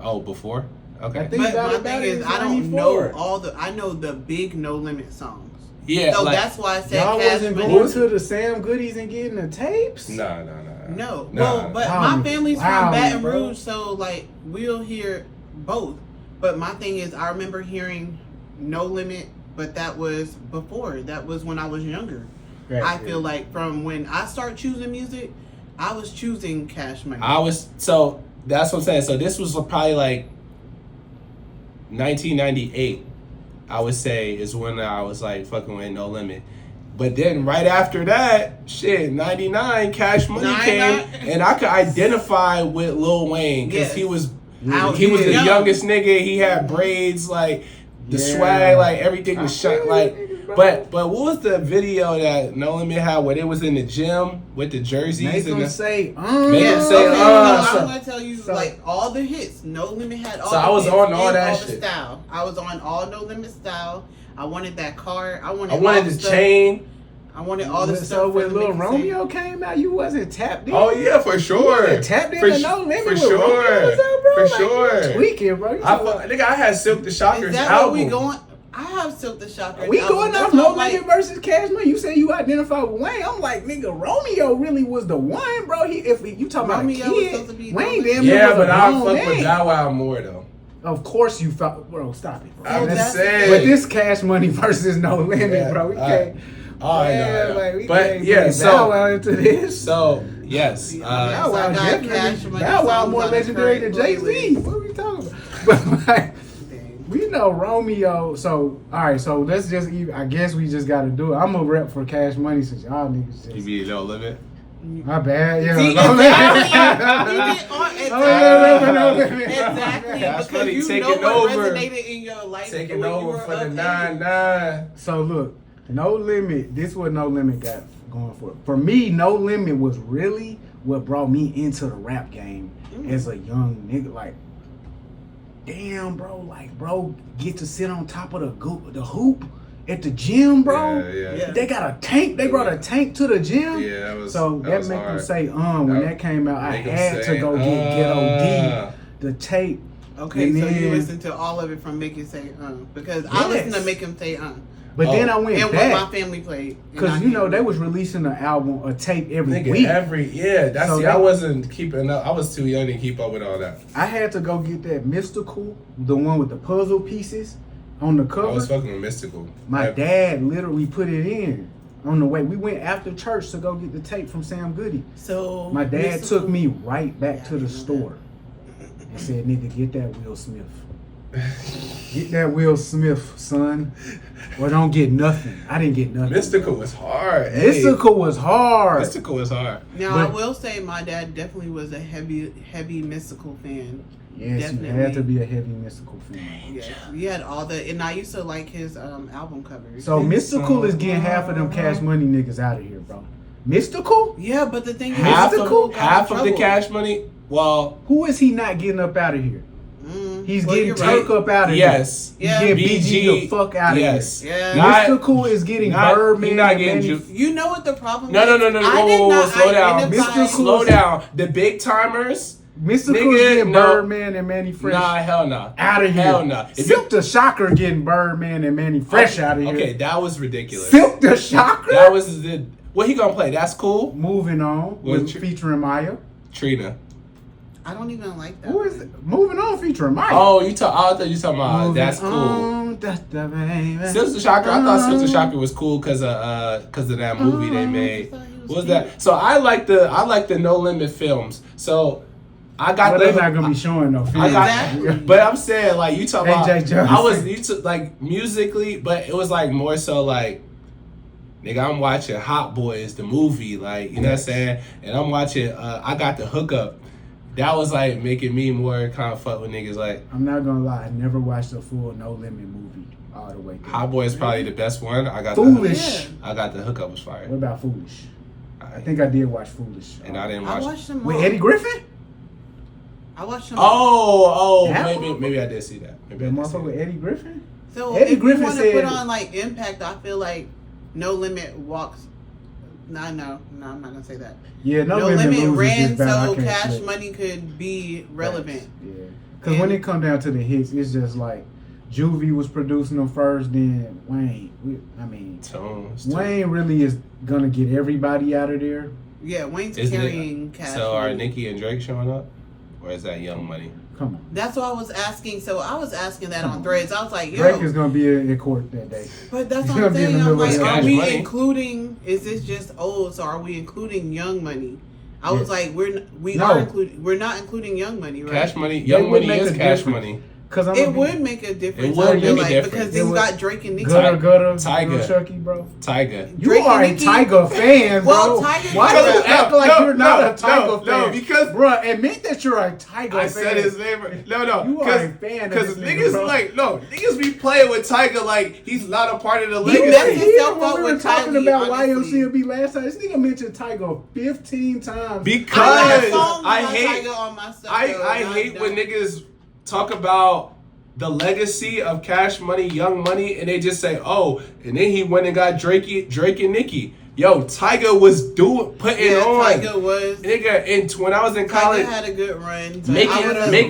D. before? I Okay. think But Bout my It thing is, is I don't 94. know I know the big No Limit songs. Yeah, So like, that's why I said Y'all Cash wasn't Money. going to the Sam Goodies and getting the tapes? No. No, Nah. well, but Wow. my family's Wow, from Baton bro. Rouge, so like we'll hear both. But my thing is, I remember hearing No Limit, but that was before. That was when I was younger. Right, I feel like from when I start choosing music, I was choosing Cash Money. So that's what I'm saying. So this was probably like 1998, I would say, is when I was like fucking with No Limit. But then right after that, shit, 99, Cash Money 99. came, and I could identify with Lil Wayne because Yes. he was Out he was here the young. youngest nigga. He had braids, like the Yeah. swag, like everything was I shot. feel Like, you, niggas, bro. but what was the video that No Limit had where they was in the gym with the jerseys Make and them the, say, Make them Yes, say, okay, so- so I'm gonna tell you so- like all the hits. No Limit had all. So the I was hits on all and that all shit. The style. I was on all No Limit style. I wanted that car. I wanted. I all wanted the stuff. chain. I wanted all the So stuff. when for the Lil Mickey Romeo came out, you wasn't tapped in? Oh yeah, for sure. Tapped in For to sh- No Limit for with sure. Romeo was out, bro? For Like, sure. you tweaking, bro. You I talking about- think I had Silk the Is Shocker's that album. what we going? I have Silk the Shocker. We album. going That's off why No I'm like, Limit versus Cash Money. You say you identify with Wayne. I'm like, nigga, Romeo really was the one, bro. If you talking about a Romeo was supposed to kid, be Wayne the- damn near Yeah, was but a I grown fuck man. with Bow Wow more though. Of course you felt, bro. Stop it, bro. I'm that's- just saying. But this Cash Money versus No Limit, Yeah, bro. We all can't. Oh, I know. Like, we But can't yeah, bring so Bow Wow into this. so yes. Bow I Wow got definitely. Cash Money Bow Wow songs more on the legendary than current Jay Z. playlist. What are we talking about? But like, we know Romeo. So all right. So let's just. I guess we just got to do it. I'm a rep for Cash Money since y'all niggas You just. be No Limit. My bad. Yeah. See, No exactly. Limit. Exactly. Cash Because Money you know taking what over. resonated in your life. Taking when you over were for the of age. 9-9. So look, No Limit. This is what No Limit got going for it. For me, No Limit was really what brought me into the rap game as a young nigga. Like, damn, bro. Like, bro, get to sit on top of the hoop at the gym, bro. Yeah. They got a tank. They brought a tank to the gym. Yeah, that was. So that was make hard. them say when that came out. I Make 'em had say, to go get Ghetto D, the tape. Okay, And so you then- listen to all of it from Make It Say because I listen to Yes. Make Him Say But then I went and back what my family played. and because I you know can't- they was releasing an album, a tape every Nigga, week. that's So see, that- I wasn't keeping up. I was too young to keep up with all that. I had to go get that Mystical, the one with the puzzle pieces on the I was cover. fucking with Mystical. My That- dad literally put it in on the way. We went after church to go get the tape from Sam Goody. So My dad Mystical- took me right back Yeah, to I the didn't know store and said, "Nigga, get that Will Smith. Get that Will Smith, son, or don't get nothing." I didn't get nothing. Mystical was hard. Hey, Mystical was hard. Mystical was hard. Now I But- will say my dad definitely was a heavy Mystical fan. Yes, you Definitely. had to be a heavy Mystical fan. Yes, we had all the, and I used to like his album covers. So Mystical is getting half of them Cash Money niggas out of here, bro. Mystical? Yeah, but the thing is, Half Mystical of got half in of the trouble. Cash Money. Well, Who is he not getting up out of here? He's getting you're Turk right. up out of yes. here. Yeah. He's getting BG the fuck out Yes. of Yeah. here. Not- Mystical is getting not- Birdman. he not and getting Manny- Ju- You know what the problem No, is? no, no, no, no. I Whoa, did whoa, whoa, not slow down. identify- Slow down. The big timers. Mystical Nigga, is getting no. Birdman and Manny Fresh Nah, hell no. out of here. Hell no. If Silk the Shocker getting Birdman and Manny Fresh out of here. Okay, that was ridiculous. Silk the Shocker. That was the. What he gonna play? That's cool. Moving on With with Tr- featuring Maya. I Trina. don't even like that. Who is it? Moving on featuring Maya. Oh, I thought you talking about Moving That's Cool. on, da, da, baby. Silk the Shocker. I thought Silk the Shocker was cool because of that movie they made. What was that? So I like the No Limit films. So I got But the. they're not gonna be showing no I film. got, Exactly. but I'm saying like you talking AJ about. Jones. I was you took like musically, but it was like more so like. Nigga, I'm watching Hot Boys, the movie, like, you know what I'm saying? And I'm watching, I Got the Hookup. That was, like, making me more kind of fuck with niggas, like, I'm not gonna lie, I never watched a full No Limit movie all the way through. Hot Boy is probably the best one. I Got Foolish. I Got the Hookup was fire. What about Foolish? I think I did watch Foolish. And I didn't I watch watched them With all. Eddie Griffin? I watched them all. Oh, That maybe I did see that. Maybe The I did see motherfucker with that. Eddie Griffin? So Eddie if Griffin you want to said- put on like Impact, I feel like No Limit walks. No, I'm not gonna say that. Yeah, No, No Limit, Limit movies ran just bad. I so can't Cash flip. Money could be relevant. Yeah. Because when it come down to the hits, it's just like Juvie was producing them first, then Wayne. Wayne really is gonna get everybody out of there. Yeah, Wayne's Isn't it- carrying Cash So are Money. Nicki and Drake showing up? Or is that Young Money? Come on. That's what I was asking. So I was asking that Come on on. Threads. I was like, yo. Drake is gonna be in court that day. But that's He's what I'm gonna be in saying. the I'm middle of like, Cash are we Money. including? Is this just old? So are we including Young Money? I was Yes. like, we No. are including. We're not including Young Money, right? Cash Money, They Young would Money make is a Cash difference. Money. Cause I'm It gonna would make a difference. It would I feel make a like, difference. because It then you would- got Drake and Nicki. Gutter, Tyga. Lil Chucky, bro. Tyga. You Drake are and a Nicki- Tyga fan, bro. Well, Tyga- Why do you act like No, you're not no, a Tyga no, fan? because- bro, admit that you're a Tyga I fan. said his name. No, You are a fan of Because this nigga, niggas bro. like niggas be playing with Tyga like he's not a part of the He legacy. messed Even himself when up we were with talking Tyga, about honestly. YMCMB last time, this nigga mentioned Tyga 15 times. Because I got songs I about hate Tyga on my stuff, though, I and hate when don't. niggas talk about the legacy of Cash Money, Young Money, and they just say, "Oh," and then he went and got Drake and Nicki. Yo, Tyga was putting on. Tyga was. Nigga, when I was in college, Tyga had a good run. make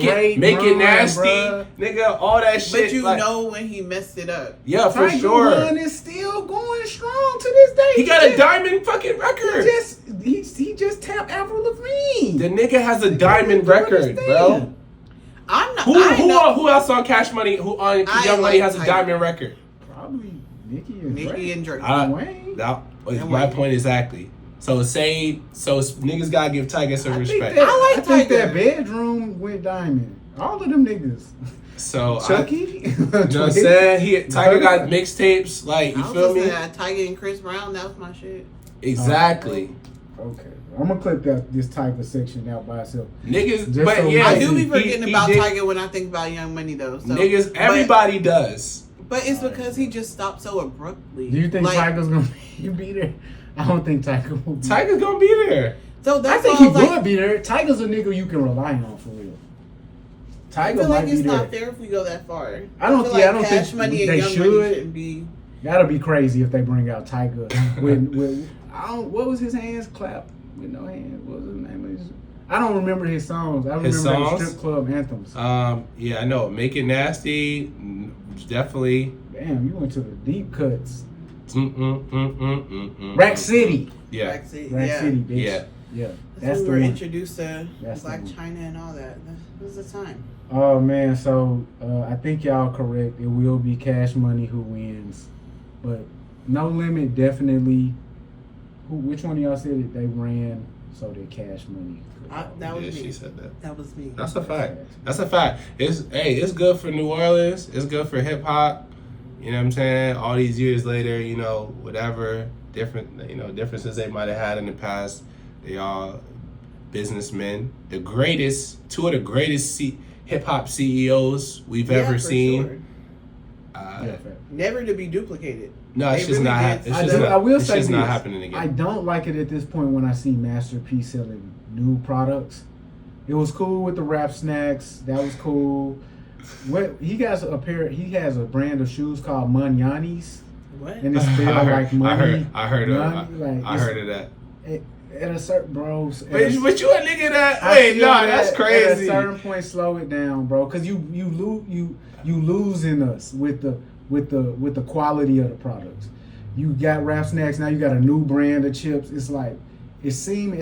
it nasty, bruh. nigga, all that shit. But you like, know when he messed it up. yeah, for Tiger sure. One is still going strong to this day. He got a diamond fucking record. He just tapped Avril Lavigne. The nigga has a diamond record, bro. I'm not. Who else on Cash Money? Who on Young Money has a Tyga. diamond record? Probably Nicki and Drake. Wayne. That was my point exactly. So niggas gotta give Tyga some respect. I think that bedroom went diamond. All of them niggas. So Chucky. You know what I'm saying? Tyga got mixtapes, like, you feel me? Tyga and Chris Brown, that was my shit. Exactly. Okay. I'm gonna clip this Tyga section out by itself. Niggas, Just but so yeah, I do be forgetting he about did- Tyga when I think about Young Money though. So, Niggas, everybody does. But it's because he just stopped so abruptly. Do you think like, Tyga's gonna be there? I don't think Tyga will be. Tyga's gonna be there. So I that's think why he I was would be there. Tyga's a nigga you can rely on for real. I Tyga feel might like be it's there. not fair if we go that far. I don't feel think Cash Money and they Young Money should. shouldn't be. That'll be crazy if they bring out Tyga with what was his hands clap with no hands? What was his name? I don't remember his songs. I remember His songs? the strip club anthems. Yeah, I know. Make It Nasty, definitely. Damn, you went to the deep cuts. Rack Rack City. Yeah. Rack City, Rack yeah. City, bitch. Yeah. Yeah. That's when we were introduced to That's Black the one. China and all that. That was the time. Oh man, so I think y'all correct. It will be Cash Money who wins, but No Limit definitely. Which one of y'all said it? They ran so that Cash Money. That was Yeah, me. she said that. That was me. That's a fact. That's a fact. It's good for New Orleans. It's good for hip hop. You know what I'm saying? All these years later, you know, whatever differences they might have had in the past, they all businessmen. Two of the greatest hip hop CEOs we've ever for seen. Sure. Never to be duplicated. No, it's They just really not. did. It's just not happening again. I don't like it at this point when I see Master P selling new products. It was cool with the Rap Snacks. That was cool. He has a brand of shoes called Manyanis. What? And it's spelled like money. I heard of that. At a certain bros. But you a nigga that that's crazy. At a certain point, slow it down, bro, because you losing us with the quality of the products. You got Rap Snacks, now you got a new brand of chips. It's like it seemed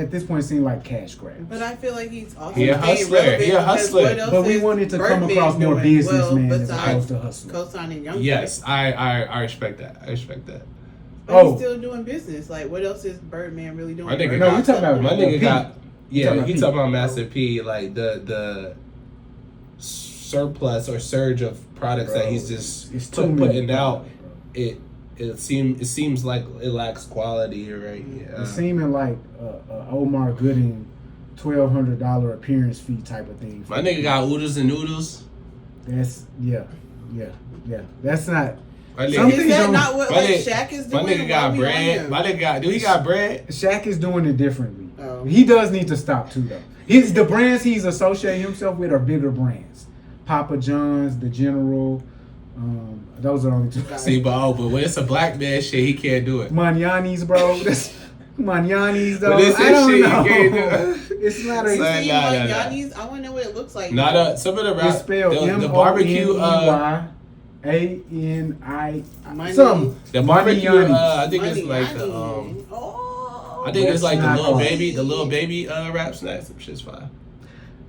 like cash grabs. But I feel like he's also He a hustler. He a hustler. But we wanted to come across more businessman as opposed to hustler. Co-signing Young. Yes, I respect that. But he's still doing business. Like, what else is Birdman really doing? My nigga No, we talking about my nigga P. got talking he about talking about Master P, like the surplus or surge of products that he's just putting out. It seems like it lacks quality, right? Yeah. It's seeming like Omar Gooding $1,200 appearance fee type of thing. My nigga got oodles and noodles. That's yeah. That's not. My Some nigga, Is things that don't- not what my like nigga- Shaq is my doing? nigga got bread. My nigga got. Do he got bread? Shaq is doing it differently. Oh. He does need to stop too, though. The brands he's associating himself with are bigger brands. Papa John's, The General. Those are only two. See, but when it's a black man shit, he can't do it. Manyanis, bro. Manyanis, though. But this I don't shit you know. can't do. It's not a. You Nah, see nah, like nah. Yanni's? I want to know what it looks like. Not some of the It's rap. spelled The barbecue. MONEYANI. Money. Some. The barbecue. Manyanis. I think it's Money, like the Yanni. Oh. I think it's like the Not little all. baby rap snacks. Some shit's fine.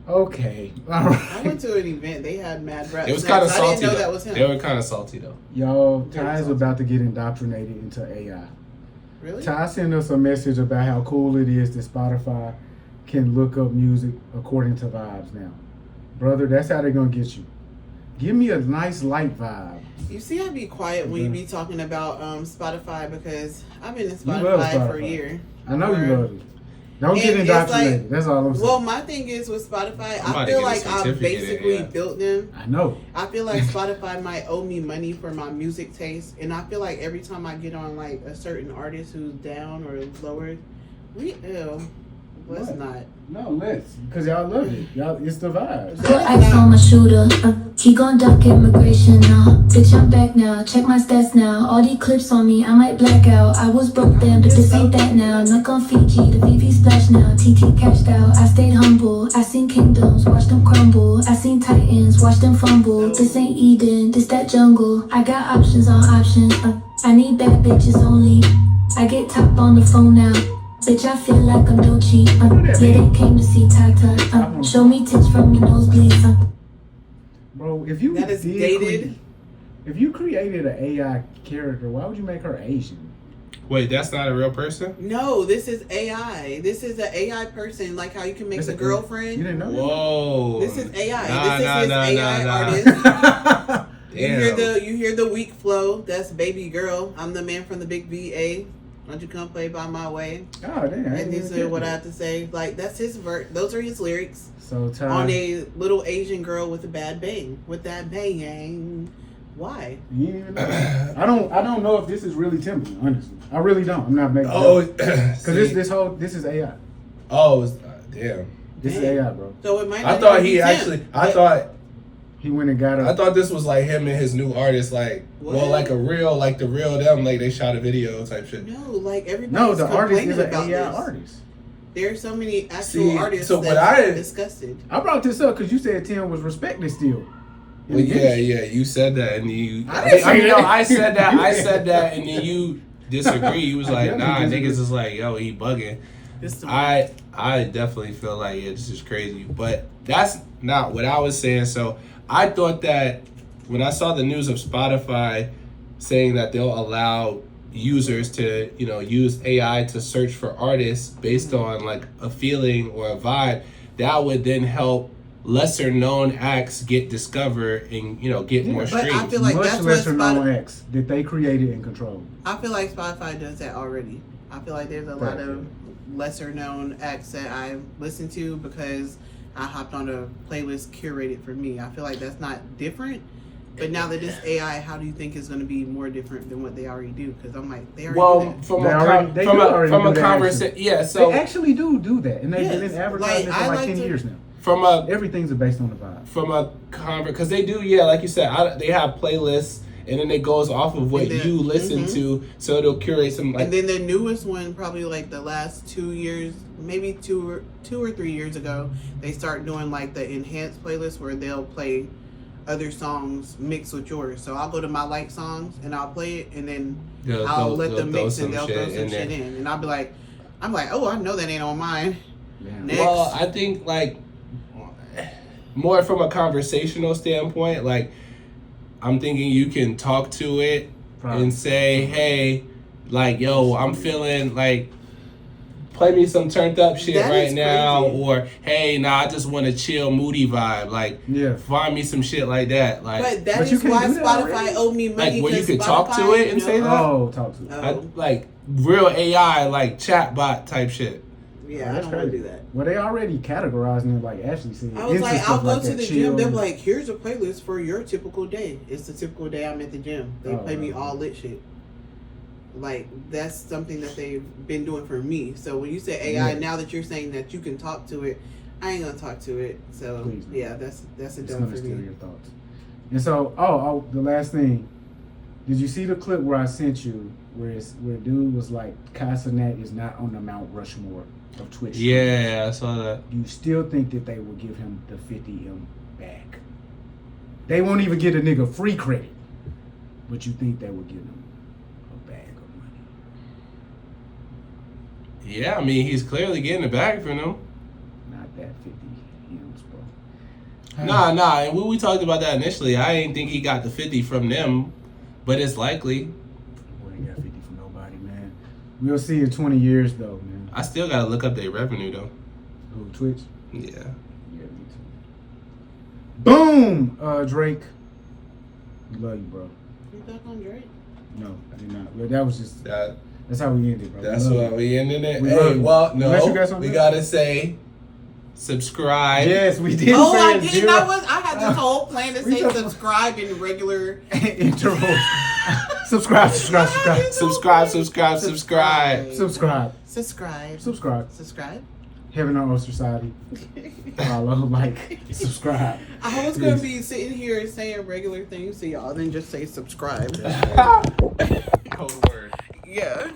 Okay. All I right. went to an event. They had mad rap. It was snacks. kind of I salty didn't know though. that was him. They were kind of salty though. Y'all, Ty's about to get indoctrinated into AI. Really? Ty sent us a message about how cool it is that Spotify can look up music according to vibes now. Brother, that's how they're going to get you. Give me a nice light vibe. You see, I be quiet when you be talking about Spotify because I've been in You love Spotify for a Spotify. year. I know you love it. Don't get And it's indoctrinated. like- That's all I'm saying. Well, my thing is with Spotify, I'm about I to feel get a like I certificate in basically AI. built them. I know. I feel like Spotify might owe me money for my music taste, and I feel like every time I get on like a certain artist who's down or lower, let's What? not. No, let's, because y'all love it. Y'all, it's the vibe. Put ice on my shooter. He gon' duck immigration now. Bitch, I'm back now. Check my stats now. All these clips on me, I might black out. I was broke then, but this ain't that now. Knock on Fiji, the VV splash now. TT cashed out. I stayed humble. I seen kingdoms, watch them crumble. I seen titans, watch them fumble. This ain't Eden, this that jungle. I got options on options. I need bad bitches only. I get top on the phone now. Bitch, I feel like I'm Dolce. Yeah, they came to see Tata. Show me tits from your nosebleeds. Bro, if you That is dated. If you created an AI character, why would you make her Asian? Wait, that's not a real person? No, this is AI. This is an AI person, like how you can make That's a a- girlfriend. You didn't know Whoa. This is AI. Nah, this is his AI that? artist. Damn. You hear the weak flow. That's baby girl. I'm the man from the big VA. Won't you come play by my way? Oh, damn. And these are what I have to say. Like that's his those are his lyrics So, Ty, on a little Asian girl with a bad bang. With that bang. Why? you didn't even know. I don't know if this is really Timberland, honestly. I really don't. I'm not making Oh, because see? this is AI. Oh, damn. This is Damn. AI, bro. So it might. I not thought even he be Tim, actually. I but- thought. He went and got I thought this was like him and his new artist, like well, What? like a real, like the real them, like they shot a video type shit. No, like everybody's No, the artist complaining is an about AI this. artist. There's so many actual See, artists so what that's I- disgusted. I brought this up because you said Tim was respected still. Well, yeah, you said that, and you. I didn't say mean, no, that. I said that. You I said said that, and then you disagree. You was I like, definitely nah, disagree. niggas is like, yo, he bugging. This the I definitely feel like this is crazy, but that's not what I was saying. So I thought that when I saw the news of Spotify saying that they'll allow users to, use AI to search for artists based on like a feeling or a vibe, that would then help lesser known acts get discovered and get more But I streams. feel like Much that's what lesser known Spotify. acts that they created and controlled. I feel like Spotify does that already. I feel like there's a lot of lesser known acts that I listen to because I hopped on a playlist curated for me. I feel like that's not different. But now that it's AI, how do you think it's going to be more different than what they already do? Because I'm like, they already do well, that. from They already- they do already a do that, conversation, actually. yeah. So They actually do that, and they've Yes. been advertising Like, for I like like 10 to- years now. from a Everything's based on the vibe. because they do, yeah, like you said, they have playlists, and then it goes off of what And then- you listen to, so it'll curate some like. And then the newest one, probably like the last 2 years, maybe two or 3 years ago, they start doing like the enhanced playlist where they'll play other songs mixed with yours. So I'll go to my like songs and I'll play it, and then I'll let them mix and they'll throw some shit in, and I'll be like, oh, I know that ain't on mine. Yeah. Next. Well, I think like more from a conversational standpoint, like I'm thinking you can talk to it and say, hey, like, yo, I'm feeling like, play me some turned up shit That right is now, crazy. or hey, nah, I just want a chill, moody vibe. Like, Yeah. find me some shit like that. Like, But that But you is can't why do that Spotify already? owed me money. Like, where you 'cause could talk to Spotify, it and say that? Oh, talk to it. Oh. like real AI, like chatbot type shit. Yeah, I That's don't want to crazy. do that. Well, they already categorizing it, like Ashley said. I was into like, stuff I'll go to that the chill gym. They're and- like, here's a playlist for your typical day. It's the typical day I'm at the gym. They Oh, play me right. all lit shit. Like, that's something that they've been doing for me. So when you say AI, Yeah. now that you're saying that you can talk to it, I ain't gonna talk to it. So Please, no. yeah, that's a It's done gonna for steal me. your thoughts. And so, the last thing, did you see the clip where I sent you, where dude was like, Casanet is not on the Mount Rushmore of Twitch? Yeah, I saw that. Do you still think that they will give him the 50M back? They won't even get a nigga free credit, but you think they would give him a bag of money? Yeah, I mean, he's clearly getting it back from them. Not that 50 M's, bro. Nah, and we talked about that initially. I didn't think he got the 50 from them, but it's likely. Boy, ain't got 50 from nobody, man. We'll see in 20 years, though, man. I still gotta look up their revenue though. Who, Twitch? Yeah. Yeah, me too. Boom! Drake. We love you, bro. You back on Drake? No, I did not. Well, that was just, That that's how we ended, bro. We that's love what you. we ended it. We love Hey, you. well, Unless you got no, something we else. gotta say subscribe. Yes, we did Oh, say I it didn't. zero I had this whole plan to We say just- subscribe in regular. intervals. subscribe. Subscribe. Subscribe. Subscribe. Subscribe. Subscribe. Subscribe. Heaven on Earth Society. Follow, like, subscribe. I was gonna be sitting here saying regular things to y'all, then just say subscribe. Code word. Yeah.